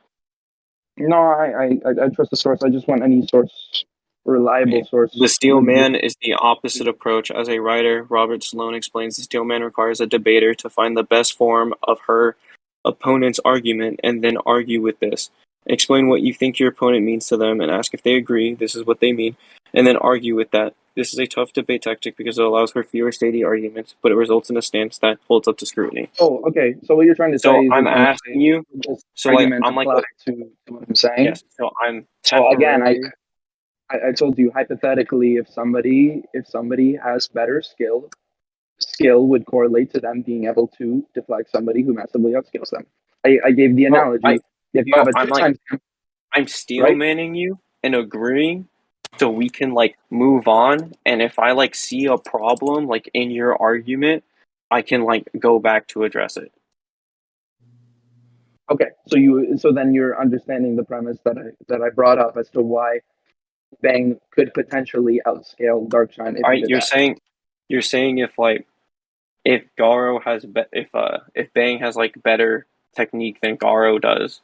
No, I trust the source. I just want any source, reliable Okay. source. The steel man is the opposite approach. As a writer, Robert Sloan explains the steel man requires a debater to find the best form of her opponent's argument and then argue with this. Explain what you think your opponent means to them and ask if they agree this is what they mean, and then argue with that. This is a tough debate tactic because it allows for fewer steady arguments, but it results in a stance that holds up to scrutiny. Oh, okay. So what you're trying to So say is I'm essentially asking you, this so like argument I'm like, applies to what I'm saying. yes, so I'm So again, temporarily. I told you hypothetically, if somebody has better skill would correlate to them being able to deflect somebody who massively outskills them. I gave the Well, analogy. If you well, have a I'm two like, times, I'm steel right? manning you and agreeing so we can like move on. And if I like see a problem like in your argument, I can like go back to address it. Okay, so then you're understanding the premise that I brought up as to why Bang could potentially outscale Darkshine if All he right, did that. you're saying if Garo has if Bang has like better technique than Garo does,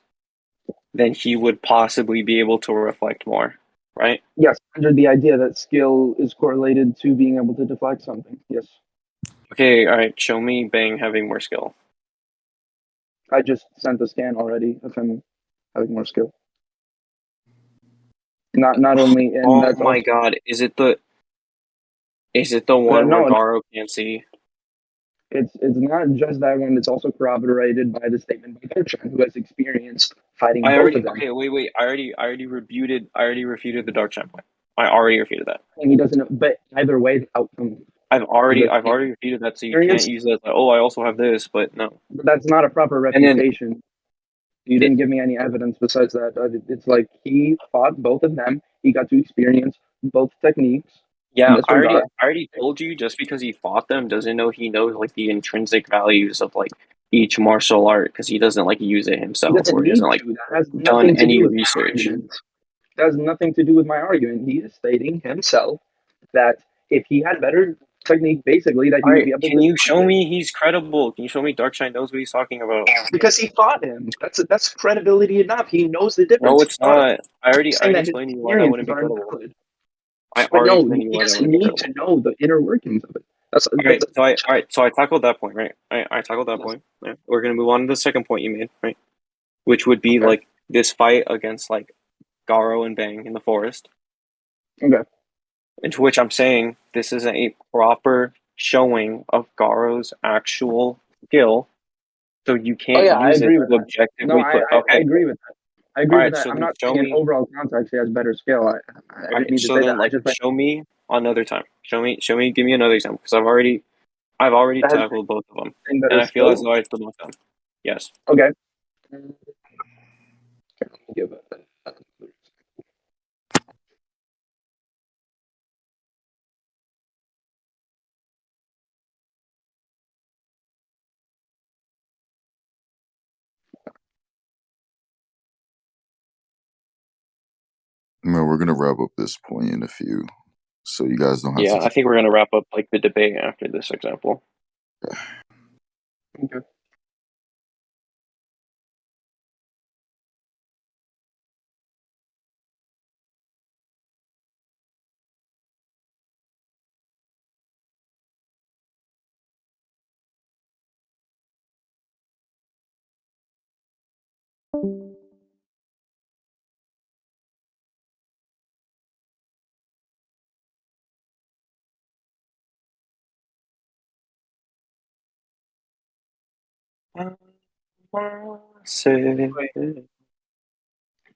then he would possibly be able to reflect more, right? Yes, under the idea that skill is correlated to being able to deflect something. Yes, Okay, all right, show me Bang having more skill. I just sent the scan already of him having more skill. Not only, and Oh that's my also god, is it the one where no, Garo can't see? It's not just that one. It's also corroborated by the statement by Darkshine, who has experience fighting I both already of them. okay. Wait. I already refuted. I already refuted the Darkshine point. I already refuted that. And he doesn't know, but either way, the outcome I've already refuted that. So you can't experience. use that. Like, oh, I also have this, but no. But that's not a proper And then refutation. You it, didn't give me any evidence besides that. It's like he fought both of them. He got to experience both techniques in yeah, this regard. I already told you. Just because he fought them doesn't know he knows like the intrinsic values of like each martial art because he doesn't like use it He himself doesn't or he doesn't need like to. That has done nothing to do any with my research. argument. That has nothing to do with my argument. He is stating himself that if he had better technique, basically, that he All would right, be able can to you fight show him me he's credible? Can you show me Darkshine knows what he's talking about? because he fought him. That's credibility enough. He knows the No, difference. He it's fought him. not. He's I saying already that his explained to you why that wouldn't experiences be are credible. invalid. I But already no, explained to you he why that doesn't wouldn't be need credible. to know the inner workings of it. All right, so I tackled that point, right? I tackled that Yes. point. Right? We're gonna move on to the second point you made, right? Which would be Okay. like this fight against like Garo and Bang in the forest. Okay. Into which I'm saying this isn't a proper showing of Garo's actual skill, so you Oh can't yeah, I use it agree with to that. No, objectively put. I Okay, agree with that. I all agree with right. that. So I'm then not show saying in me. overall context he has better skill. I All didn't right. mean to So say that. then, I like, just meant show me another time. Show me. Give me another example because I've already that has tackled both of them, better and I feel as skill. though I still both them. Yes. Okay. Okay, let me give a- Man, we're gonna wrap up this point in a few, so you guys don't have Yeah, to. I think we're gonna wrap up like the debate after this example. Okay.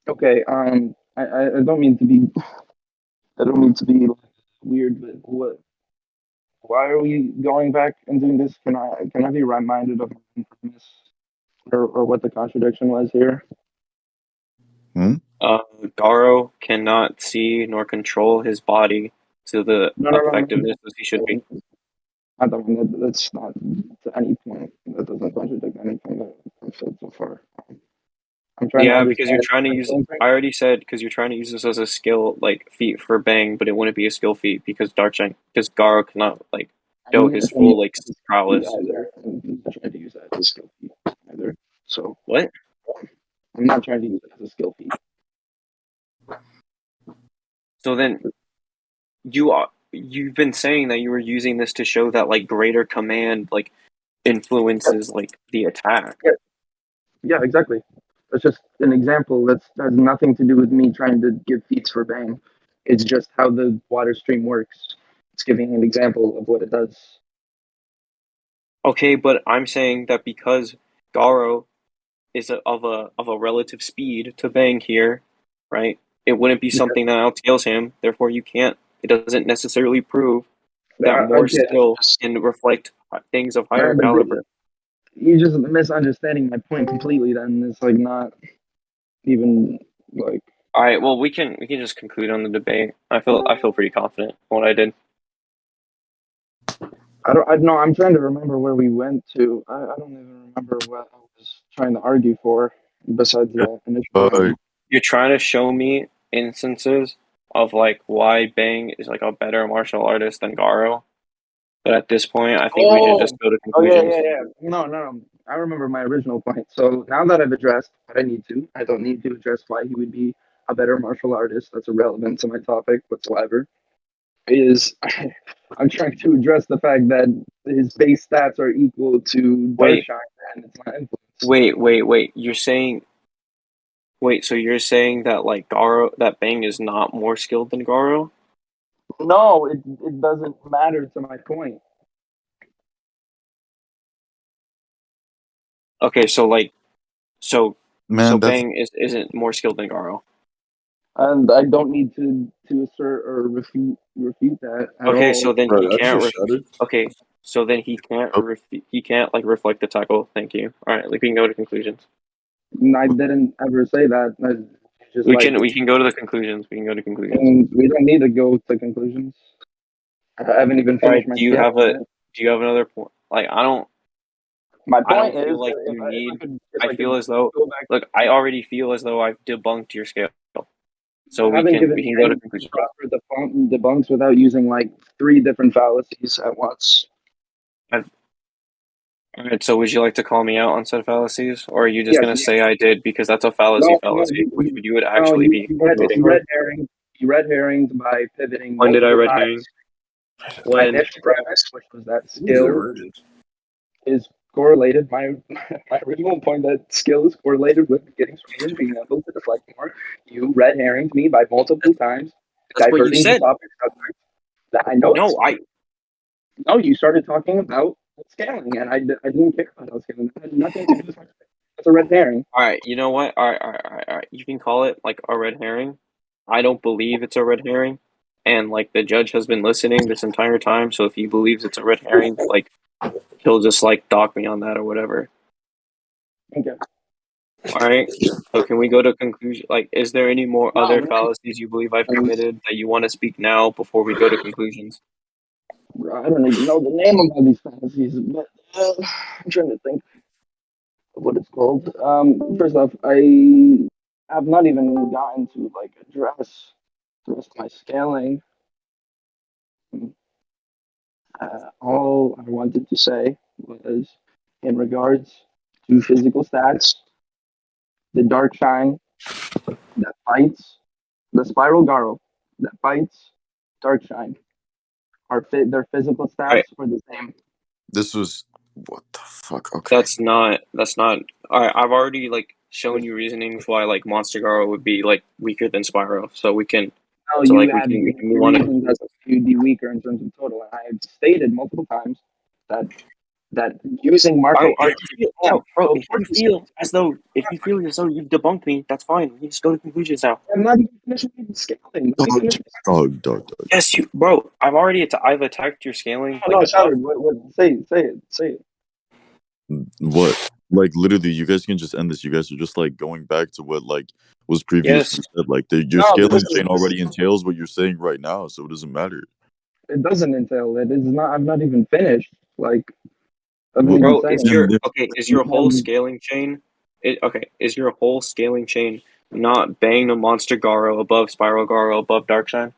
Okay. I don't mean to be. I don't mean to be weird, but what? Why are we going back and doing this? Can I be reminded of my premise or what the contradiction was here? Hmm? Garo cannot see nor control his body to the No. effectiveness as he should be. Not that one. That's not to any point. That doesn't contradict anything that I've said so far. I'm trying to Yeah, because you're understand. trying to use. I already said because you're trying to use this as a skill like feat for Bang, but it wouldn't be a skill feat because Garo cannot like show I'm not his trying to use full like that as a skill feat prowess. either. I'm not trying to use that as a skill feat either. So What? I'm not trying to use it as a skill feat. So then you've been saying that you were using this to show that like greater command like influences like the attack. Yeah, yeah, exactly. That's just an example. That has nothing to do with me trying to give feats for Bang. It's just how the water stream works. It's giving an example of what it does. Okay, but I'm saying that because Garo is of a relative speed to Bang here, right? It wouldn't be Yeah, something that outscales him. Therefore, you can't. It doesn't necessarily prove that I more get it. skill Just, can reflect things of yeah, higher but caliber. you just misunderstanding my point completely. Then it's like not even like All right. Well, we can just conclude on the debate. I feel pretty confident in what I did. I know. I'm trying to remember where we went to. I don't even remember what I was trying to argue for besides the initial Uh, argument. You're trying to show me instances of like why Bang is like a better martial artist than Garo. But at this point, I think we should just Oh, go to oh conclusions. yeah. No. I remember my original point. So now that I've addressed what I need to, I don't need to address why he would be a better martial artist. That's irrelevant to my topic whatsoever. Is I'm trying to address the fact that his base stats are equal to Wait, Darkshine and it's not influence. wait. So you're saying that like Garo, that Bang is not more skilled than Garo? No, it doesn't matter to my point. Okay, so like, so Man, that's Bang isn't more skilled than Garo. And I don't need to assert or refute that at Okay, all. so then bro. he That's can't. just shattered. Okay, so then he can't. Oh, He can't like reflect the tackle. Thank you. All right, like we can go to conclusions. And I didn't ever say that. I just We like, can go to the conclusions. We can go to conclusions. and we don't need to go to conclusions. I haven't even All right. finished my scaling yet. Do you have another point? Like My I point don't is feel like that you need. if I I feel could as though go back, look. I already feel as though I've debunked your scale. So I haven't we given can go to any conclusions. proper debunks without using like 3 different fallacies at once. All right. So would you like to call me out on said fallacies, or are you just Yes, gonna yes. say I did because that's a No, no, fallacy, which you would no, actually be committing? you red herring. You red herringed by pivoting When did I multiple red times. herring? My When? initial premise, which was that Who's skill emergent? is correlated. My original point that skill is correlated with getting stronger and being able to deflect more. You red herringed me by multiple times, That's what you diverting the said. topic subject. That I know it's No, I. no. You started talking about scaling, and I didn't care about scaling. It had nothing to do with my. It's a red herring. All right. You know what? All right. You can call it like a red herring. I don't believe it's a red herring, and like the judge has been listening this entire time. So if he believes it's a red herring, like he'll just like dock me on that or whatever. Okay. All right. So can we go to conclusion? Like, is there any more No, other fallacies you believe I've no. committed that you want to speak now before we go to conclusions? I don't even know the name of all these fantasies, but I'm trying to think of what it's called. First off, I have not even gotten to like address the rest of my scaling. All I wanted to say was in regards to physical stats, the Darkshine that fights, the Spiral Garo that fights Darkshine are their physical All right. stats are the same. this was what the fuck. Okay. That's not. That's not. All right. I've already like shown you reasonings why like Monster Garo would be like weaker than Spyro. So we can. No, So you like had we given can me move on to reasons as conclusions. to why you'd be weaker in terms of total. And I have stated multiple times that using All Marco right. Arts Bro, so if you feel as though you've debunked me, that's fine. We can just go to conclusions now. I'm not even finished with scaling. Let me Dog, finish. dog. Yes, you, bro. I've attacked your scaling like No, enough. Showard, say it. What? Like literally, you guys can just end this. You guys are just like going back to what like was Yes. previously said. Like your No, scaling this chain is already entails what you're saying right now, so it doesn't matter. it doesn't entail it. It's not. I'm not even finished. Like I haven't What, even Bro, said is anything. your then okay? Is your whole scaling chain? Is your whole scaling chain not Bang the Monster Garo above Spiral Garo above Darkshine?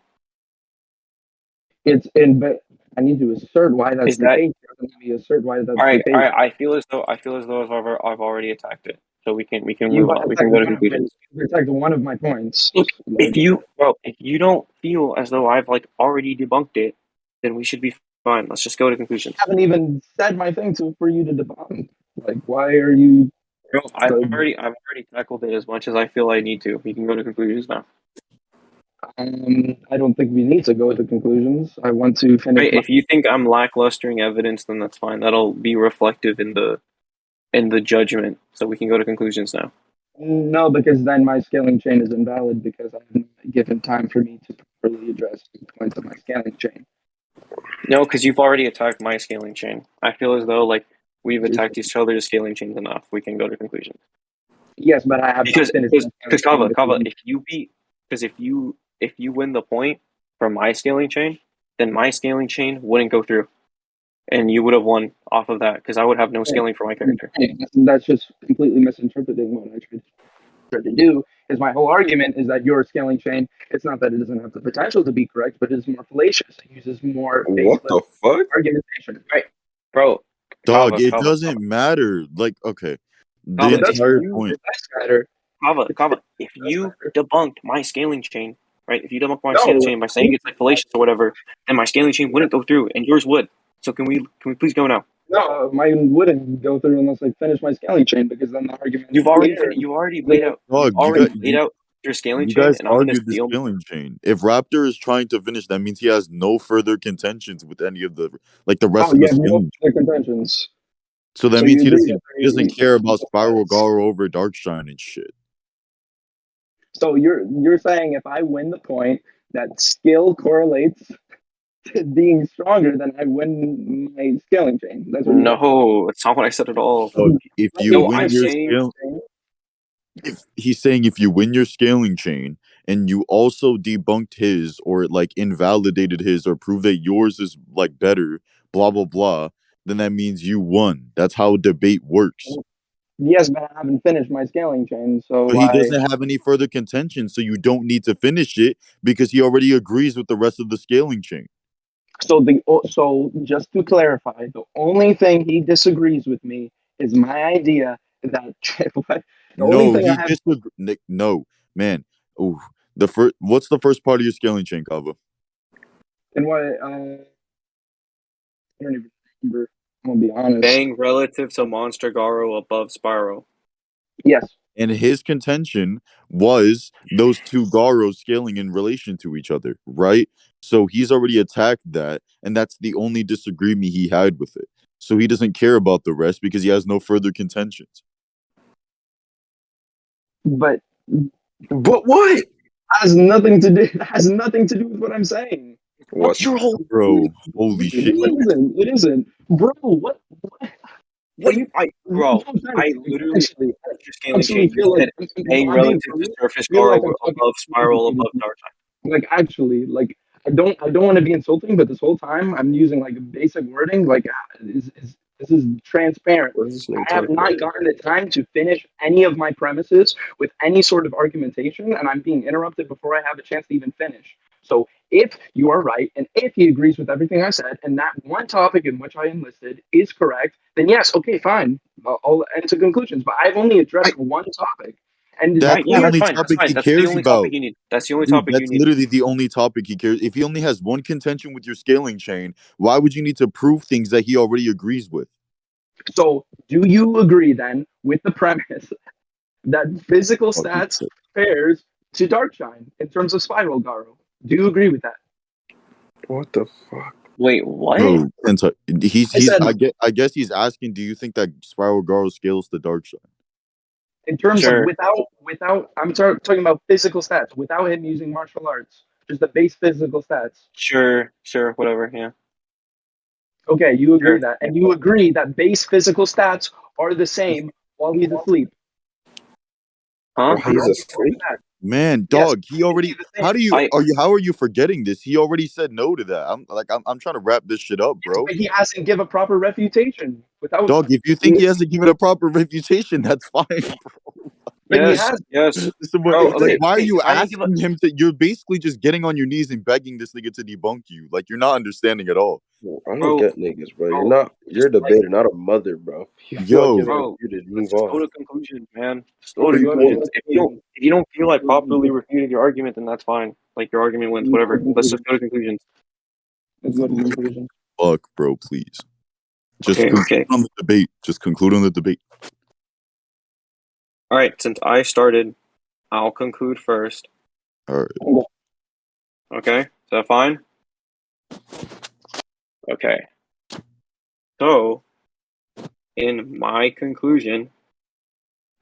It's in, but I need to assert why that's Is the that case. Let me assert why all that's the right? All case. right. I feel as though I've already attacked it, so we can You've move on. We can attacked go to one of my conclusions. you've attacked one of my points. Look, Like if you don't feel as though I've like already debunked it, then we should be fine. Let's just go to conclusions. haven't even said my thing to for you to debunk. Like, why are you? Bro, The, I've already tackled it as much as I feel I need to. We can go to conclusions now. I don't think we need to go to conclusions. I want to finish Right, my. if you think I'm lacklustering evidence, then that's fine. That'll be reflective in the judgment. So we can go to conclusions now. No, because then my scaling chain is invalid because I haven't given time for me to properly address the points of my scaling chain. No, because you've already attacked my scaling chain. I feel as though like we've attacked each other's scaling chains enough. We can go to conclusions. Yes, but I have not finished my Because scaling chain Kava, because if you win the point from my scaling chain, then my scaling chain wouldn't go through, and you would have won off of that because I would have no scaling for my character. that's just completely misinterpreting what I tried to do. Is my whole argument is that your scaling chain, it's not that it doesn't have the potential to be correct, but it's more fallacious. It uses more what faceless the fuck? argumentation. Right, bro. Dog, it Kava. doesn't matter. Like, okay, the Kava, It does, entire you point. it does matter. Kava, if It does you matter. debunked my scaling chain, right? If you debunked my scaling No, chain by saying it's like fallacious or whatever, then my scaling chain wouldn't go through, and yours would. So can we please go now? no, mine wouldn't go through unless I finish my scaling chain because then the argument is clear. You've Dog, already laid out your scaling you chain, guys and I'm gonna argued the steal. scaling chain. If Raptor is trying to finish, that means he has no further contentions with any of the like the rest Oh, of you the have no scaling further contentions. So that So means you he agree doesn't that he doesn't they care about Spiral equalize. Garo over Darkshine and shit. So you're saying if I win the point, that skill correlates to being stronger, then I win my scaling chain. That's what you're saying. No, it's not what I said at all. So if Right, you No, win I'm your saying scale, if he's saying if you win your scaling chain and you also debunked his or like invalidated his or prove that yours is like better, blah blah blah, then that means you won. That's how debate works. yes, but I haven't finished my scaling chain, so But he I. doesn't have any further contention, so you don't need to finish it because he already agrees with the rest of the scaling chain. So just to clarify, the only thing he disagrees with me is my idea that what, the only No, thing I he have disagrees. No, man. Ooh, the first. What's the first part of your scaling chain, Kava? in what I don't even remember. I'm gonna be honest. Bang relative to Monster Garo above Spiral. Yes, And his contention was those two Garos scaling in relation to each other, right? So he's already attacked that, and that's the only disagreement he had with it. So he doesn't care about the rest because he has no further contentions. but But what? has nothing to do. Has nothing to do with what I'm saying. What's What? your whole Bro, holy It shit. isn't. It isn't, bro. What? what do you No, I thanks. literally Actually, finished your I scaling actually chain. You feel like said Bang I'm being relative for to real. Surface I feel like Garo I'm talking above Spiral educated above Darkseid. like actually like I don't want to be insulting, but this whole time I'm using like basic wording like this is transparent. What is this nigga I have talking about? not gotten the time to finish any of my premises with any sort of argumentation, and I'm being interrupted before I have a chance to even finish. So if you are right, and if he agrees with everything I said, and that one topic in which I enlisted is correct, then yes, okay, fine, I'll end to conclusions. But I've only I, addressed one topic, and that's Right, the yeah, that's only fine. That's topic fine. he That's the cares only topic about. you need. That's the only Dude, topic you that's need. literally the only topic he cares. If he only has one contention with your scaling chain, why would you need to prove things that he already agrees with? so do you agree then with the premise that physical Oh, dude. stats pairs to Darkshine in terms of Spiral Garo? Do you agree with that? What the fuck? Wait, what? Bro, he's I he's said I guess he's asking, do you think that Spiral Garo scales to Darkshine? in terms of Sure, without talking about physical stats without him using martial arts, just the base physical stats. sure, whatever. Yeah, Okay, you agree sure. that, and you agree that base physical stats are the same while he's asleep. Huh? While he's You agree asleep? with that? Man, Yes, dog, he they already. stay the same. I How are you forgetting this? He already said no to that. I'm trying to wrap this shit up, Yes, bro. but he hasn't give a proper refutation without. Dog, if you think he hasn't given a proper reputation, that's fine, bro. But he yes, has. yes, So, bro. like, Okay, why are okay. you If I didn't give a asking him to? You're basically just getting on your knees and begging this nigga to debunk you. Like, you're not understanding at all. Bro, I don't bro, get niggas, bro. You're bro, not. just You're a debater, not a mother, bro. You feel like Yo, you're bro, refuted. let's Move just go on. to conclusions, man. Just go Okay, to go ahead. conclusions. If you don't feel like properly refuted your argument, then that's fine. Like your argument wins, whatever. Let's just go to conclusions. Let's go to conclusion. fuck, bro, please. Just Okay, conclude okay. on the debate. Just conclude on the debate. All right. Since I started, I'll conclude first. All right. Okay, is that fine? Okay. So, in my conclusion,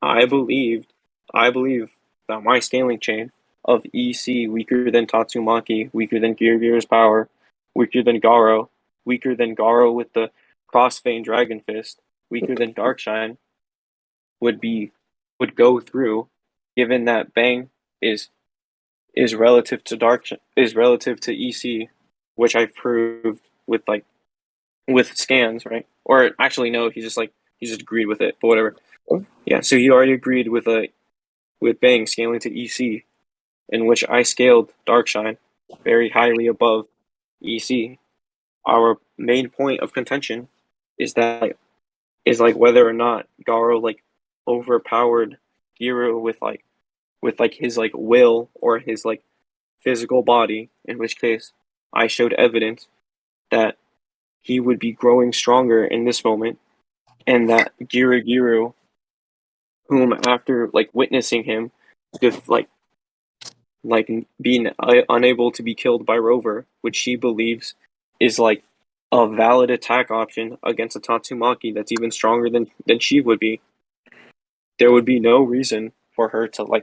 I believed, I believe that my scaling chain of EC weaker than Tatsumaki, weaker than Gear's power, weaker than Garo with the Crossfane Dragon Fist, weaker than Darkshine, would go through, given that Bang is is relative to EC, which I've proved with scans, right? Or actually no, he just agreed with it, but whatever. What? Yeah, so he already agreed with Bang scaling to EC, in which I scaled Darkshine very highly above EC. Our main point of contention is like whether or not Garo like overpowered Giro with his like will or his like physical body, in which case I showed evidence that he would be growing stronger in this moment, and that Giru, whom after like witnessing him, just like being unable to be killed by Rover, which she believes is like a valid attack option against a Tatsumaki that's even stronger than she would be, there would be no reason for her to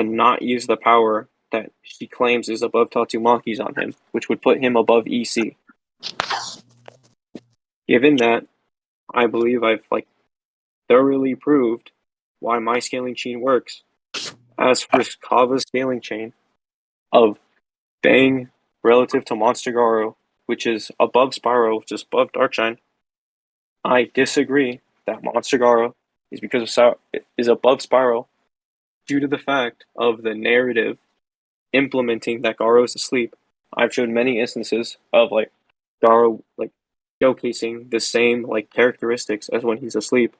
not use the power that she claims is above Tatsumaki's on him, which would put him above EC. Given that, I believe I've thoroughly proved why my scaling chain works. As for Kava's scaling chain of Bang relative to Monster Garo, which is above Spyro, just above Darkshine, I disagree that Monster Garo is above Spyro due to the fact of the narrative implementing that Garo is asleep. I've shown many instances of Garo showcasing the same characteristics as when he's asleep.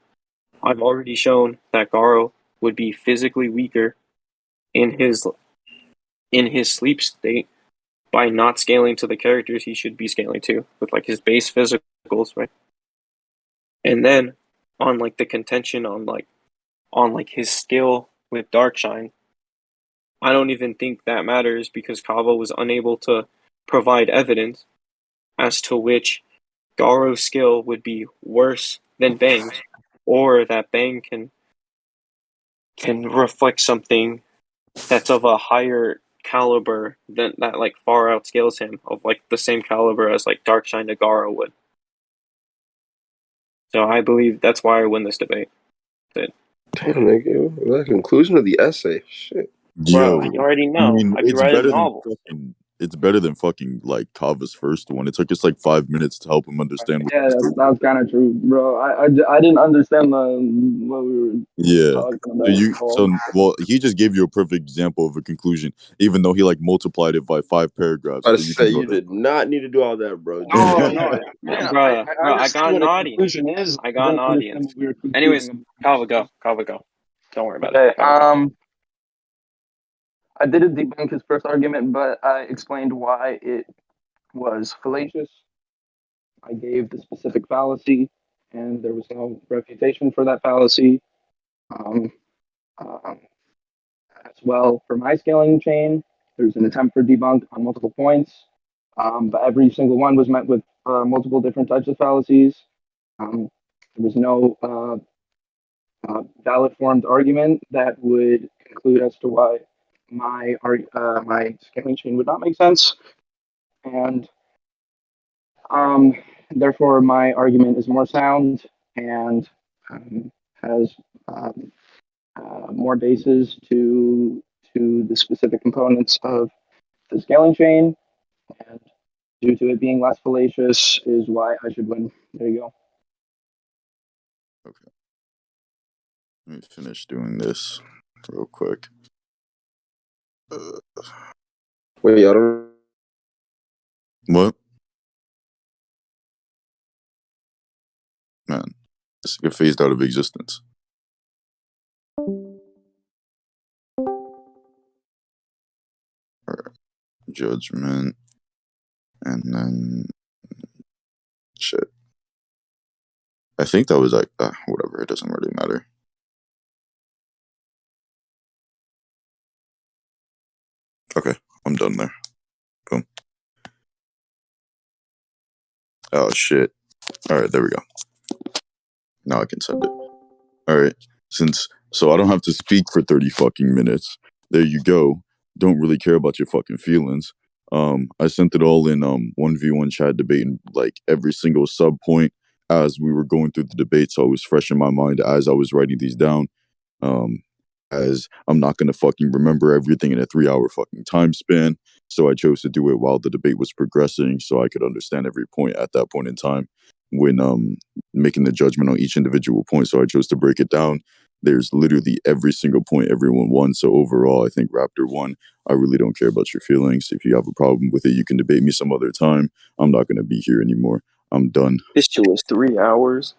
I've already shown that Garo would be physically weaker in his sleep state by not scaling to the characters he should be scaling to with his base physicals, right? And then on the contention on his skill with Darkshine, I don't even think that matters because Kava was unable to provide evidence as to which Garo's skill would be worse than Bang's, or that Bang can reflect something that's of a higher caliber than that far outscales him of the same caliber as Darkshine to Garo would. So I believe that's why I win this debate. Damn, nigga. The conclusion of the essay. Shit. Yo, Bro, you already I know. mean, Have you read a novel? it's better than fucking Kava's first one. It took us 5 minutes to help him understand what Yeah, he was doing. that's kind of true, bro. I didn't understand what we were Yeah. talking So about. well, he just gave you a perfect example of a conclusion, even though he multiplied it by 5 paragraphs. I So you say can go you did not need to do all that, bro. No, Just no, man. Bro, I I understand got an what a audience. conclusion is. I I got an didn't understand audience. what we were concluding Anyways, about. Kava, go. Don't worry about Okay. it. Kava, go. I didn't debunk his first argument, but I explained why it was fallacious. I gave the specific fallacy, and there was no refutation for that fallacy. Um, um, as well, for my scaling chain, there's an attempt for debunk on multiple points, but every single one was met with multiple different types of fallacies. There was no valid formed argument that would conclude as to why my scaling chain would not make sense, and um, therefore my argument is more sound and has um, more bases to the specific components of the scaling chain, and due to it being less fallacious is why I should win. There you go. Okay. Let me finish doing this real quick. wait, I don't. What? Man, this get phased out of existence. Alright. Judgment. And then shit. I think that was whatever, it doesn't really matter. Okay, I'm done there. Boom. Oh shit. Alright, there we go. Now I can send it. Alright. So I don't have to speak for 30 fucking minutes. There you go. Don't really care about your fucking feelings. I sent it all in 1v1 chat debate and every single sub point as we were going through the debate, so it was fresh in my mind as I was writing these down. As I'm not gonna fucking remember everything in a 3-hour fucking time span, so I chose to do it while the debate was progressing, so I could understand every point at that point in time when making the judgment on each individual point. So I chose to break it down. There's literally every single point everyone won. So overall, I think Raptor won. I really don't care about your feelings. If you have a problem with it, you can debate me some other time. I'm not gonna be here anymore. I'm done. This shit was 3 hours.